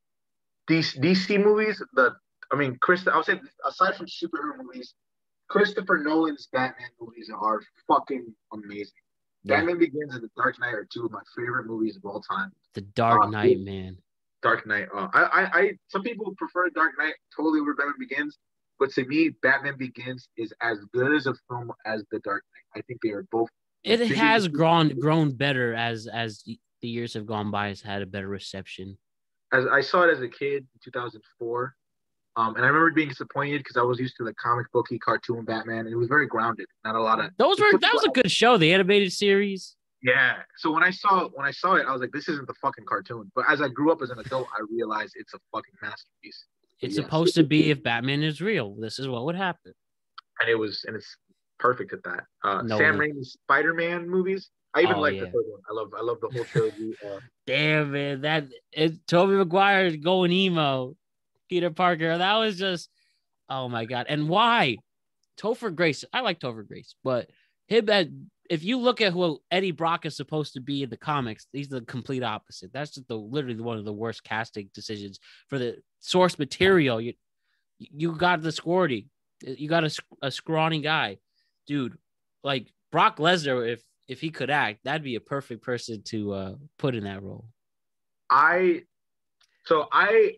DC movies, I'll say aside from superhero movies, Christopher Nolan's Batman movies are fucking amazing. Yeah. Batman Begins and The Dark Knight are two of my favorite movies of all time. The Dark Knight, man. Dark Knight. Some people prefer Dark Knight totally over Batman Begins, but to me, Batman Begins is as good as a film as The Dark Knight. I think they are both. It has grown better as the years have gone by. It's had a better reception. As I saw it as a kid in 2004. And I remember being disappointed because I was used to the comic booky cartoon Batman, and it was very grounded. Not a lot of that was a good show, the animated series. Yeah. So when I saw it, I was like, this isn't the fucking cartoon. But as I grew up as an adult, I realized it's a fucking masterpiece. It's supposed to be if Batman is real. This is what would happen. And it's perfect at that. Sam Raimi's Spider-Man movies. I even like the third one. I love the whole trilogy. Damn, man, Tobey Maguire going emo. Peter Parker, that was just, oh my god! And why Topher Grace? I like Topher Grace, but if you look at who Eddie Brock is supposed to be in the comics, he's the complete opposite. That's just literally one of the worst casting decisions for the source material. You got the squirty, you got a scrawny guy, dude. Like Brock Lesnar, if he could act, that'd be a perfect person to put in that role. So I'll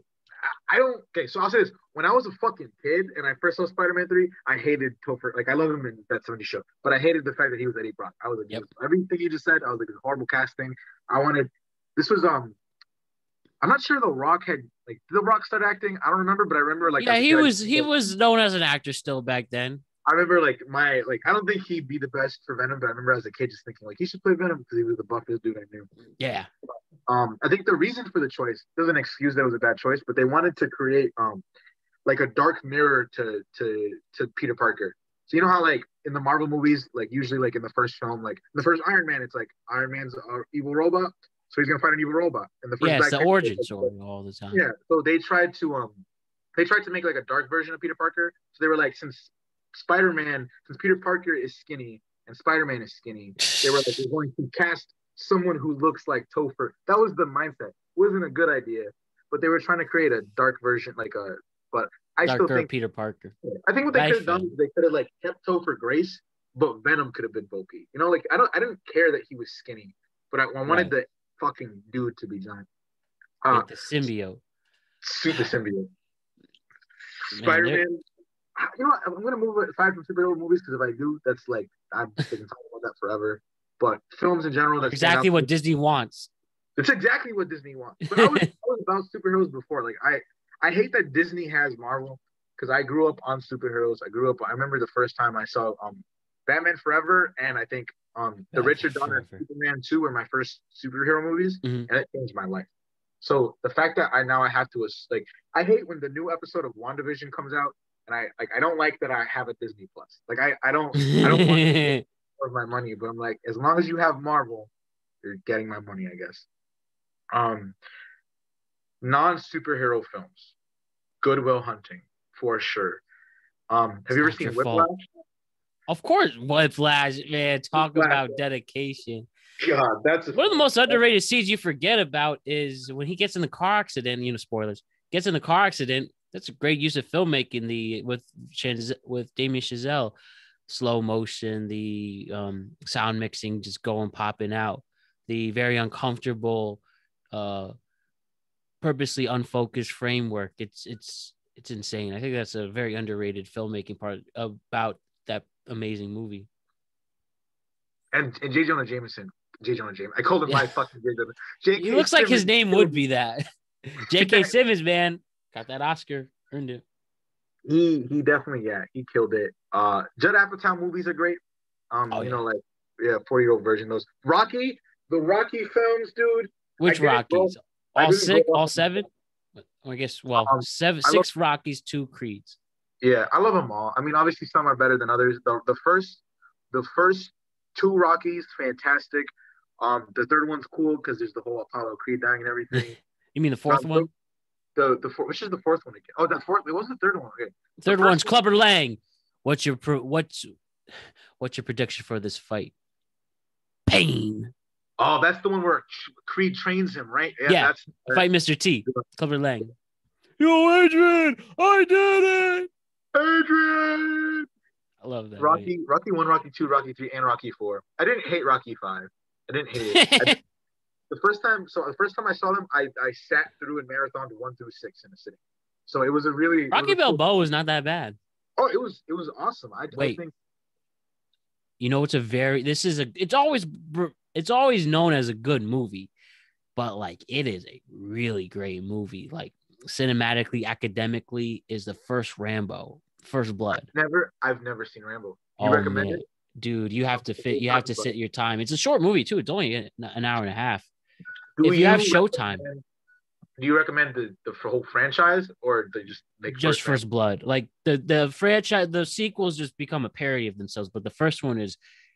say this. When I was a fucking kid and I first saw Spider-Man 3, I hated Topher. Like, I love him in that 70s show, but I hated the fact that he was Eddie Brock. I was like, everything you just said, I was like, it's horrible casting. I'm not sure The Rock did The Rock start acting? I don't remember, but I remember he was known as an actor still back then. I remember I don't think he'd be the best for Venom, but I remember as a kid just thinking he should play Venom because he was the buffest dude I knew. Yeah. I think the reason for the choice doesn't excuse that it was a bad choice, but they wanted to create a dark mirror to Peter Parker. So you know how in the Marvel movies, usually in the first film, in the first Iron Man, it's Iron Man's an evil robot, so he's gonna fight an evil robot. And the first it's the origin story all the time. Yeah. So they tried to make a dark version of Peter Parker. So they were since Peter Parker is skinny and Spider-Man is skinny, they were they're going to cast someone who looks like Topher. That was the mindset. It wasn't a good idea, but they were trying to create a dark version, but I still think Peter Parker. I think what they could have done is they could have kept Topher Grace, but Venom could have been bulky. I didn't care that he was skinny, but I wanted the fucking dude to be giant. The symbiote. Super symbiote. Spider-Man. I'm gonna move aside from superhero movies because if I do, that's I'm just talking about that forever. But films in general, that's exactly what Disney wants. It's exactly what Disney wants. But I was about superheroes before. Like I hate that Disney has Marvel because I grew up on superheroes. I remember the first time I saw Batman Forever, and I think the Richard Donner Superman 2 were my first superhero movies, Mhm. and it changed my life. So the fact that I have to like I hate when the new episode of WandaVision comes out, and I don't like that I have a Disney Plus. Like I don't want to give my money, but I'm like, as long as you have Marvel, you're getting my money, I guess. Um, Non-superhero films, Good Will Hunting for sure. Have It's you ever not your seen fault. Whiplash? Of course, Whiplash, man. Talk Whiplash. about dedication. God, that's one of the most underrated scenes you forget about is when he gets in the car accident. Spoilers. Gets in the car accident. That's a great use of filmmaking. With Damien Chazelle, slow motion, the sound mixing just going popping out, the very uncomfortable, purposely unfocused framework. It's insane. I think that's a very underrated filmmaking part about that amazing movie. And J. Jonah Jameson. I called him my fucking J. Jonah. He looks like his name would be that. J.K. Simmons, man, got that Oscar, earned it. He definitely, he killed it. Judd Apatow movies are great. Like 40-year-old version. Those the Rocky films, dude. Which Rockies? All seven? I guess, six Rockies, 2 Creeds. Yeah, I love them all. I mean, obviously some are better than others. The first 2 Rockies, fantastic. The third one's cool because there's the whole Apollo Creed dying and everything. You mean the fourth one? Which is the fourth one again? Oh, the fourth. It wasn't the third one. Okay. Third one's Clubber Lang. What's your prediction for this fight? Pain. Oh, that's the one where Creed trains him, right? Yeah. That's fight Mr. T. Clubber Lang. Yo, Adrian, I did it. Adrian. I love that. Rocky 1, Rocky 2, Rocky 3, and Rocky 4. I didn't hate Rocky 5. I didn't hate it. The first time I saw them, I sat through and marathoned 1 through 6 in a sitting. So it was a really Rocky Balboa was not that bad. Oh, it was awesome. I think. It's always known as a good movie, but like it is a really great movie. Like cinematically, academically, is the first Rambo, First Blood. I've never seen Rambo. You recommend it? Dude, you have to sit your time. It's a short movie too. It's only an hour and a half. If you have Showtime. Do you recommend the whole franchise, or they just make First Blood? Like the franchise, the sequels just become a parody of themselves. But the first one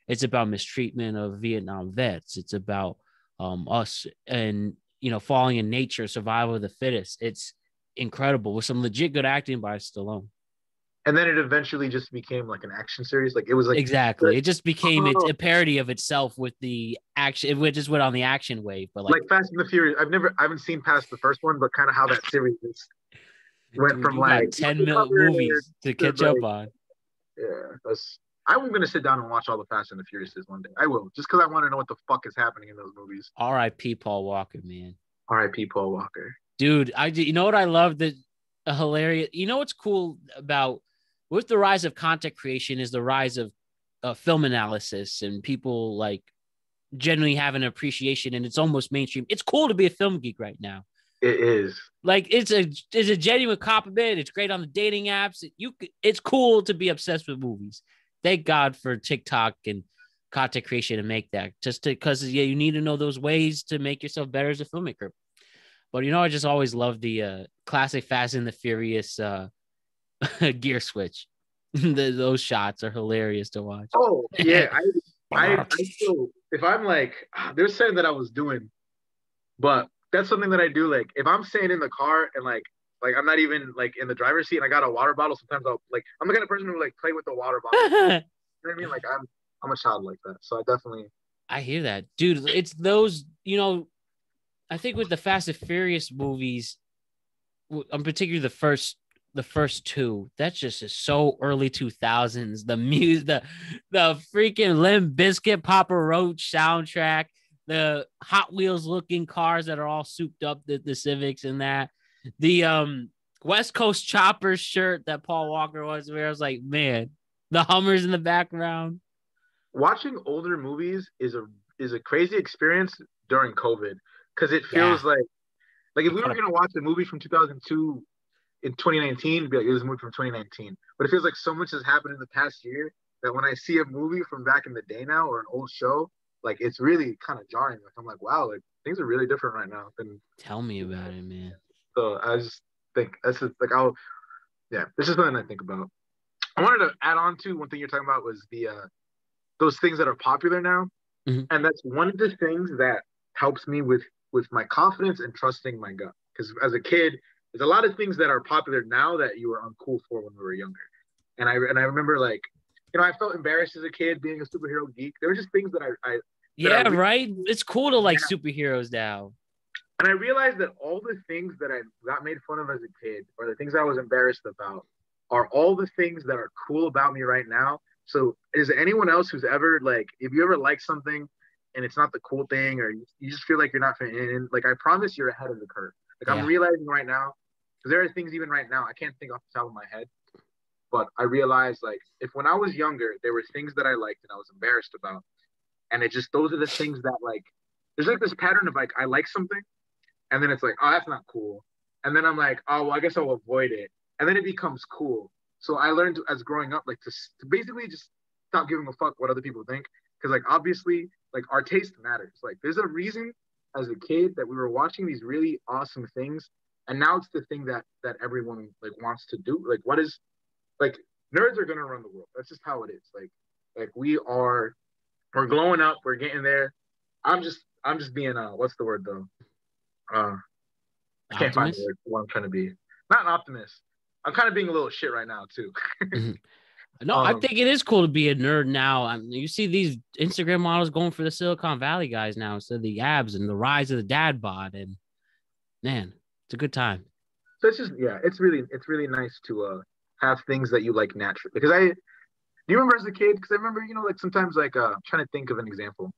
it's about mistreatment of Vietnam vets. It's about us and falling in nature, survival of the fittest. It's incredible with some legit good acting by Stallone. And then it eventually just became like an action series. Like it was like exactly. It just became a parody of itself with the action. It just went on the action wave. But like Fast and the Furious, I haven't seen past the first one, but kind of how that series went from like 10 movies to catch up on. Yeah, I'm gonna sit down and watch all the Fast and the Furious one day. I will, just because I want to know what the fuck is happening in those movies. R.I.P. Paul Walker, man. R.I.P. Paul Walker, dude. You know what I love? That hilarious. You know what's cool about with the rise of content creation is the rise of film analysis and people like generally have an appreciation, and it's almost mainstream. It's cool to be a film geek right now. It is. Like it's a genuine compliment. It's great on the dating apps. It's cool to be obsessed with movies. Thank God for TikTok and content creation to make that. Just because you need to know those ways to make yourself better as a filmmaker. But I just always love the classic Fast and the Furious gear switch. Those shots are hilarious to watch. Oh yeah, I still, if I'm like, there's something that I was doing, but that's something that I do. Like if I'm sitting in the car and like I'm not even like in the driver's seat and I got a water bottle, sometimes I'm the kind of person who like play with the water bottle. You know what I mean? Like I'm a child like that. So I hear that, dude. It's those, I think with the Fast and Furious movies, in particular the first 2, that just is so early 2000s. The music, the freaking Limp Bizkit Papa Roach soundtrack, the Hot Wheels looking cars that are all souped up, the Civics and that, the West Coast Choppers shirt that Paul Walker was wearing. I was like, man, the Hummers in the background. Watching older movies is a crazy experience during COVID. because it Yeah. feels like if we were gonna watch a movie from 2002 in 2019, it'd be like it was a movie from 2019. But it feels like so much has happened in the past year that when I see a movie from back in the day now or an old show, like it's really kind of jarring. Like I'm like, wow, like things are really different right now than. Tell me about it, man. So I just think that's just like I'll yeah, this is something I think about. I wanted to add on to one thing you're talking about was the those things that are popular now, Mhm. and that's one of the things that helps me with my confidence and trusting my gut. Because as a kid, there's a lot of things that are popular now that you were uncool for when we were younger. And I remember like, I felt embarrassed as a kid being a superhero geek. There were just things that Yeah, right. It's cool to like yeah. superheroes now. And I realized that all the things that I got made fun of as a kid, or the things I was embarrassed about, are all the things that are cool about me right now. So, is there anyone else who's ever like, if you ever like something and it's not the cool thing, or you just feel like you're not fitting in, like I promise you're ahead of the curve. Like I'm Yeah. realizing right now, because there are things even right now I can't think off the top of my head, but I realized like if when I was younger there were things that I liked and I was embarrassed about, and it just those are the things that like there's like this pattern of like I like something and then it's like, oh, that's not cool. And then I'm like, oh, well, I guess I'll avoid it. And then it becomes cool. So I learned as growing up, like to basically just stop giving a fuck what other people think. Because like obviously, like our taste matters. Like there's a reason as a kid that we were watching these really awesome things, and now it's the thing that everyone like wants to do. Like what is like nerds are gonna run the world. That's just how it is. Like we're glowing up. We're getting there. I'm just being what's the word though? Uh, I can't find the Optimus. word what I'm trying to be. Not an optimist. I'm kind of being a little shit right now too. Mhm. No, I um, think it is cool to be a nerd now. You see these Instagram models going for the Silicon Valley guys now instead of the abs and the rise of the dad bod. And man, it's a good time. so it's just yeah, it's really nice to have things that you like naturally. Because do you remember as a kid? Because I remember like sometimes like I'm trying to think of an example.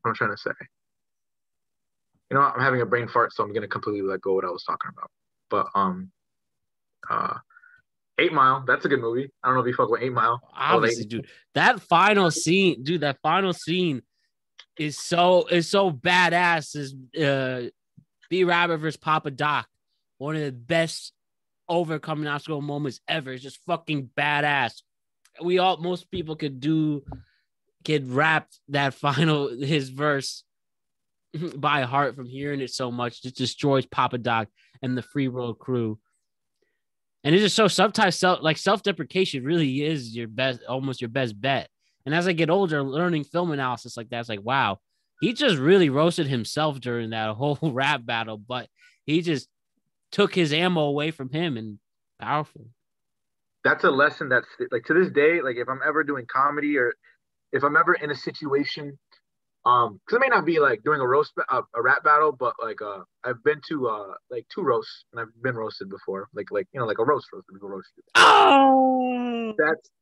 What I'm trying to say. I'm having a brain fart, so I'm gonna completely let go of what I was talking about. But uh, 8 Mile, that's a good movie. I don't know if you fuck with 8 Mile. I love Obviously, dude, that final scene, is so badass. Is B Rabbit versus Papa Doc, one of the best overcoming obstacle moments ever. It's just fucking badass. Most people could rap that his verse by heart from hearing it so much. It destroys Papa Doc and the Free World crew. And it just shows sometimes self-deprecation really is almost your best bet. And as I get older, learning film analysis like that, it's like, wow, he just really roasted himself during that whole rap battle, but he just took his ammo away from him and powerful. that's a lesson that's like to this day. Like if I'm ever doing comedy or if I'm ever in a situation, because it may not be like doing a rap battle, but like I've been to like two roasts and I've been roasted before, like a roast people roasted. Oh,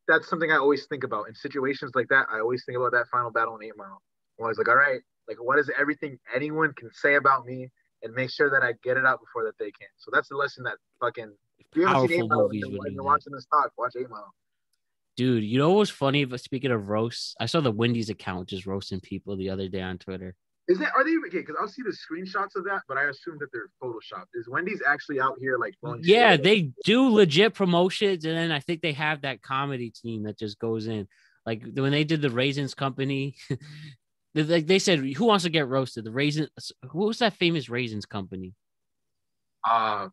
That's something I always think about in situations like that. I always think about that final battle in 8 Mile. I was like, all right, like what is everything anyone can say about me, and make sure that I get it out before that they can. So that's the lesson that fucking. If you haven't seen powerful 8 Mile movies and would you're do that. watching this talk, watch 8 Mile. Dude, you know what's funny? But speaking of roasts, I saw the Wendy's account just roasting people the other day on Twitter. Are they okay? Because I'll see the screenshots of that, but I assume that they're photoshopped. Is Wendy's actually out here like throwing shade? Yeah, they do legit promotions, and then I think they have that comedy team that just goes in. Like when they did the Raisins Company, they said, "Who wants to get roasted?" The Raisins. Who was that famous Raisins Company? Uh,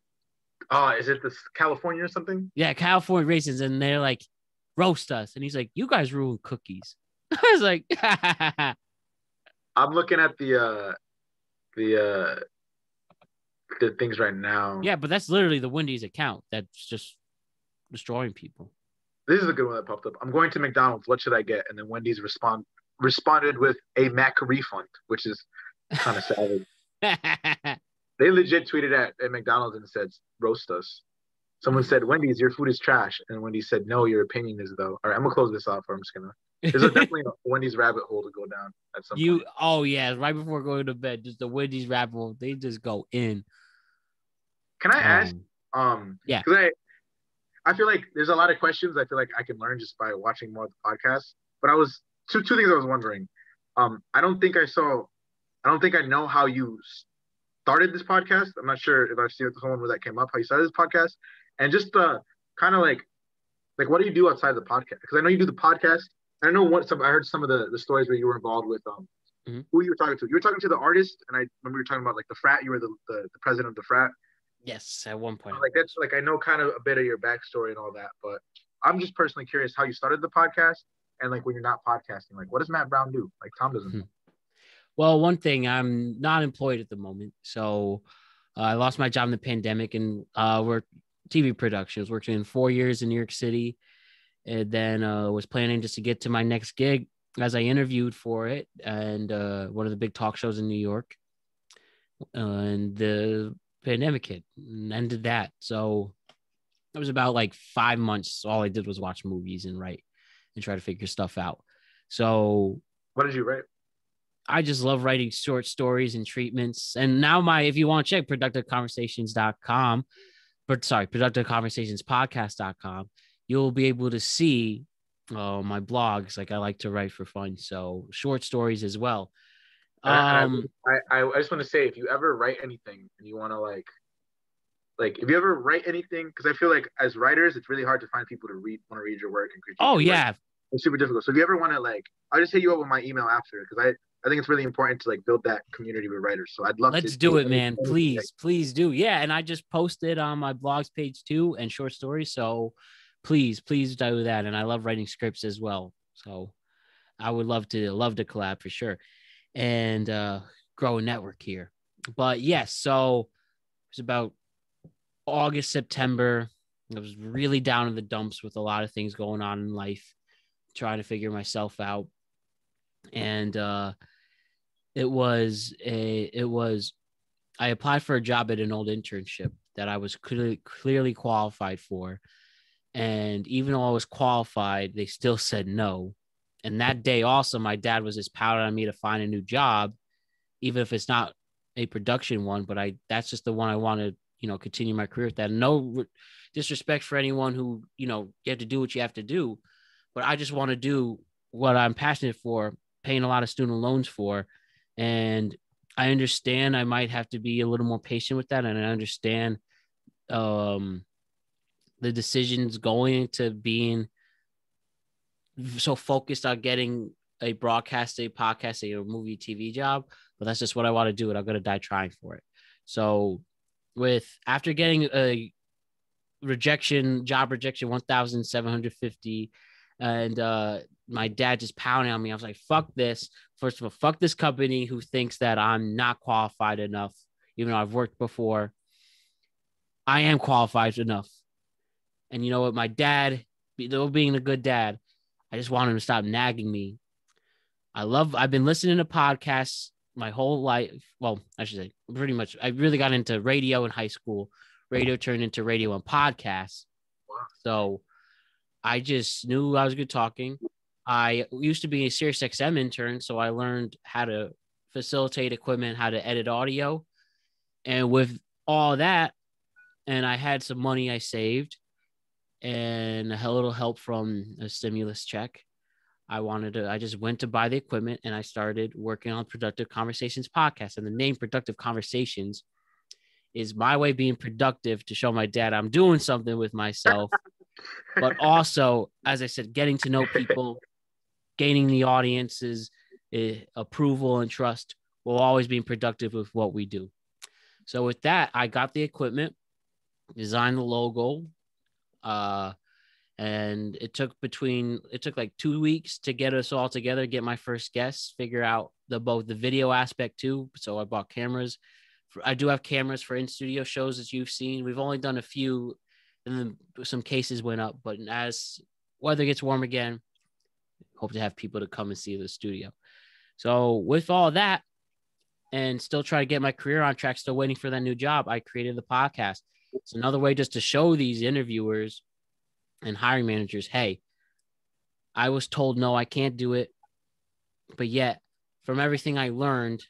is it this California or something? Yeah, California Raisins, and they're like, "Roast us," and he's like, "You guys ruin cookies." I was like, I'm looking at the the things right now. "Yeah," but that's literally the Wendy's account that's just destroying people. This is a good one that popped up. I'm going to McDonald's. What should I get? And then Wendy's responded with a Mac refund, which is kind of savage. They legit tweeted at McDonald's and said, "Roast us." Someone said, "Wendy's, your food is trash," and Wendy's said, "No, your opinion is though." All right, I'm gonna close this off. Or I'm just gonna. Definitely a Wendy's rabbit hole to go down at some point. Oh yeah, right before going to bed, just the Wendy's rap roll, they just go in. Can I ask? Yeah. Because I feel like there's a lot of questions I feel like I can learn just by watching more of the podcast. But I was two things I was wondering. I don't think I know how you started this podcast. I'm not sure if I've seen someone where that came up, how you started this podcast, and just kind of like what do you do outside of the podcast? Because I know you do the podcast. I know I heard some of the stories where you were involved with who you were talking to. You were talking to the artist, and I remember you were talking about like the frat. You were the president of the frat. Yes, at one point. Like that's like I know kind of a bit of your backstory and all that, but I'm just personally curious how you started the podcast and like when you're not podcasting, like what does Matt Brown do? Like Tom doesn't know. Well, one thing, I'm not employed at the moment, so I lost my job in the pandemic and worked TV productions. Worked in 4 years in New York City, and then was planning just to get to my next gig as I interviewed for it and one of the big talk shows in New York, and the pandemic hit and ended that. So it was about like 5 months. All I did was watch movies and write and try to figure stuff out. So what did you write? I just love writing short stories and treatments. And now if you want to check productiveconversations.com, productiveconversationspodcast.com, you'll be able to see my blogs. Like I like to write for fun. So short stories as well. I just want to say, if you ever write anything and you want to like if you ever write anything, because I feel like as writers, it's really hard to find people to want to read your work and critique. Oh yeah. It's super difficult. So if you ever want to I'll just hit you up with my email after, because I think it's really important to like build that community with writers. So I'd love Let's do it, man. Please do. Yeah. And I just posted on my blogs page too and short stories. So please do that. And I love writing scripts as well. So I would love to collab for sure and grow a network here. But yes, so it was about August, September. I was really down in the dumps with a lot of things going on in life, trying to figure myself out. And I applied for a job at an old internship that I was clearly qualified for. And even though I was qualified, they still said no. And that day also, my dad was just pounding on me to find a new job, even if it's not a production one, but that's just the one I want to, continue my career with that. No disrespect for anyone who, you have to do what you have to do, but I just want to do what I'm passionate for, paying a lot of student loans for. And I understand I might have to be a little more patient with that. And I understand the decisions going to being so focused on getting a broadcasting, podcasting, or movie, TV job, but that's just what I want to do. And I'm going to die trying for it. So after getting a job rejection, 1,750, and my dad just pounding on me. I was like, fuck this. First of all, fuck this company who thinks that I'm not qualified enough, even though I've worked before. I am qualified enough. And you know what? My dad, though being a good dad, I just want him to stop nagging me. I've been listening to podcasts my whole life. Well, I should say pretty much. I really got into radio in high school. Radio turned into radio and podcasts. So I just knew I was good talking. I used to be a SiriusXM intern, so I learned how to facilitate equipment, how to edit audio. And with all that, and I had some money I saved and a little help from a stimulus check. I just went to buy the equipment and I started working on Productive Conversations podcast. And the name Productive Conversations is my way of being productive to show my dad I'm doing something with myself, but also, as I said, getting to know people, gaining the audience's approval and trust while always being productive with what we do. So with that, I got the equipment, designed the logo, and it took like 2 weeks to get us all together, get my first guests, figure out both the video aspect too. So I bought cameras. I do have cameras for in-studio shows, as you've seen. We've only done a few, and then some cases went up. But as weather gets warm again, hope to have people to come and see the studio. So with all that, and still try to get my career on track, still waiting for that new job, I created the podcast. It's another way just to show these interviewers and hiring managers, hey, I was told no, I can't do it. But yet, from everything I learned,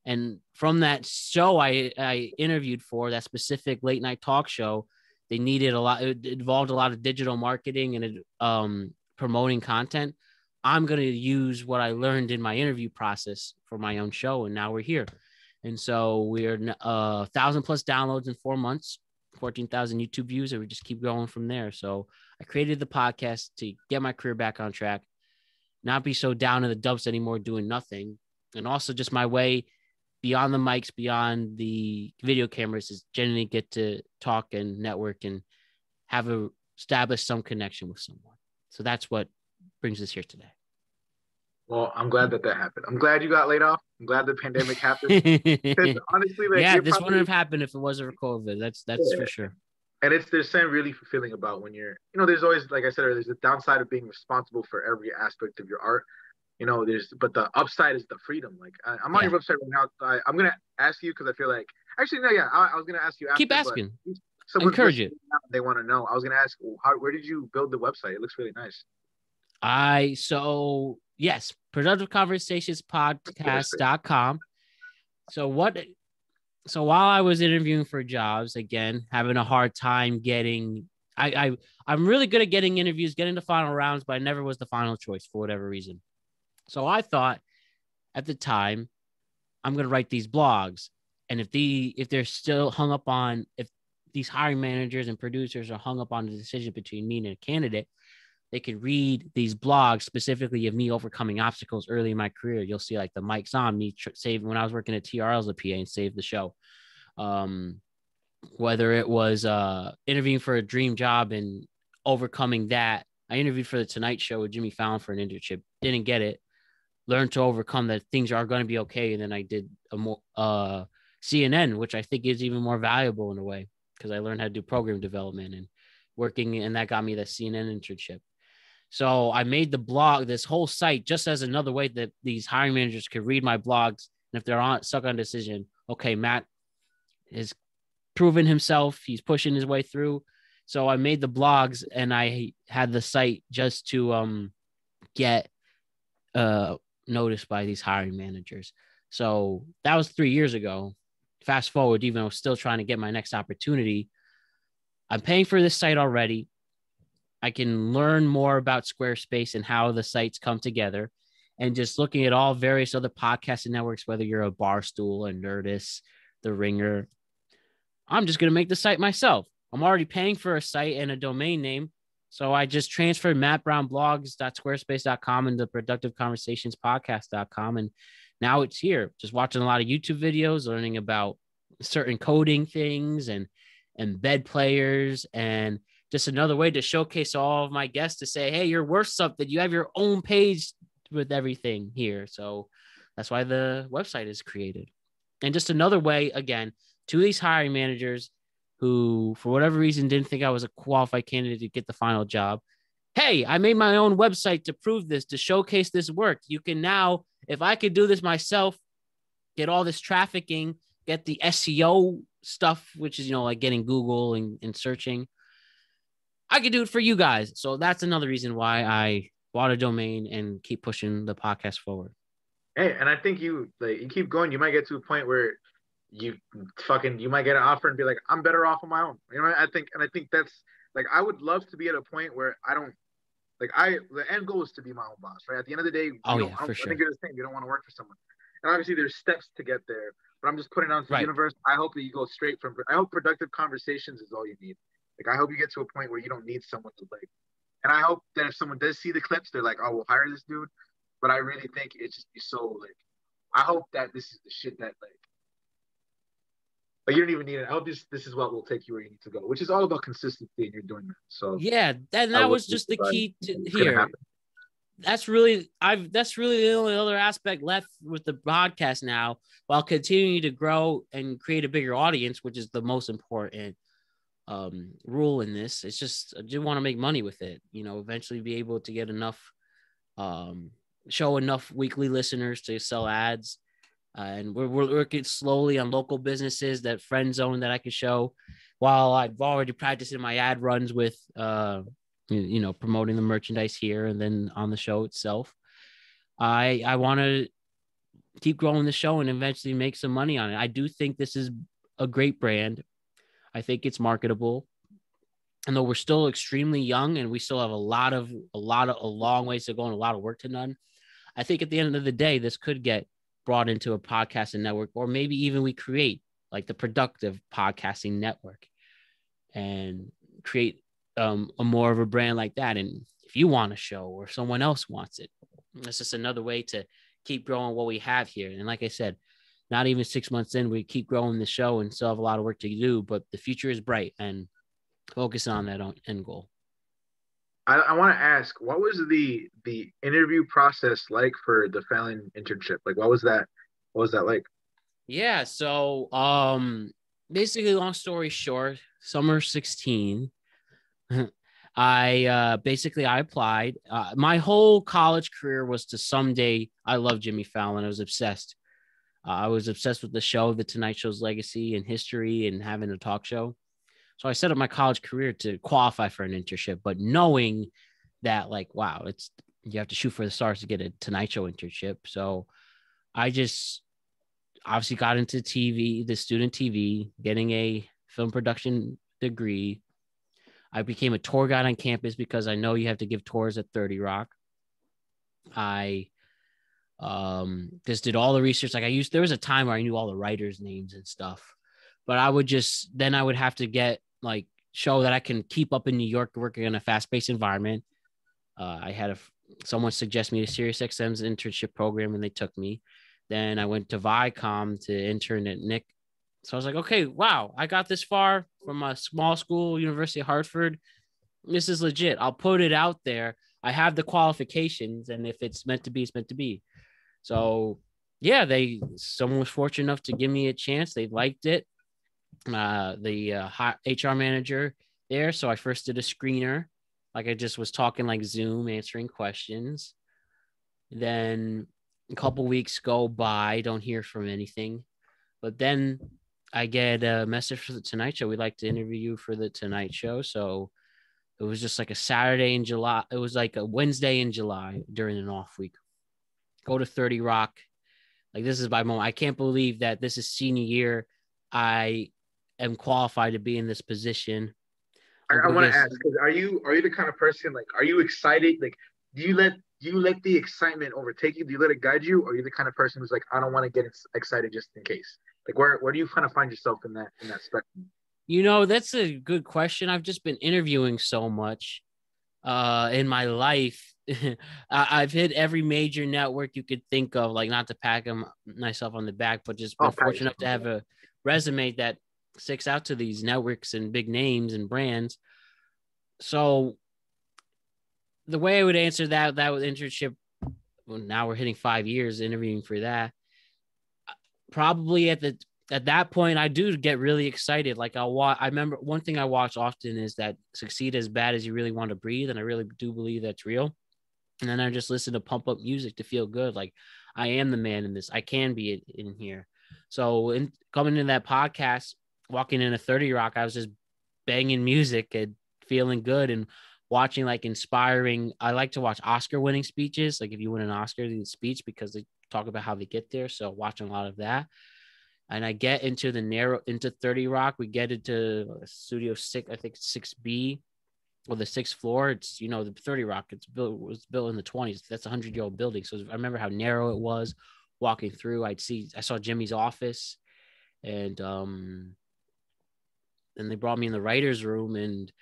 and from that show I interviewed for, that specific late night talk show, they needed a lot. It involved a lot of digital marketing and promoting content. I'm going to use what I learned in my interview process for my own show. And now we're here. And so we're 1,000 plus downloads in 4 months, 14,000 YouTube views, and we just keep going from there. So I created the podcast to get my career back on track, not be so down in the dumps anymore, doing nothing. And also just my way beyond the mics, beyond the video cameras, is generally get to talk and network and establish some connection with someone. So that's what brings us here today. Well, I'm glad that happened. I'm glad you got laid off. I'm glad the pandemic happened. Honestly, like, yeah, this wouldn't have happened if it wasn't for COVID. That's for sure. And there's something really fulfilling about when you're, there's always, like I said earlier, there's a downside of being responsible for every aspect of your art. But the upside is the freedom. Like I'm on your website right now. I'm gonna ask you because I feel like actually no, yeah, I was gonna ask you after. Keep asking. Encourage it. They want to know. I was gonna ask, where did you build the website? It looks really nice. Yes, Productive Conversations Podcast.com. So while I was interviewing for jobs, again, having a hard time getting, I'm really good at getting interviews, getting to final rounds, but I never was the final choice for whatever reason. So I thought at the time, I'm going to write these blogs. And if they're still hung up on, if these hiring managers and producers are hung up on the decision between me and a candidate, they could read these blogs specifically of me overcoming obstacles early in my career. You'll see like the mic's on me saving when I was working at TRL as a PA and saved the show. Whether it was interviewing for a dream job and overcoming that. I interviewed for the Tonight Show with Jimmy Fallon for an internship. Didn't get it. Learned to overcome that things are going to be okay. And then I did a more CNN, which I think is even more valuable in a way because I learned how to do program development and working. And that got me the CNN internship. So I made the blog, this whole site, just as another way that these hiring managers could read my blogs. And if they're stuck on decision, okay, Matt has proven himself. He's pushing his way through. So I made the blogs and I had the site just to get noticed by these hiring managers. So that was 3 years ago. Fast forward, even though I was still trying to get my next opportunity, I'm paying for this site already. I can learn more about Squarespace and how the sites come together, and just looking at all various other podcasts and networks, whether you're a Barstool, a Nerdist, The Ringer. I'm just going to make the site myself. I'm already paying for a site and a domain name. So I just transferred mattbrownblogs.squarespace.com into productiveconversationspodcast.com. And now it's here, just watching a lot of YouTube videos, learning about certain coding things and embed players, and just another way to showcase all of my guests to say, hey, you're worth something. You have your own page with everything here. So that's why the website is created. And just another way, again, to these hiring managers who, for whatever reason, didn't think I was a qualified candidate to get the final job. Hey, I made my own website to prove this, to showcase this work. You can now, if I could do this myself, get all this trafficking, get the SEO stuff, which is, like getting Google and searching. I could do it for you guys. So that's another reason why I bought a domain and keep pushing the podcast forward. Hey, and I think you keep going. You might get to a point where you might get an offer and be like, I'm better off on my own. I think that's like, I would love to be at a point where the end goal is to be my own boss, right? At the end of the day, for sure. I think you're the same. You don't want to work for someone. And obviously there's steps to get there, but I'm just putting it out to the universe. I hope that you go straight from, I hope productive conversations is all you need. Like, I hope you get to a point where you don't need someone to and I hope that if someone does see the clips, they're like, oh, we'll hire this dude. But I really think it just be so I hope that this is the shit that you don't even need it. I hope this is what will take you where you need to go, which is all about consistency, and you're doing that. So yeah, that was just the key to here. That's really the only other aspect left with the podcast now, while continuing to grow and create a bigger audience, which is the most important rule in this. It's just, I do want to make money with it, eventually be able to get enough, show enough weekly listeners to sell ads. And we're working slowly on local businesses that friend zone that I can show, while I've already practiced in my ad runs with, promoting the merchandise here and then on the show itself. I want to keep growing the show and eventually make some money on it. I do think this is a great brand. I think it's marketable. And though we're still extremely young and we still have a long ways to go and a lot of work to done, I think at the end of the day, this could get brought into a podcasting network, or maybe even we create like the productive podcasting network and create a more of a brand like that. And if you want a show or someone else wants it, it's just another way to keep growing what we have here. And like I said, not even 6 months in, we keep growing the show and still have a lot of work to do, but the future is bright and focus on that end goal. I want to ask, what was the interview process like for the Fallon internship? Like, what was that? What was that like? Yeah. So, basically, long story short, summer 16, I applied. My whole college career was to someday. I love Jimmy Fallon. I was obsessed. I was obsessed with the show, The Tonight Show's legacy and history, and having a talk show. So I set up my college career to qualify for an internship, but knowing that, like, wow, you have to shoot for the stars to get a Tonight Show internship. So I just obviously got into TV, the student TV, getting a film production degree. I became a tour guide on campus because I know you have to give tours at 30 Rock. I just did all the research. Like there was a time where I knew all the writers' names and stuff, but I would have to get like show that I can keep up in New York working in a fast-paced environment. I had someone suggest me to SiriusXM's internship program, and they took me. Then I went to Viacom to intern at Nick. So I was like, okay, wow, I got this far from a small school, University of Hartford. This is legit. I'll put it out there. I have the qualifications, and if it's meant to be, it's meant to be. So yeah, someone was fortunate enough to give me a chance. They liked it. The HR manager there. So I first did a screener. Like I just was talking like Zoom, answering questions. Then a couple weeks go by, don't hear from anything. But then I get a message for the Tonight Show. We'd like to interview you for the Tonight Show. So it was just like a Saturday in July. It was like a Wednesday in July during an off week. Go to 30 Rock. Like, this is my moment. I can't believe that this is senior year. I am qualified to be in this position. I want to ask, are you the kind of person, like, are you excited? Like, do you let the excitement overtake you? Do you let it guide you? Or are you the kind of person who's like, I don't want to get excited just in case? Like, where do you kind of find yourself in that spectrum? That's a good question. I've just been interviewing so much in my life. I've hit every major network you could think of, like, not to pat myself on the back, but just been fortunate enough to have a resume that sticks out to these networks and big names and brands. So the way I would answer that with internship, well, now we're hitting 5 years interviewing for that. Probably at that point, I do get really excited. Like I remember one thing I watch often is that Succeed as Bad as You Really Want to Breathe. And I really do believe that's real. And then I just listen to pump up music to feel good. Like, I am the man in this. I can be in here. So coming into that podcast, walking into 30 Rock, I was just banging music and feeling good and watching like inspiring. I like to watch Oscar winning speeches. Like, if you win an Oscar, the speech, because they talk about how they get there. So watching a lot of that. And I get into into 30 Rock. We get into Studio 6, I think 6B, or the 6th floor. It's, the 30 Rock, was built in the 20s. That's a 100-year-old building. So I remember how narrow it was walking through. I saw Jimmy's office, and then they brought me in the writer's room, and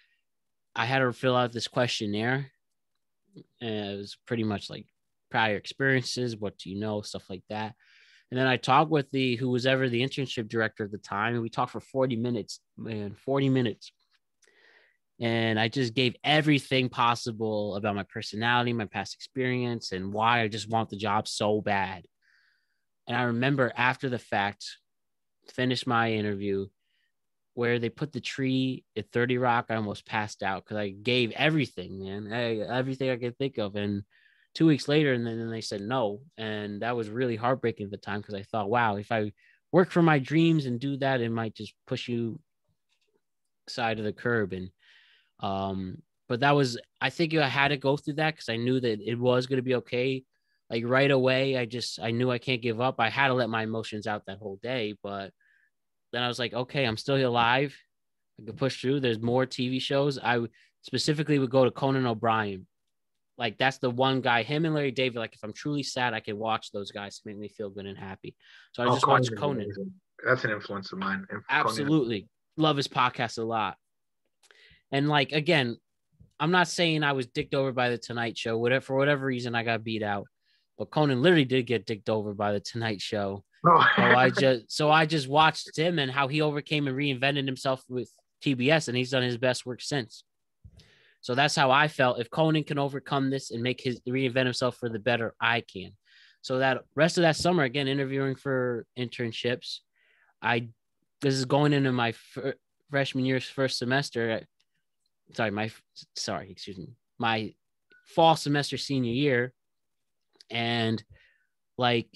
I had to fill out this questionnaire. And it was pretty much like prior experiences, what do you know, stuff like that. And then I talked with who was ever the internship director at the time, and we talked for 40 minutes, man, 40 minutes. And I just gave everything possible about my personality, my past experience, and why I just want the job so bad. And I remember after the fact, finished my interview, where they put the tree at 30 Rock. I almost passed out because I gave everything, man, everything I could think of. And 2 weeks later, and then they said no. And that was really heartbreaking at the time, because I thought, wow, if I work for my dreams and do that, it might just push you side of the curb. And but I think I had to go through that because I knew that it was going to be okay. Like, right away, I knew I can't give up. I had to let my emotions out that whole day. But then I was like, okay, I'm still alive. I could push through. There's more TV shows. I specifically would go to Conan O'Brien. Like that's the one guy, him and Larry David. Like if I'm truly sad, I can watch those guys to make me feel good and happy. So I just watched Conan. That's an influence of mine. Absolutely. Love his podcast a lot. And like, again, I'm not saying I was dicked over by the Tonight Show. For whatever reason, I got beat out. But Conan literally did get dicked over by the Tonight Show. Oh. So I just watched him and how he overcame and reinvented himself with TBS, and he's done his best work since. So that's how I felt. If Conan can overcome this and reinvent himself for the better, I can. So that rest of that summer, again, interviewing for internships. This is going into my freshman year's first semester. My fall semester senior year. And like,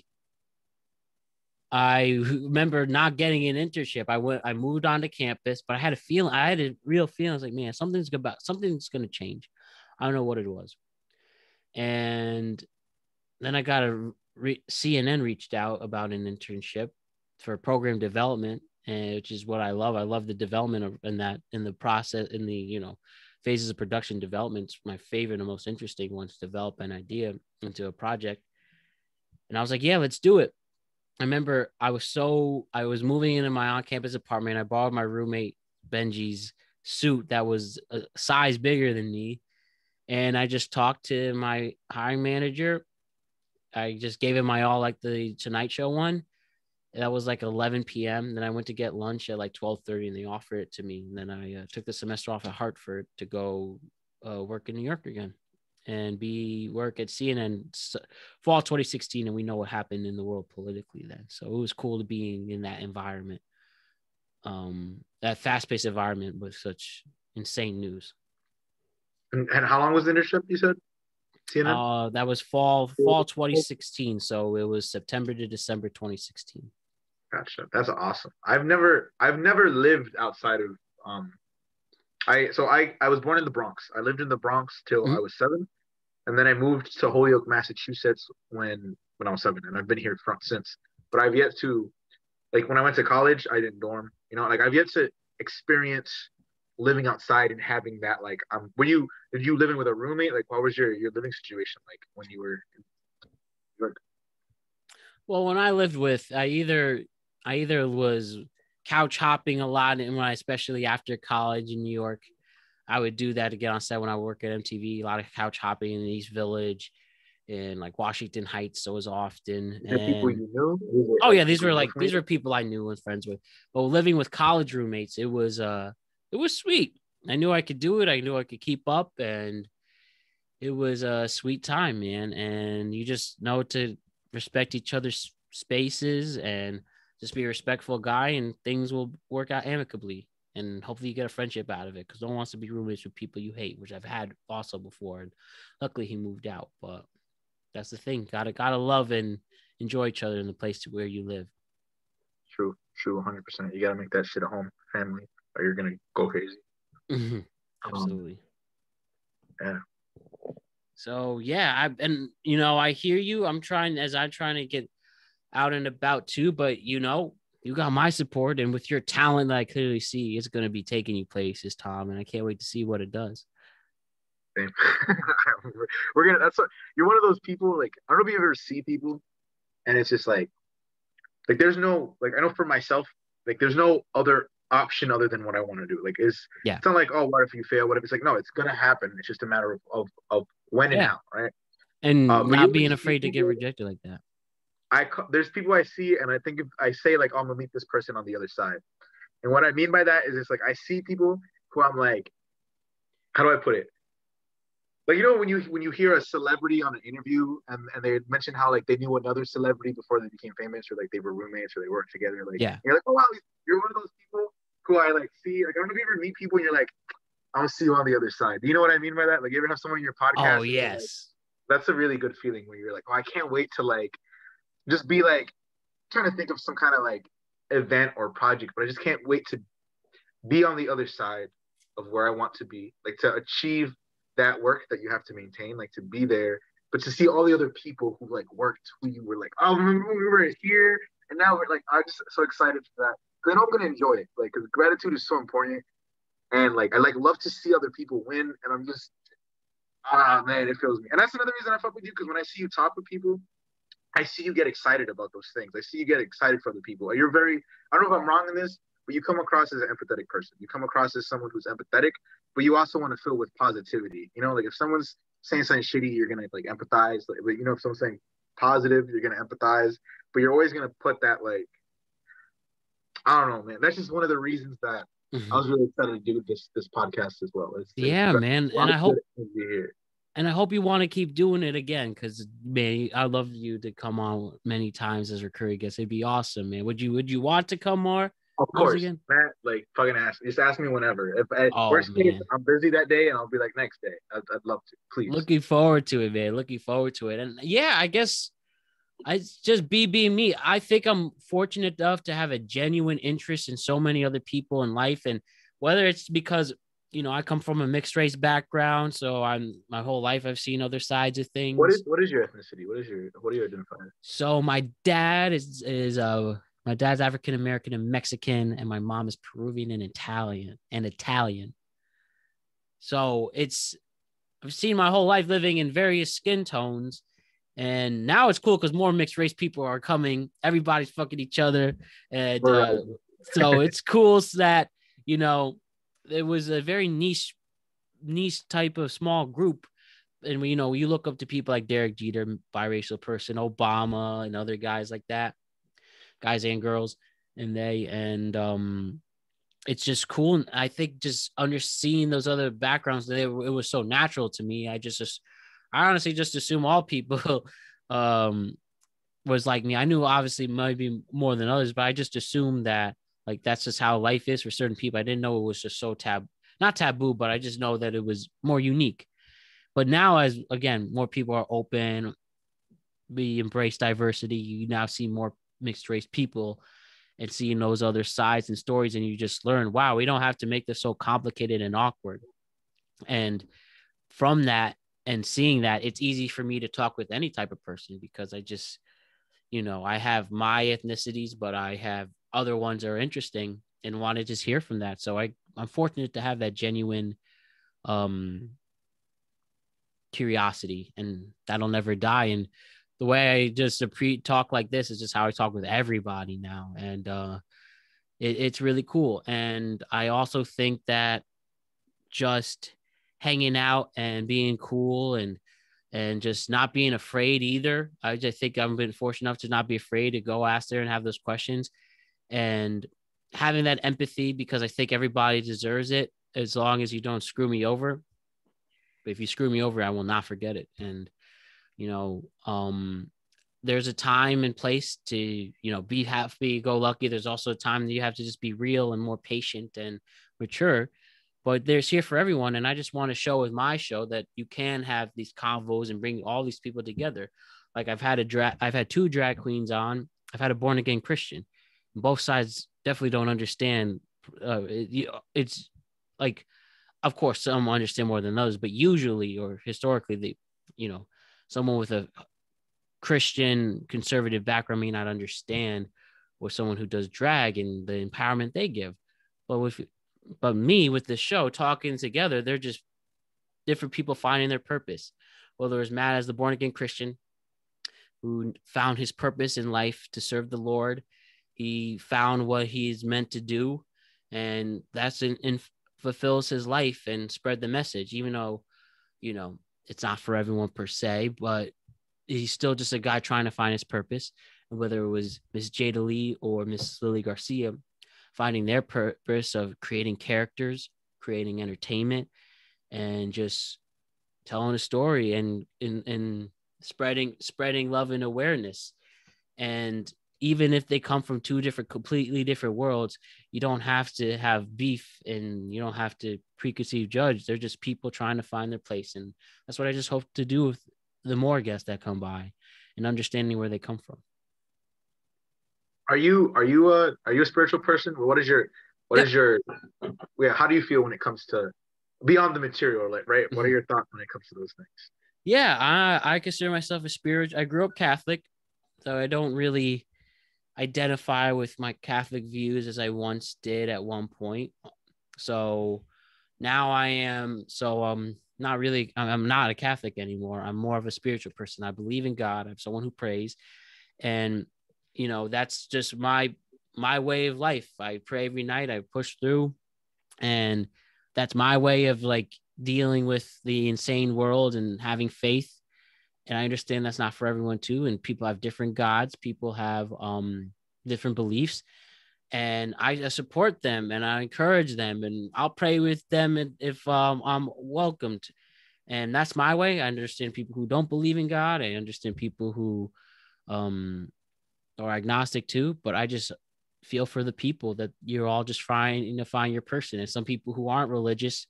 I remember not getting an internship. I moved on to campus, but I had a real feeling. I was like, man, something's going to change. I don't know what it was. And then I got CNN reached out about an internship for program development, which is what I love. I love the development in the process, in the, phases of production development. It's my favorite and most interesting ones, to develop an idea into a project. And I was like, yeah, let's do it. I remember I was moving into my on-campus apartment. I borrowed my roommate Benji's suit that was a size bigger than me. And I just talked to my hiring manager. I just gave him my all, like the Tonight Show one. That was like 11 p.m. Then I went to get lunch at like 12:30 and they offered it to me. And then I took the semester off at Hartford to go work in New York again and work at CNN fall 2016. And we know what happened in the world politically then. So it was cool to be in that environment, that fast-paced environment with such insane news. And how long was the internship, you said? CNN? That was fall 2016. So it was September to December 2016. Gotcha. That's awesome. I've never lived outside of I was born in the Bronx. I lived in the Bronx till I was 7, and then I moved to Holyoke, Massachusetts when I was 7, and I've been here since. But I've yet to, like, when I went to college, I didn't dorm. Like I've yet to experience living outside and having that, like, did you live in with a roommate? Like, what was your living situation like when you were in New York? Well, when I lived with, I either was couch hopping a lot, and especially after college in New York, I would do that to get on set when I work at MTV. A lot of couch hopping in the East Village and like Washington Heights. So it was often. And people you knew? Oh yeah, these were people I knew and was friends with. But living with college roommates, it was sweet. I knew I could do it. I knew I could keep up, and it was a sweet time, man. And you just know to respect each other's spaces and just be a respectful guy, and things will work out amicably. And hopefully you get a friendship out of it, because no one wants to be roommates with people you hate, which I've had also before. And luckily he moved out, but that's the thing. Gotta love and enjoy each other in the place where you live. True, 100%. You gotta make that shit a home, family, or you're gonna go crazy. Absolutely. Yeah. So yeah, I hear you. I'm trying to get out and about too, but you got my support, and with your talent that I clearly see, it's going to be taking you places, Tom, and I can't wait to see what it does. Same. You're one of those people, like, I don't know if you ever see people and it's just like there's no, like, I know for myself, like, there's no other option other than what I want to do. Like, it's not like, oh, what if you fail? What if it's like, no, it's going to happen. It's just a matter of when and how, right? And not being afraid to get rejected like that. There's people I see, and I think if I say, like, oh, I'm gonna meet this person on the other side, and what I mean by that is, it's like I see people who I'm like, how do I put it? Like, when you hear a celebrity on an interview and they mention how, like, they knew another celebrity before they became famous, or like they were roommates or they worked together, like, you're like, oh wow, you're one of those people who I like see. Like, I don't know if you ever meet people and you're like, I'll see you on the other side. Do you know what I mean by that? Like, you ever have someone in your podcast? Oh yes, like, that's a really good feeling when you're like, oh, I can't wait to, like, just be like trying to think of some kind of, like, event or project, but I just can't wait to be on the other side of where I want to be, like, to achieve that work that you have to maintain, like, to be there, but to see all the other people who, like, worked, who you were like, oh, remember we were here, and now we're like, I'm just so excited for that, because I know I'm gonna enjoy it, like, because gratitude is so important, and, like, I, like, love to see other people win, and I'm just, Ah, man, it fills me. And that's another reason I fuck with you, because when I see you talk with people, I see you get excited about those things. I see you get excited for the people. You're very, I don't know if I'm wrong in this, but you come across as an empathetic person. You come across as someone who's empathetic, but you also want to fill with positivity. You know, like if someone's saying something shitty, you're gonna like empathize. Like, but you know, if someone's saying positive, you're gonna empathize. But you're always gonna put that like, I don't know, man. That's just one of the reasons that I Mhm. was really excited to do this podcast as well. It's to Yeah, because man. a lot of good energy here. And I hope you want to keep doing it again, because man, I love you to come on many times as recurring guest. It'd be awesome, man. Would you want to come more Of once course, again? Matt. Like fucking ask. Just ask me whenever. If I, Oh worst case, man. I'm busy that day, and I'll be like next day. I'd love to. Please. Looking forward to it, man. Looking forward to it. And yeah, I guess I just be being me. I think I'm fortunate enough to have a genuine interest in so many other people in life. And whether it's because, I come from a mixed race background, so I'm my whole life I've seen other sides of things. What is your ethnicity? What do you identify as? So my dad my dad's African American and Mexican, and my mom is Peruvian and Italian. So I've seen my whole life living in various skin tones. And now it's cool because more mixed race people are coming. Everybody's fucking each other. And Right. so it's cool that, you know, it was a very niche type of small group. And, you look up to people like Derek Jeter, biracial person, Obama, and other guys like that, guys and girls. And it's just cool. And I think just under seeing those other backgrounds, it was so natural to me. I honestly just assume all people um, was like me. I knew obviously maybe more than others, but I just assumed that like that's just how life is for certain people. I didn't know it was just so not taboo, but I just know that it was more unique. But now, as again, more people are open, we embrace diversity. You now see more mixed race people and seeing those other sides and stories, and you just learn, wow, we don't have to make this so complicated and awkward. And from that and seeing that, it's easy for me to talk with any type of person because I just, I have my ethnicities, but I have other ones that are interesting and want to just hear from that. So I'm fortunate to have that genuine um curiosity, and that'll never die. And the way I just talk like this is just how I talk with everybody now. And it's really cool. And I also think that just hanging out and being cool and just not being afraid either. I just think I've been fortunate enough to not be afraid to go ask there and have those questions and having that empathy, because I think everybody deserves it as long as you don't screw me over. But if you screw me over, I will not forget it. And, you know, there's a time and place to, be happy, go lucky. There's also a time that you have to just be real and more patient and mature. But there's here for everyone. And I just want to show with my show that you can have these convos and bring all these people together. Like I've had two drag queens on. I've had a born again Christian. Both sides definitely don't understand. It's like, of course, some understand more than others, but usually or historically, you know, someone with a Christian conservative background may not understand, or someone who does drag and the empowerment they give. But me with the show talking together, they're just different people finding their purpose. Whether it's Matt as the born again Christian who found his purpose in life to serve the Lord, he found what he's meant to do, and that's in fulfills his life and spread the message, even though it's not for everyone per se, but he's still just a guy trying to find his purpose. And whether it was Miss Jada Lee or Miss Lily Garcia, finding their purpose of creating characters, creating entertainment, and just telling a story and spreading love and awareness. And even if they come from two completely different worlds, you don't have to have beef and you don't have to preconceive judge. They're just people trying to find their place. And that's what I just hope to do with the more guests that come by and understanding where they come from. Are you a spiritual person? What Yep. is your yeah, how do you feel when it comes to beyond the material, like right? What are Mhm. your thoughts when it comes to those things? Yeah, I consider myself a spiritual. I grew up Catholic, so I don't really identify with my Catholic views as I once did at one point. So now I am. So not really, I'm not a Catholic anymore. I'm more of a spiritual person. I believe in God. I'm someone who prays. And, that's just my way of life. I pray every night. I push through. And that's my way of like dealing with the insane world and having faith. And I understand that's not for everyone too. And people have different gods. People have different beliefs. And I support them and I encourage them and I'll pray with them if I'm welcomed. And that's my way. I understand people who don't believe in God. I understand people who are agnostic too, but I just feel for the people that you're all just trying to find your person. And some people who aren't religious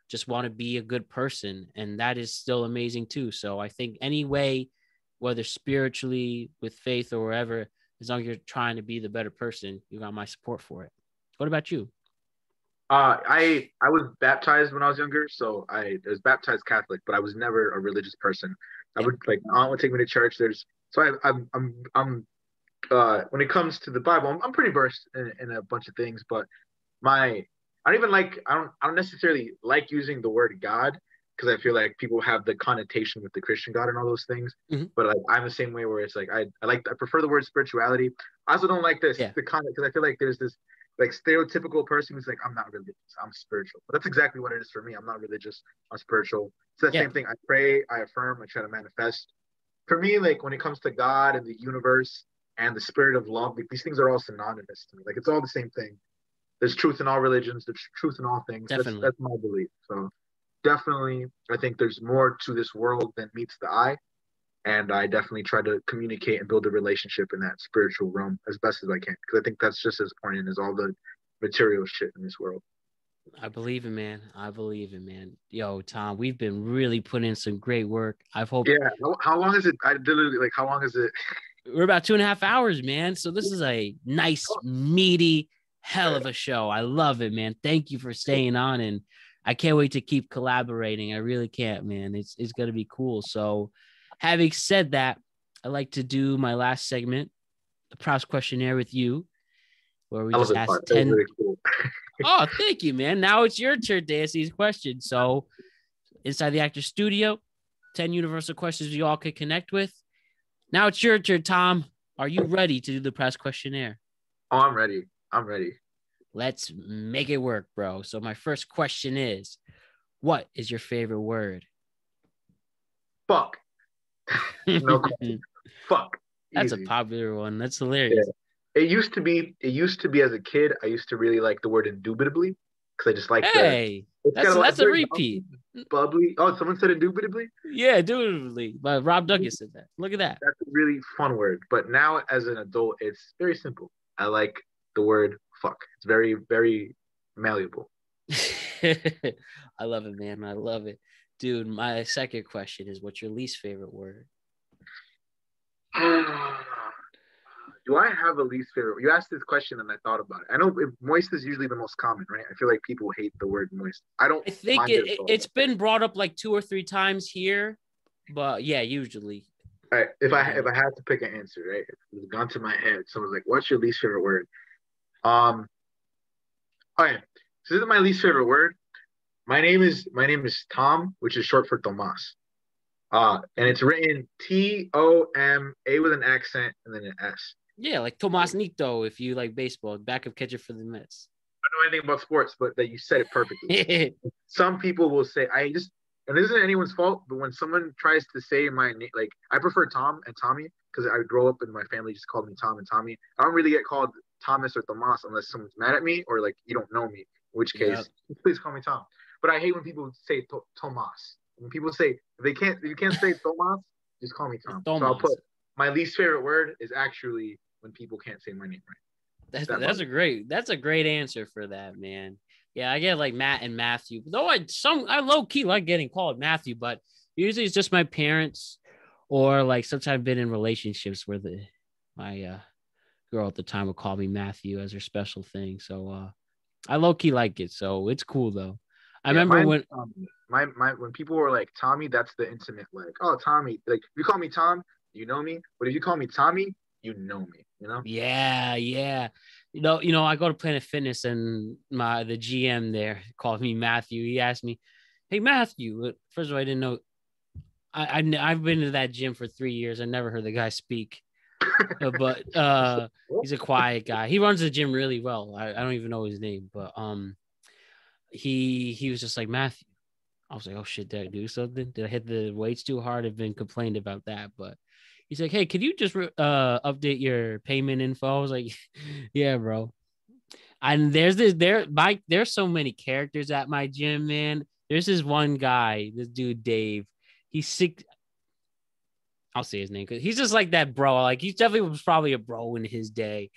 just want to be a good person. And that is still amazing too. So I think any way, whether spiritually, with faith or wherever, as long as you're trying to be the better person, you got my support for it. What about you? I was baptized when I was younger, so I was baptized Catholic, but I was never a religious person. I Yeah. would like my aunt would take me to church. I'm when it comes to the Bible, I'm pretty versed in a bunch of things, but my I don't necessarily like using the word God because I feel like people have the connotation with the Christian God and all those things. Mm-hmm. But like, I'm the same way where it's like I prefer the word spirituality. I also don't like this Yeah. the kind because I feel like there's this like stereotypical person who's like, I'm not religious, I'm spiritual. But that's exactly what it is for me. I'm not religious, I'm spiritual. It's the same thing. I pray, I affirm, I try to manifest. For me, like when it comes to God and the universe and the spirit of love, like, these things are all synonymous to me. Like it's all the same thing. There's truth in all religions. There's truth in all things. Definitely. That's my belief. So definitely, I think there's more to this world than meets the eye, and I definitely try to communicate and build a relationship in that spiritual realm as best as I can, because I think that's just as important as all the material shit in this world. I believe it, man. I believe it, man. Yo, Tom, we've been really putting in some great work. I hope. Yeah. How long is it? I literally like. How long is it? We're about 2.5 hours, man. So this is a nice, meaty, hell of a show. I love it, man. Thank you for staying on, and I can't wait to keep collaborating. I really can't, man. It's gonna be cool. So, having said that, I like to do my last segment, the Proust questionnaire with you, where we just ask 10. Really cool. Oh, thank you, man. Now it's your turn to ask these questions. So, inside the Actor Studio, 10 universal questions we all could connect with. Now it's your turn, Tom. Are you ready to do the Proust questionnaire? Oh, I'm ready. I'm ready. Let's make it work, bro. So my first question is, what is your favorite word? Fuck. No question. Fuck. That's Easy. a popular one. That's hilarious. Yeah. It used to be as a kid, I used to really like the word indubitably because I just like that's a repeat. Bubbly. Oh, someone said indubitably? Yeah, indubitably. But Rob Douglas said that. Look at that. That's a really fun word. But now as an adult, it's very simple. I like the word fuck. It's very, very malleable. I love it, man. I love it. Dude, my second question is, what's your least favorite word? Do I have a least favorite? You asked this question and I thought about it. I know moist is usually the most common, right? I feel like people hate the word moist. I think it's been brought up like 2 or 3 times here, but yeah, usually. All right, if I had to pick an answer, right? If it was gone to my head, someone's like, "What's your least favorite word?" All right. So this is my least favorite word. My name is Tom, which is short for Tomas. And it's written T-O-M-A with an accent and then an S. Yeah, like Tomas Nito, if you like baseball, backup catcher for the Mets. I don't know anything about sports, but that you said it perfectly. Some people will say, and this isn't anyone's fault, but when someone tries to say my name, like I prefer Tom and Tommy because I grew up and my family just called me Tom and Tommy. I don't really get called Thomas or Tomas unless someone's mad at me or like you don't know me, in which case, please call me Tom. But I hate when people say Tomas. When people say you can't say Tomas, just call me Tom. So I'll put my least favorite word is actually when people can't say my name right. That's a great answer for that, man. Yeah, I get like Matt and Matthew. Though I low key like getting called Matthew, but usually it's just my parents or like sometimes I've been in relationships where my girl at the time would call me Matthew as her special thing. So I low key like it. So it's cool though. I remember when when people were like Tommy, that's the intimate like, oh Tommy, like if you call me Tom, you know me. But if you call me Tommy, you know me, you know? Yeah. You know, I go to Planet Fitness and the GM there called me Matthew. He asked me, Hey, Matthew. First of all, I didn't know. I've been to that gym for 3 years. I never heard the guy speak. But he's a quiet guy. He runs the gym really well. I don't even know his name, but he was just like, Matthew. I was like, oh shit, did I do something? Did I hit the weights too hard? I've been complained about that, but he's like, hey, could you just update your payment info? I was like, yeah, bro. And there's so many characters at my gym, man. There's this one guy, this dude Dave. He's sick. I'll say his name because he's just like that bro. Like he definitely was probably a bro in his day.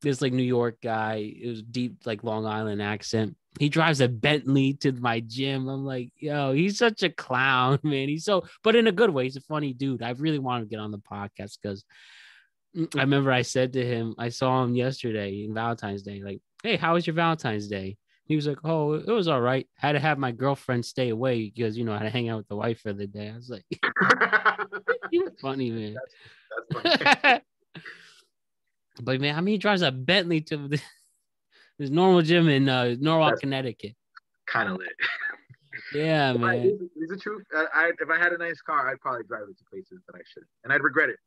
This like New York guy. It was deep like Long Island accent. He drives a Bentley to my gym. I'm like, yo, he's such a clown, man. He's so, but in a good way. He's a funny dude. I really want to get on the podcast because I remember I said to him, I saw him yesterday in Valentine's Day, like, hey, how was your Valentine's Day? He was like, oh, it was all right. Had to have my girlfriend stay away because, I had to hang out with the wife for the day. I was like, you're funny, man. That's funny. But, man, I mean, he drives a Bentley to this normal gym in Norwalk, Connecticut. Kind of lit. Yeah, man. Is the truth? If I had a nice car, I'd probably drive it to places that I shouldn't. And I'd regret it.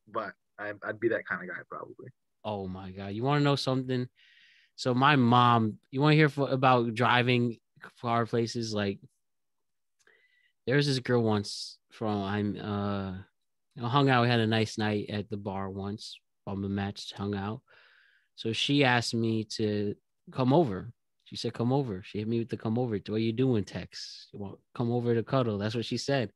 But I'd be that kind of guy probably. Oh, my God. You want to know something? So my mom, you want to hear about driving far places? Like, there's this girl once hung out. We had a nice night at the bar once. On the match, hung out. So she asked me to come over. She said, come over. She hit me with the come over. What are you doing text? You want come over to cuddle? That's what she said.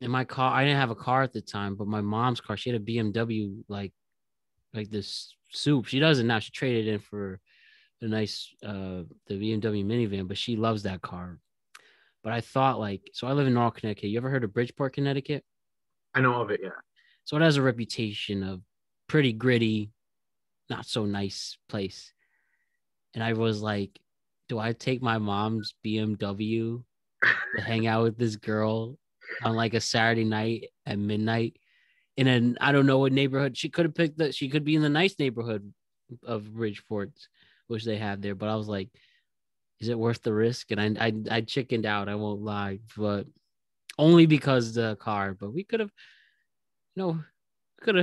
In my car, I didn't have a car at the time, but my mom's car, she had a BMW, like this soup. She doesn't now. She traded in for a nice the BMW minivan, but she loves that car. But I thought so I live in Norwalk, Connecticut. You ever heard of Bridgeport, Connecticut? I know of it, yeah. So it has a reputation of pretty gritty, not so nice place. And I was like, do I take my mom's BMW to hang out with this girl on like a Saturday night at midnight in I don't know what neighborhood? She could have picked she could be in the nice neighborhood of Bridgeport, which they have there. But I was like, is it worth the risk? And I chickened out, I won't lie, but only because the car. But we could have,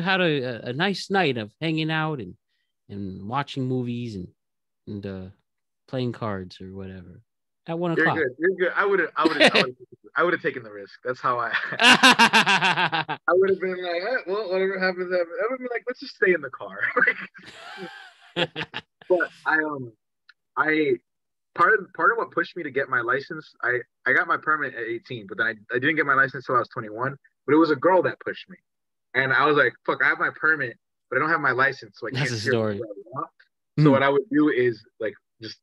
had a nice night of hanging out and watching movies and playing cards or whatever at 1 o'clock. You're good. I would have taken the risk. That's how I would have been like, well, whatever happens. I would have been like, let's just stay in the car. But I part of what pushed me to get my license, I got my permit at 18, but then I didn't get my license until I was 21. But it was a girl that pushed me. And I was like, fuck, I have my permit, but I don't have my license, so I can't. That's a story. So what I would do is just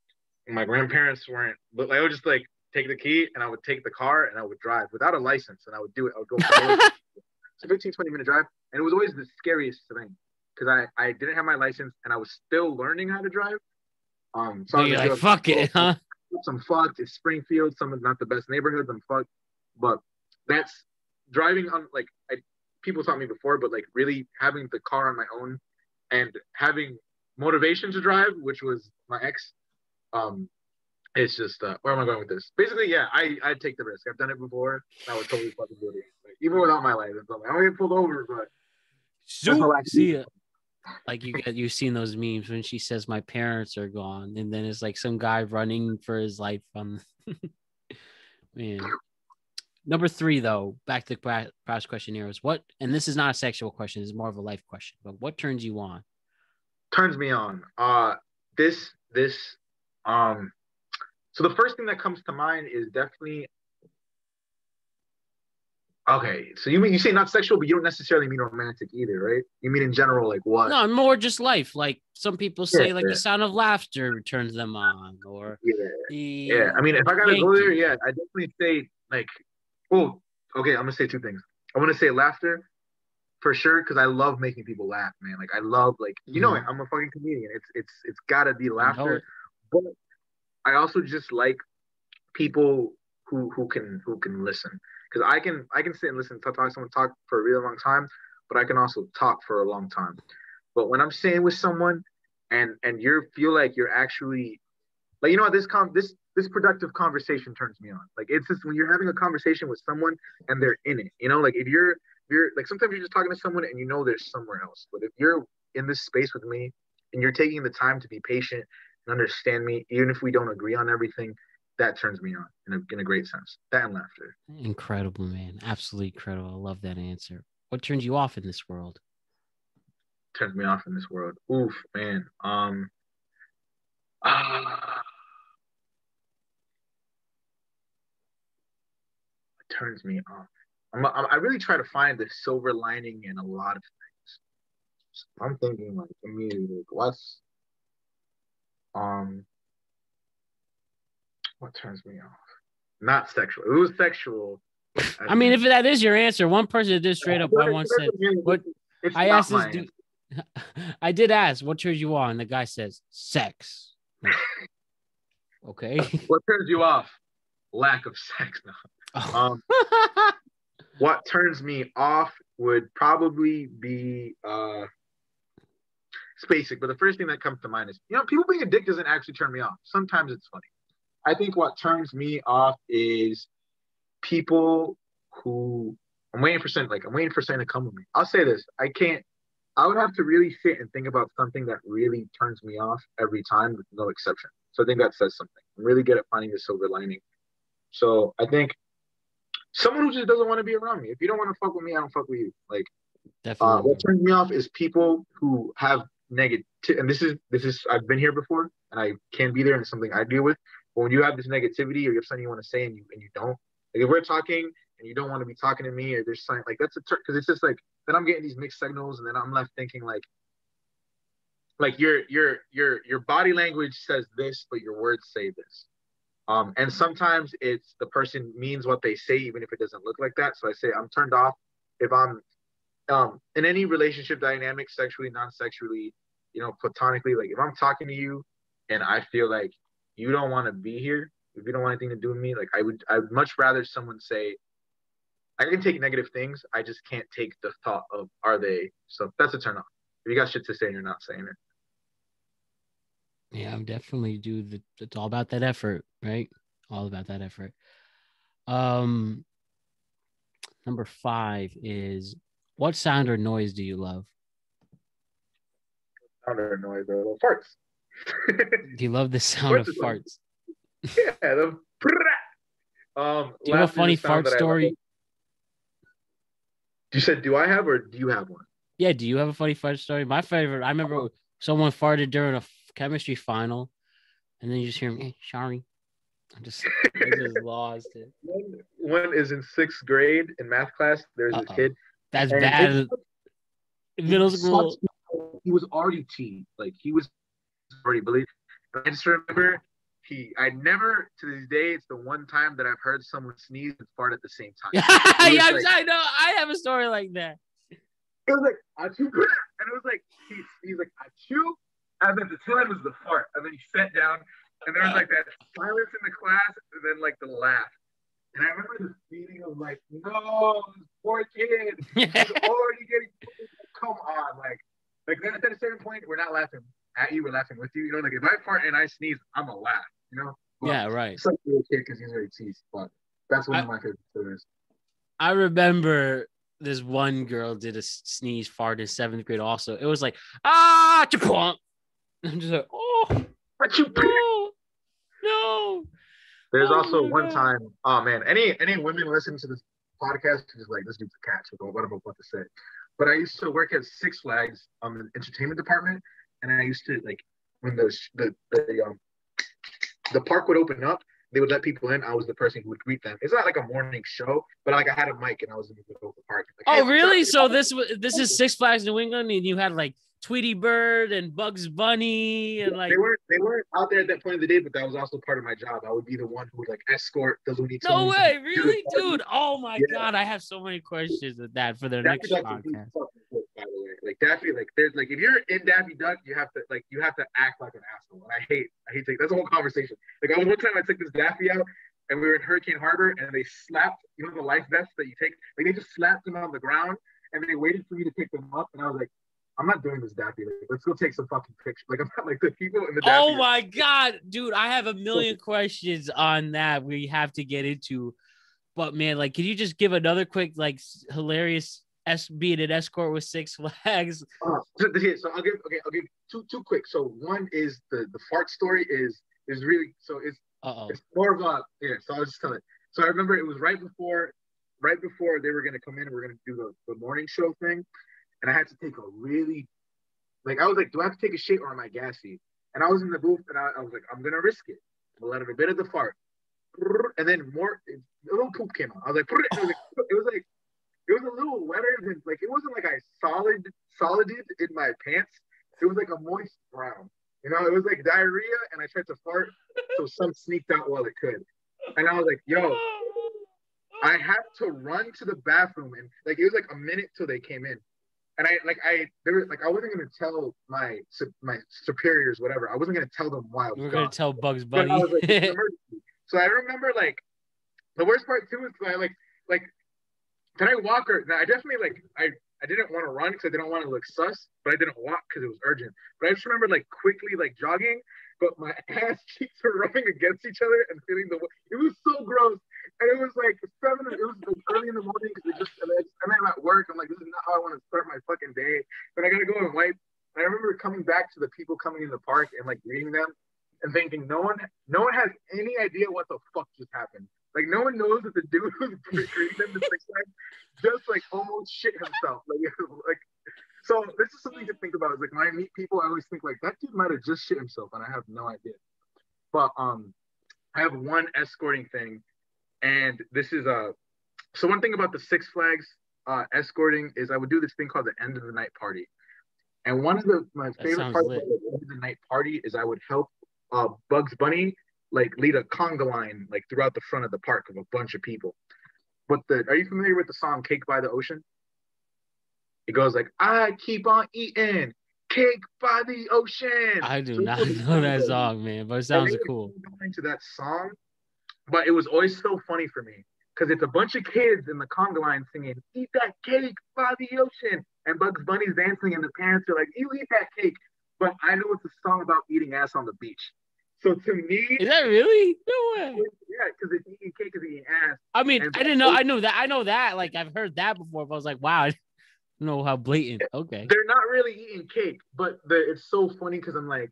my grandparents weren't, but I would just take the key and I would take the car and I would drive without a license and I would do it. I would go it's a 15, 20-minute drive. And it was always the scariest thing because I didn't have my license and I was still learning how to drive. So you're like, fuck it, huh? Some fucked. It's Springfield. Some is not the best neighborhoods. I'm fucked. But that's driving on people taught me before, but really having the car on my own and having motivation to drive, which was my ex. It's just where am I going with this? Basically, yeah, I'd take the risk. I've done it before. I would totally fucking do it, even without my license. I don't get pulled over, but see it. Like you've seen those memes when she says my parents are gone, and then it's like some guy running for his life on. Man. Number 3, though, back to the past questionnaire was what, and this is not a sexual question, it's more of a life question, but what turns you on? Turns me on. So the first thing that comes to mind is definitely, okay, so you say not sexual, but you don't necessarily mean romantic either, right? You mean in general, like what? No, more just life. Like some people say, the sound of laughter turns them on, or yeah. I mean, if I gotta go there, yeah, I definitely say oh, okay, I'm gonna say 2 things. I want to say laughter for sure because I love making people laugh, man. I love I'm a fucking comedian. It's gotta be laughter, but I also just like people who can listen because I can sit and listen to someone talk for a really long time, but I can also talk for a long time. But when I'm sitting with someone and you feel like you're actually this this productive conversation turns me on. Like it's just when you're having a conversation with someone and they're in it, you know, like if you're like sometimes you're just talking to someone and you know there's somewhere else. But if you're in this space with me and you're taking the time to be patient and understand me, even if we don't agree on everything, that turns me on in a great sense. That and laughter. Incredible, man. Absolutely incredible. I love that answer. What turns you off in this world? Turns me off in this world. Oof, man. Ah, it turns me off. I really try to find the silver lining in a lot of things. I'm thinking like immediately, like, um what turns me off? Not sexual. It was sexual. I mean, if that is your answer, one person did straight up. I once said, "What?" I asked this dude. I did ask, "What turns you on?" The guy says, "Sex." Like, okay. What turns you off? Lack of sex. No. Oh. What turns me off would probably be it's basic, but the first thing that comes to mind is, you know, people being a dick doesn't actually turn me off. Sometimes it's funny. I think what turns me off is people who I'm waiting for something to come with me. I'll say this. I would have to really sit and think about something that really turns me off every time with no exception. So I think that says something. I'm really good at finding the silver lining. So I think someone who just doesn't want to be around me. If you don't want to fuck with me, I don't fuck with you. Like, Definitely. what turns me off is people who have negative. And this is I've been here before, and I can be there, and it's something I deal with. But when you have this negativity, or you have something you want to say, and you don't, like if we're talking and you don't want to be talking to me, or there's something like that's a because it's just like then I'm getting these mixed signals, and then I'm left thinking like your body language says this, but your words say this. And sometimes it's the person means what they say, even if it doesn't look like that. So I say I'm turned off if I'm in any relationship dynamic, sexually, non-sexually, you know, platonically. Like if I'm talking to you and I feel like you don't want to be here, if you don't want anything to do with me, like I would much rather someone say, I can take negative things, I just can't take the thought of are they. So that's a turn off. If you got shit to say and you're not saying it. Yeah, I'm definitely it's all about that effort, right? All about that effort. Number 5 is, what sound or noise do you love? Sound or noise, or little farts. Do you love the sound of farts? Yeah, the do you have a funny fart story? You said, do I have, or do you have one? Yeah, do you have a funny fart story? My favorite, I remember someone farted during a chemistry final, and then you just hear me, hey, sorry. I just lost it. One is in 6th grade in math class. There's a kid. That's bad. Middle school. He was already teen. Like he was already believed. I just remember I never to this day, it's the one time that I've heard someone sneeze and fart at the same time. Yeah, I know. I have a story like that. It was like achoo, and it was like he's like achoo, and then the time was the fart, and then he sat down, and there was like that silence in the class, and then like the laugh. And I remember the feeling of like, no, this poor kid, he's already getting come on, like then at a certain point, we're not laughing at you, we're laughing with you. You know, like if I fart and I sneeze, I'm gonna laugh. You know? But yeah, right. Such a little kid because he's very teased, but that's one of my favorite stories. I remember this one girl did a sneeze fart in 7th grade. Also, it was like I'm just like, oh, no. There's also one time. Oh man, any women listening to this podcast is like, this dude's a cat. So what I'm about to say. But I used to work at Six Flags in the entertainment department, and I used to like when the park would open up, they would let people in. I was the person who would greet them. It's not like a morning show, but like I had a mic and I was in the middle of the park. Like, oh, really? So this is Six Flags New England, and you had like Tweety Bird and Bugs Bunny and like they weren't out there at that point of the day, but that was also part of my job. I would be the one who would like escort those who need. No way, really, dude! Oh my god, I have so many questions with that for their next podcast. By the way, like Daffy, like there's like if you're in Daffy Duck, you have to act like an asshole. And I hate that's a whole conversation. Like one time I took this Daffy out, and we were in Hurricane Harbor, and they slapped the life vests that you take, like they just slapped them on the ground, and they waited for me to pick them up, and I was like, I'm not doing this dappy. Like, let's go take some fucking pictures. Like, I'm not like the people in the dappy. Oh my God, dude, I have a million questions on that we have to get into. But man, like, can you just give another quick, like, hilarious being an escort with Six Flags? So I'll give two quick. So one is the fart story is really, so it's more of a, yeah. So I'll just tell it. So I remember it was right before they were gonna come in and we're gonna do the morning show thing, and I had to take a really, like, I was like, do I have to take a shit or am I gassy? And I was in the booth and I was like, I'm gonna risk it. I'll let a bit of the fart, and then a little poop came out. I was like, it was a little wetter than, like, it wasn't like I solided in my pants. It was like a moist brown. You know, it was like diarrhea, and I tried to fart, so some sneaked out while it could. And I was like, yo, I have to run to the bathroom, and like it was like a minute till they came in. And I wasn't gonna tell my superiors, whatever. I wasn't gonna tell them why I was We're gone. gonna tell Bugs But Bunny. I was like, it's an emergency. So I remember, like, the worst part too is I like can I walk or no, I definitely like I didn't want to run because I didn't want to look sus, but I didn't walk because it was urgent. But I just remember like quickly like jogging, but my ass cheeks were rubbing against each other and feeling it was so gross. And it was like it was like early in the morning because and I'm at work. I'm like, this is not how I want to start my fucking day. But I gotta go and wipe. And I remember coming back to the people coming in the park and like greeting them and thinking no one has any idea what the fuck just happened. Like, no one knows that the dude who's greeting them the 6 times just like almost shit himself. Like, so this is something to think about. Is like when I meet people, I always think like that dude might have just shit himself, and I have no idea. But I have one escorting thing, and this is so one thing about the Six Flags escorting is I would do this thing called the end of the night party, and one of my favorite parts of the end of the night party is I would help Bugs Bunny like lead a conga line like throughout the front of the park of a bunch of people. But are you familiar with the song Cake by the Ocean? It goes like, I keep on eating cake by the ocean. I do not know that song, man, but it sounds cool. To that song, but it was always so funny for me because it's a bunch of kids in the conga line singing, eat that cake by the ocean. And Bugs Bunny's dancing and the parents are like, you eat that cake. But I know it's a song about eating ass on the beach. So to me, is that really? No way. Yeah, because it's eating cake is eating ass. I mean, I didn't know. I know that. Like, I've heard that before, but I was like, wow, I don't know how blatant. Okay. They're not really eating cake, but it's so funny because I'm like,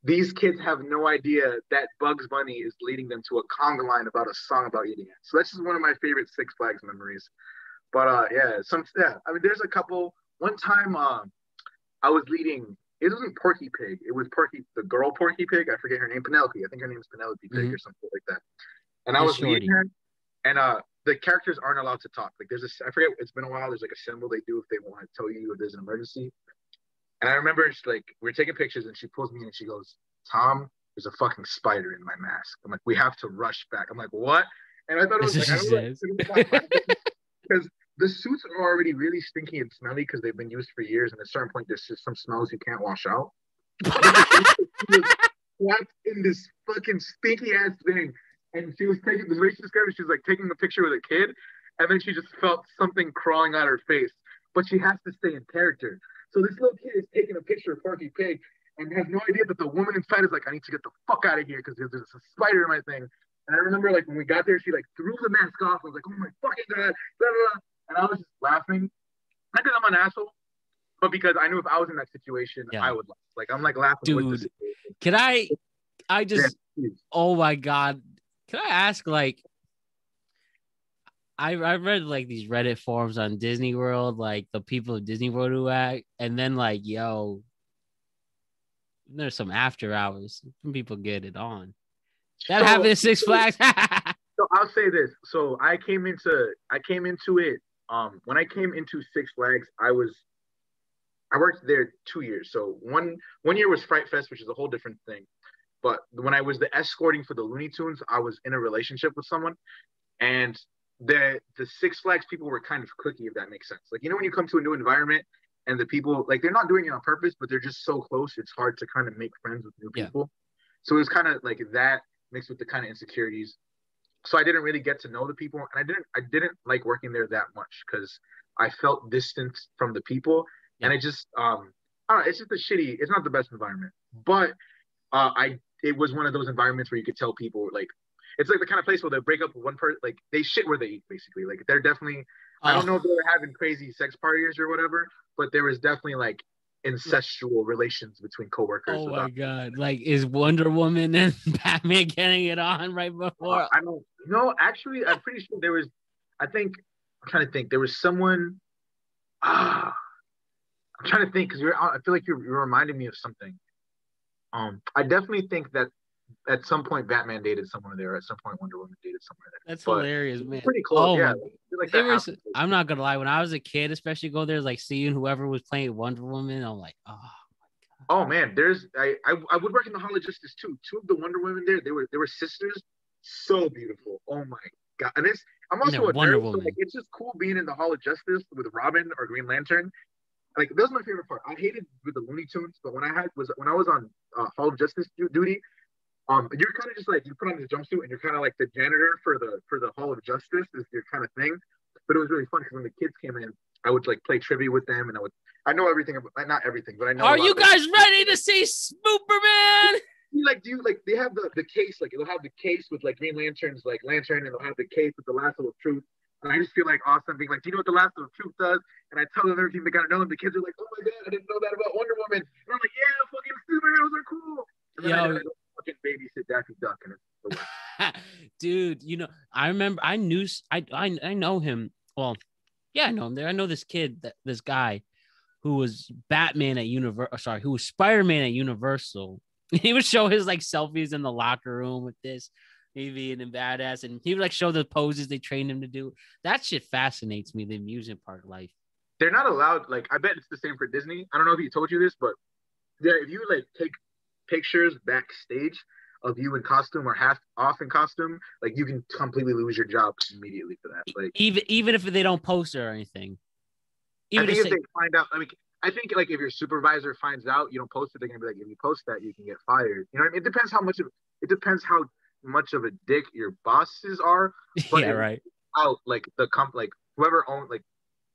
these kids have no idea that Bugs Bunny is leading them to a conga line about a song about eating ass. So that's just one of my favorite Six Flags memories. But I mean, there's a couple. One time, I was leading. It wasn't Porky Pig. It was the girl Porky Pig. I forget her name, Penelope. I think her name's Penelope Pig or something like that. And I was leading her, and the characters aren't allowed to talk. Like I forget. It's been a while. There's like a symbol they do if they want to tell you if there's an emergency. And I remember we're taking pictures, and she pulls me in and she goes, "Tom, there's a fucking spider in my mask." I'm like, "We have to rush back." I'm like, "What?" And I thought it was like, because the suits are already really stinky and smelly because they've been used for years, and at a certain point, there's just some smells you can't wash out. Wrapped in this fucking stinky ass thing, and she was taking the way she described it. She was like taking a picture with a kid, and then she just felt something crawling out her face, but she has to stay in character. So this little kid is taking a picture of Porky Pig and has no idea that the woman inside is like, I need to get the fuck out of here because there's a spider in my thing. And I remember like when we got there, she like threw the mask off. I was like, oh my fucking God, blah, blah, blah. And I was just laughing. Not because I'm an asshole, but because I knew if I was in that situation, I would laugh. Like, I'm like laughing. Dude, can oh my God. Can I ask, like, I read like these Reddit forums on Disney World, like the people of Disney World who act, and then like, yo, there's some after hours. Some people get it on. That happened at Six Flags. So I'll say this. So I came into it. When I came into Six Flags, I worked there 2 years. So one year was Fright Fest, which is a whole different thing. But when I was the escorting for the Looney Tunes, I was in a relationship with someone, and the Six Flags people were kind of cliquey, if that makes sense. Like, you know, when you come to a new environment and the people, like, they're not doing it on purpose, but they're just so close, it's hard to kind of make friends with new people. Yeah. So it was kind of like that mixed with the kind of insecurities. So I didn't really get to know the people, and I didn't like working there that much because I felt distant from the people. and it just I don't know, it's just a shitty. It's not the best environment, but it was one of those environments where you could tell people like it's like the kind of place where they break up with one person, like they shit where they eat, basically. Like they're definitely. I don't know if they were having crazy sex parties or whatever, but there was definitely like incestual relations between coworkers. Oh my god! Like, is Wonder Woman and Batman getting it on right before? I don't know. Actually, I'm pretty sure there was. I think I'm trying to think. There was someone. I'm trying to think because I feel like you're reminding me of something. I definitely think that at some point Batman dated someone there. At some point Wonder Woman dated someone there. That's hilarious, man. Pretty close. Oh yeah. Like I'm not gonna lie. When I was a kid, especially go there, like seeing whoever was playing Wonder Woman, I'm like, oh my god. Oh man, I would work in the Hall of Justice too. Two of the Wonder Women there, they were sisters, so beautiful. Oh my god. And I'm also a nerd, so like it's just cool being in the Hall of Justice with Robin or Green Lantern. Like that was my favorite part. I hated with the Looney Tunes, but when I was on Hall of Justice duty, you're kind of just like you put on the jumpsuit and you're kind of like the janitor for the Hall of Justice is your kind of thing. But it was really fun because when the kids came in, I would like play trivia with them, and I know everything, not everything, but I know. Are you guys ready to see Superman? Do you they have the case, like they'll have the case with like Green Lantern's like lantern, and they'll have the case with the lasso of truth. And I just feel like awesome being like, do you know what the lasso of truth does? And I tell them everything they gotta know, and the kids are like, oh my god, I didn't know that about Wonder Woman. And I'm like, yeah, fucking superheroes are cool. And then I go fucking babysit Daffy Duck, and it's the worst. Dude, I remember I know him. Well, yeah, I know him there. I know this kid, this guy who was Batman at Universal. Who was Spider-Man at Universal. He would show his like selfies in the locker room with this, maybe and badass, and he would like show the poses they trained him to do. That shit fascinates me. The amusement park life. They're not allowed. Like, I bet it's the same for Disney. I don't know if he told you this, but yeah, if you like take pictures backstage of you in costume or half off in costume, like you can completely lose your job immediately for that. Like even if they don't post it or anything. Even if they find out, I mean, I think like if your supervisor finds out you don't post it, they're gonna be like, if you post that, you can get fired. You know what I mean? It depends how much of a dick your bosses are. But yeah, right. Out like the like whoever owns like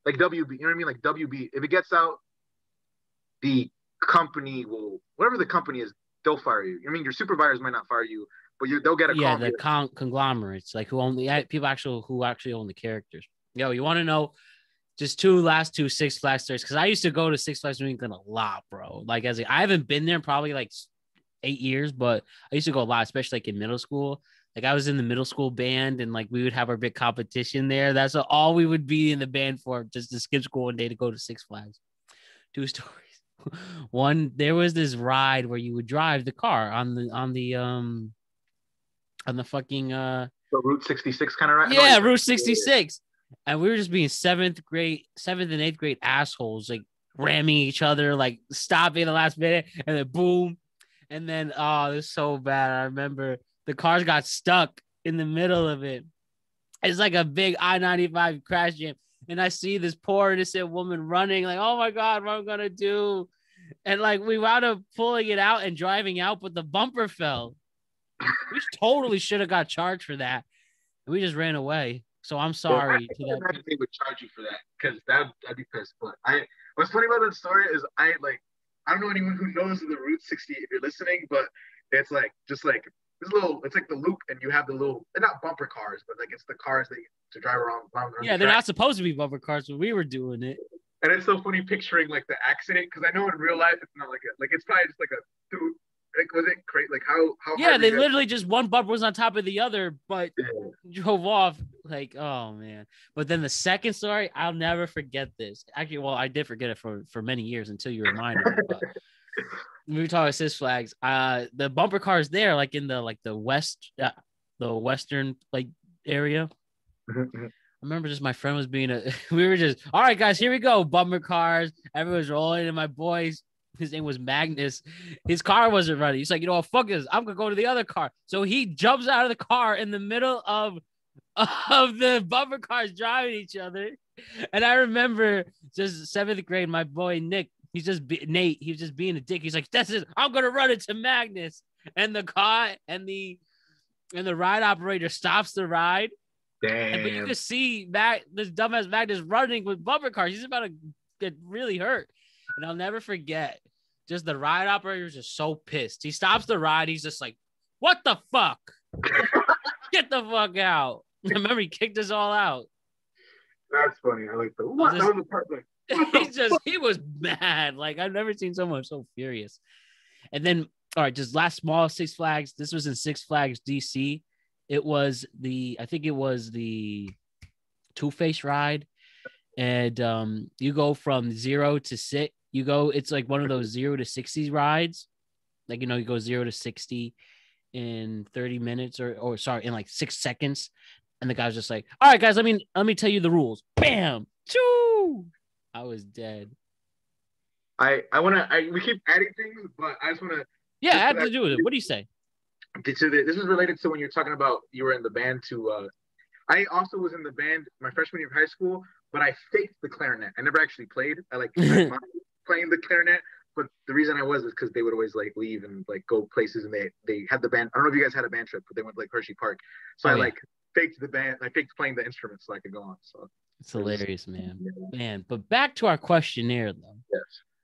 WB, you know what I mean? Like WB, if it gets out, the company will, whatever the company is, they'll fire you. I mean, your supervisors might not fire you, but they'll get a call. Yeah, the conglomerates, like who own people who actually own the characters. Yo, you want to know just last two Six Flags stories? Because I used to go to Six Flags New England a lot, bro. Like I haven't been there in probably like 8 years, but I used to go a lot, especially like in middle school. Like I was in the middle school band, and like we would have our big competition there. That's all we would be in the band for, just to skip school one day to go to Six Flags. 2 stories. One, there was this ride where you would drive the car on the fucking the Route 66 kind of ride. Yeah, Route 66. And we were just being 7th and 8th grade assholes, like ramming each other, like stopping the last minute, and then boom. And then, oh, it was so bad. I remember the cars got stuck in the middle of it. It's like a big I-95 crash jam. And I see this poor innocent woman running, like, oh my God, what am I going to do? And like, we wound up pulling it out and driving out, but the bumper fell. We totally should have got charged for that. And we just ran away. So I'm sorry. I imagine they would charge you for that, because I'd be pissed. But what's funny about that story is I don't know anyone who knows the Route 60 if you're listening, but it's like just like this little, it's like the loop, and you have the little, they're not bumper cars, but like it's the cars that you to drive around. Yeah, they're not supposed to be bumper cars, but we were doing it. And it's so funny picturing like the accident, because I know in real life it's not like it's probably just like a dude. Like, was it crazy? Like how? Yeah, they literally just one bumper was on top of the other, but drove off. Like, oh man! But then the second story, I'll never forget this. Actually, well, I did forget it for many years until you reminded me. But we were talking about Six Flags. The bumper cars there, like in the the western like area. Mm-hmm. I remember just my friend was we were just, all right, guys, here we go. Bumper cars. Everyone's rolling, and my boys. His name was Magnus. His car wasn't running. He's like, you know what, fuck this. I'm gonna go to the other car. So he jumps out of the car in the middle of the bumper cars driving each other. And I remember just 7th grade, my boy Nick, Nate, he was just being a dick. He's like, that's it. I'm gonna run into Magnus. And the car and the ride operator stops the ride. Damn. But you can see this dumbass Magnus running with bumper cars. He's about to get really hurt. And I'll never forget, just the ride operator was just so pissed. He stops the ride. He's just like, what the fuck? Get the fuck out. I remember he kicked us all out. That's funny. I like that. What? That was the part like, he was mad. Like, I've never seen someone so furious. And then, all right, just last small Six Flags. This was in Six Flags DC. I think it was the Two-Face ride. And you go from 0 to 6. It's like one of those 0 to 60 rides. Like, you go 0 to 60 in 30 minutes or sorry, in like 6 seconds. And the guy's just like, all right, guys, let me tell you the rules. Bam. Choo! I was dead. We keep adding things, but I just want to. Yeah, I have to do with it. What do you say? This is related to when you're talking about you were in the band I also was in the band my freshman year of high school, but I faked the clarinet. I never actually played. I like playing the clarinet, but the reason I was is because they would always like leave and like go places, and they had the band. I don't know if you guys had a band trip, but they went to like Hershey Park. So I like faked the band. I faked playing the instruments so I could go on. So it's hilarious, man. Yeah. Man, but back to our questionnaire though. Yes.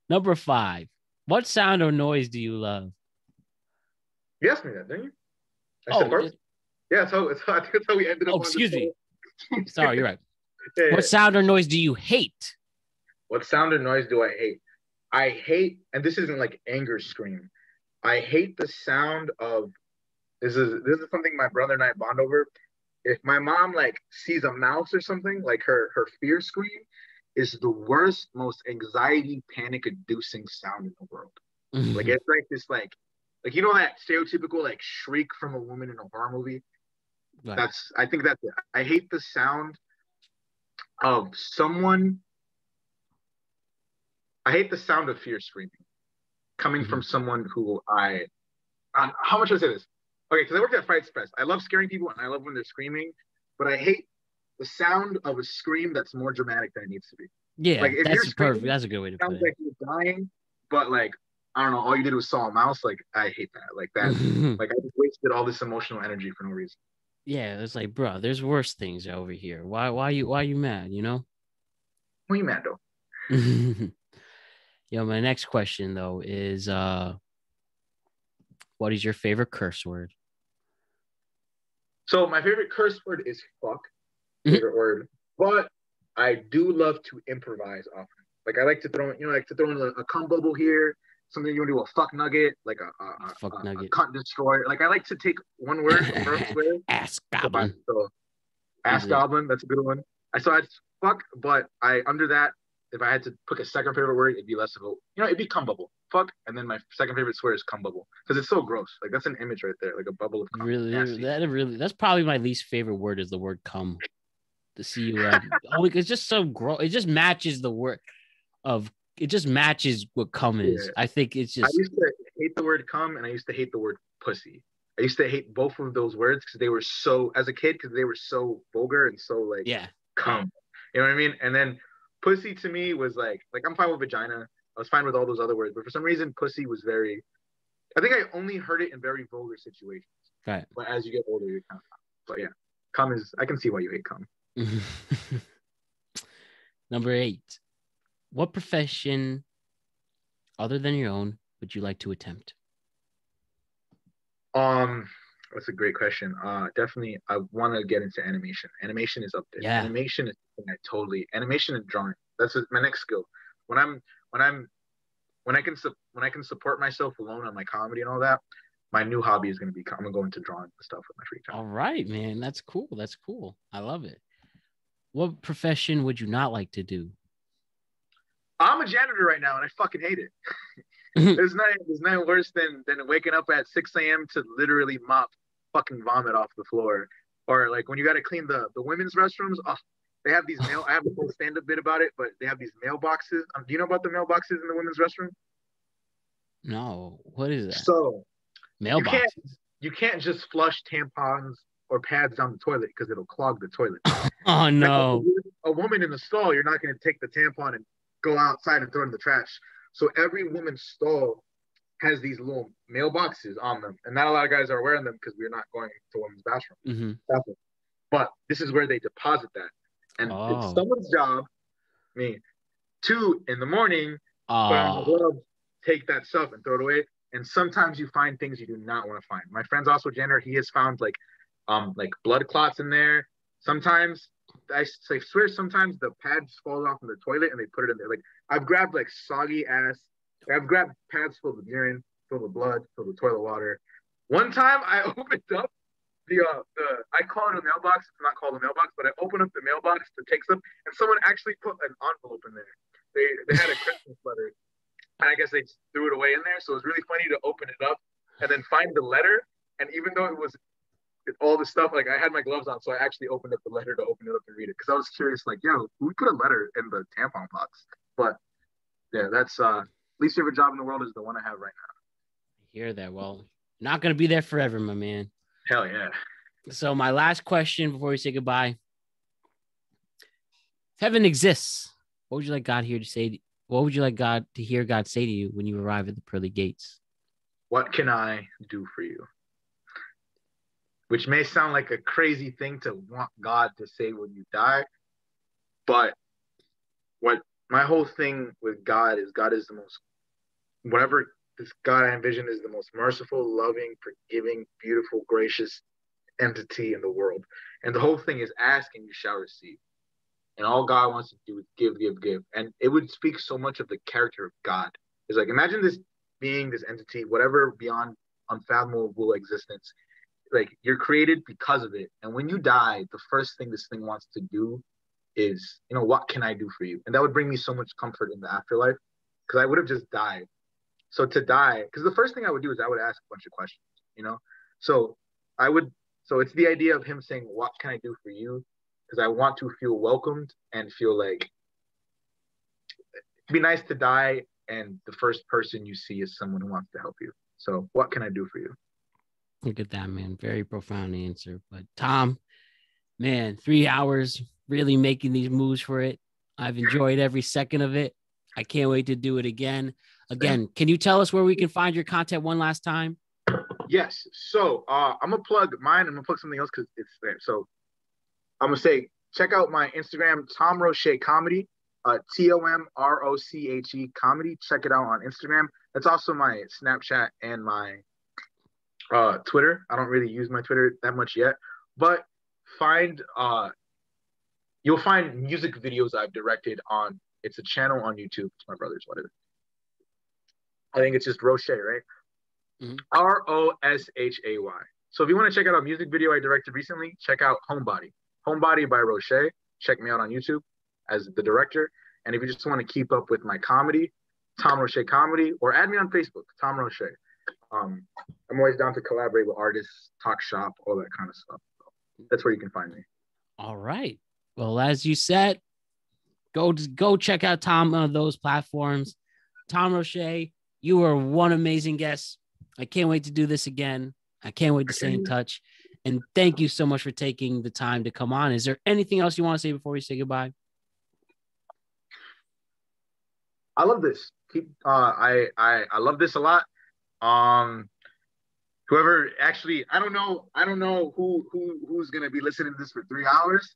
Number 5. What sound or noise do you love? You asked me that, didn't you? I said first. Yeah, I think that's how we ended up. Oh, excuse me. Sorry, you're right. Yeah. What sound or noise do you hate? What sound or noise do I hate? I hate, and this isn't like anger scream. I hate the sound of. This is something my brother and I bond over. If my mom like sees a mouse or something, like her fear scream is the worst, most anxiety, panic-inducing sound in the world. Like it's like this like that stereotypical like shriek from a woman in a horror movie. Right. I think that's it. I hate the sound of someone. I hate the sound of fear screaming coming from someone who how much do I say this? Okay, because I worked at Fright Express. I love scaring people and I love when they're screaming, but I hate the sound of a scream that's more dramatic than it needs to be. Yeah, like, that's perfect. That's a good way to put it. Sounds like you're dying, but like, I don't know, all you did was saw a mouse. Like, I hate that. Like that. Like, I just wasted all this emotional energy for no reason. Yeah, it's like, bro, there's worse things over here. Why you mad, Why are you mad though? Yo, my next question though is what is your favorite curse word? So my favorite curse word is fuck. Favorite word. But I do love to improvise often. Like I like to throw in, a cum bubble here, something you want to do, a fuck nugget, like a cunt destroyer. Like I like to take one word from swear. Ass goblin. So, ass goblin, that's a good one. I'd fuck, but under that, if I had to pick a second favorite word, it'd be less of a, it'd be cum bubble. Fuck, and then my second favorite swear is cum bubble because it's so gross. Like that's an image right there, like a bubble of cum. Really, that's probably my least favorite word is the word cum. The cum. It's just so gross. It just matches the word of. It just matches what cum is. I think it's just. I used to hate the word cum, and I used to hate the word pussy. I used to hate both of those words because they were so, as a kid, because they were so vulgar and so like cum. You know what I mean? And then pussy to me was like I'm fine with vagina. I was fine with all those other words, but for some reason, pussy was very. I think I only heard it in very vulgar situations. Right. But as you get older, you kind of. But yeah, cum is. I can see why you hate cum. Number 8. What profession, other than your own, would you like to attempt? That's a great question. Definitely, I want to get into animation. Animation is up there. Yeah. Animation is something animation and drawing. That's my next skill. When I can support myself alone on my comedy and all that, my new hobby is going to be I'm going to go into drawing and stuff with my free time. All right, man. That's cool. I love it. What profession would you not like to do? I'm a janitor right now, and I fucking hate it. There's nothing worse than waking up at 6 a.m. to literally mop fucking vomit off the floor. Or like when you got to clean the women's restrooms. Oh, they have these I have a whole stand-up bit about it, but they have these mailboxes. Do you know about the mailboxes in the women's restroom? No. What is that? So mailboxes. You can't just flush tampons or pads down the toilet because it'll clog the toilet. Oh no! Like a woman in the stall, you're not going to take the tampon and go outside and throw it in the trash. So every woman's stall has these little mailboxes on them, and not a lot of guys are wearing them because we're not going to women's bathroom. Mm-hmm. But this is where they deposit that, and it's someone's job, me, 2 in the morning, put on the Oh, gloves, take that stuff and throw it away. And sometimes you find things you do not want to find. My friend's also janitor. He has found like blood clots in there. Sometimes I swear sometimes the pads fall off in the toilet and they put it in there. Like I've grabbed like soggy ass. I've grabbed pads filled with urine, filled with blood, filled with toilet water. One time I opened up the I call it a mailbox. It's not called a mailbox, but I opened up the mailbox to take stuff, and someone actually put an envelope in there. They had a Christmas letter, and I guess they threw it away in there. So it was really funny to open it up and then find the letter. And even though it was all the stuff, like I had my gloves on, so I actually opened up the letter to open it up and read it because I was curious, like, yo, who put a letter in the tampon box? But yeah, that's least favorite job in the world is the one I have right now. I hear that. Well, not gonna be there forever, my man. Hell yeah. So my last question before we say goodbye. If heaven exists, what would you like God here to say? What would you like God to hear God say to you when you arrive at the pearly gates? What can I do for you? Which may sound like a crazy thing to want God to say when you die, but what my whole thing with God is the most, whatever this God I envision is the most merciful, loving, forgiving, beautiful, gracious entity in the world. And the whole thing is ask and you shall receive. And all God wants to do is give, give, give. And it would speak so much of the character of God. It's like, imagine this being, this entity, whatever beyond unfathomable existence, like you're created because of it. And when you die, the first thing this thing wants to do is, what can I do for you? And that would bring me so much comfort in the afterlife because I would have just died. So to die, because the first thing I would do is I would ask a bunch of questions. So I would, so it's the idea of him saying, what can I do for you? Because I want to feel welcomed and feel like it'd be nice to die. And the first person you see is someone who wants to help you. So what can I do for you? Look at that, man. Very profound answer. But Tom, man, 3 hours really making these moves for it. I've enjoyed every second of it. I can't wait to do it again. Again, can you tell us where we can find your content one last time? Yes. So I'm gonna plug mine. I'm gonna plug something else because it's there. So I'm gonna say check out my Instagram, Tom Roche Comedy, TOMROCHE Comedy. Check it out on Instagram. That's also my Snapchat and my Twitter. I don't really use my Twitter that much yet, but you'll find music videos I've directed on. It's a channel on YouTube. It's my brother's. What is it? I think it's just Roche, right? Mm-hmm. Roshay. So if you want to check out a music video I directed recently, check out Homebody. Homebody by Roche. Check me out on YouTube as the director. And if you just want to keep up with my comedy, Tom Roche Comedy, or add me on Facebook, Tom Roche. I'm always down to collaborate with artists, talk shop, all that kind of stuff. So that's where you can find me. All right. Well, as you said, go check out Tom on those platforms. Tom Roche, you are one amazing guest. I can't wait to do this again. I can't wait to stay in touch. And thank you so much for taking the time to come on. Is there anything else you want to say before we say goodbye? I love this. I love this a lot. Whoever actually, I don't know who's gonna be listening to this for 3 hours.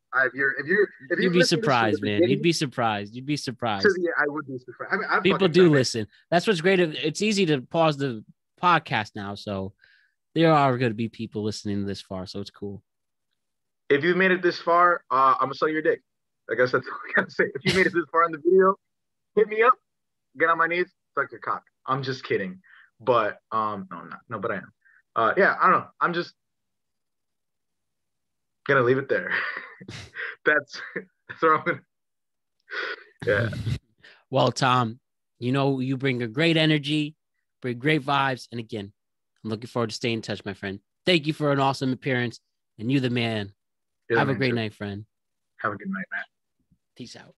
You'd be surprised, man. You'd be surprised. Yeah, I would be surprised. I mean, people do listen. That's what's great. It's easy to pause the podcast now, so there are going to be people listening this far, so it's cool. If you made it this far, I'm gonna sell your dick. I guess that's all I gotta say. If you made it this far in the video, hit me up, get on my knees, suck your cock. I'm just kidding, but no, I'm not. No, but I am. Yeah, I don't know. I'm just gonna leave it there. that's where I'm gonna. Yeah. Well, Tom, you bring a great energy, bring great vibes, and again, I'm looking forward to staying in touch, my friend. Thank you for an awesome appearance, and you the man. Have a great night, friend. Have a good night, man. Peace out.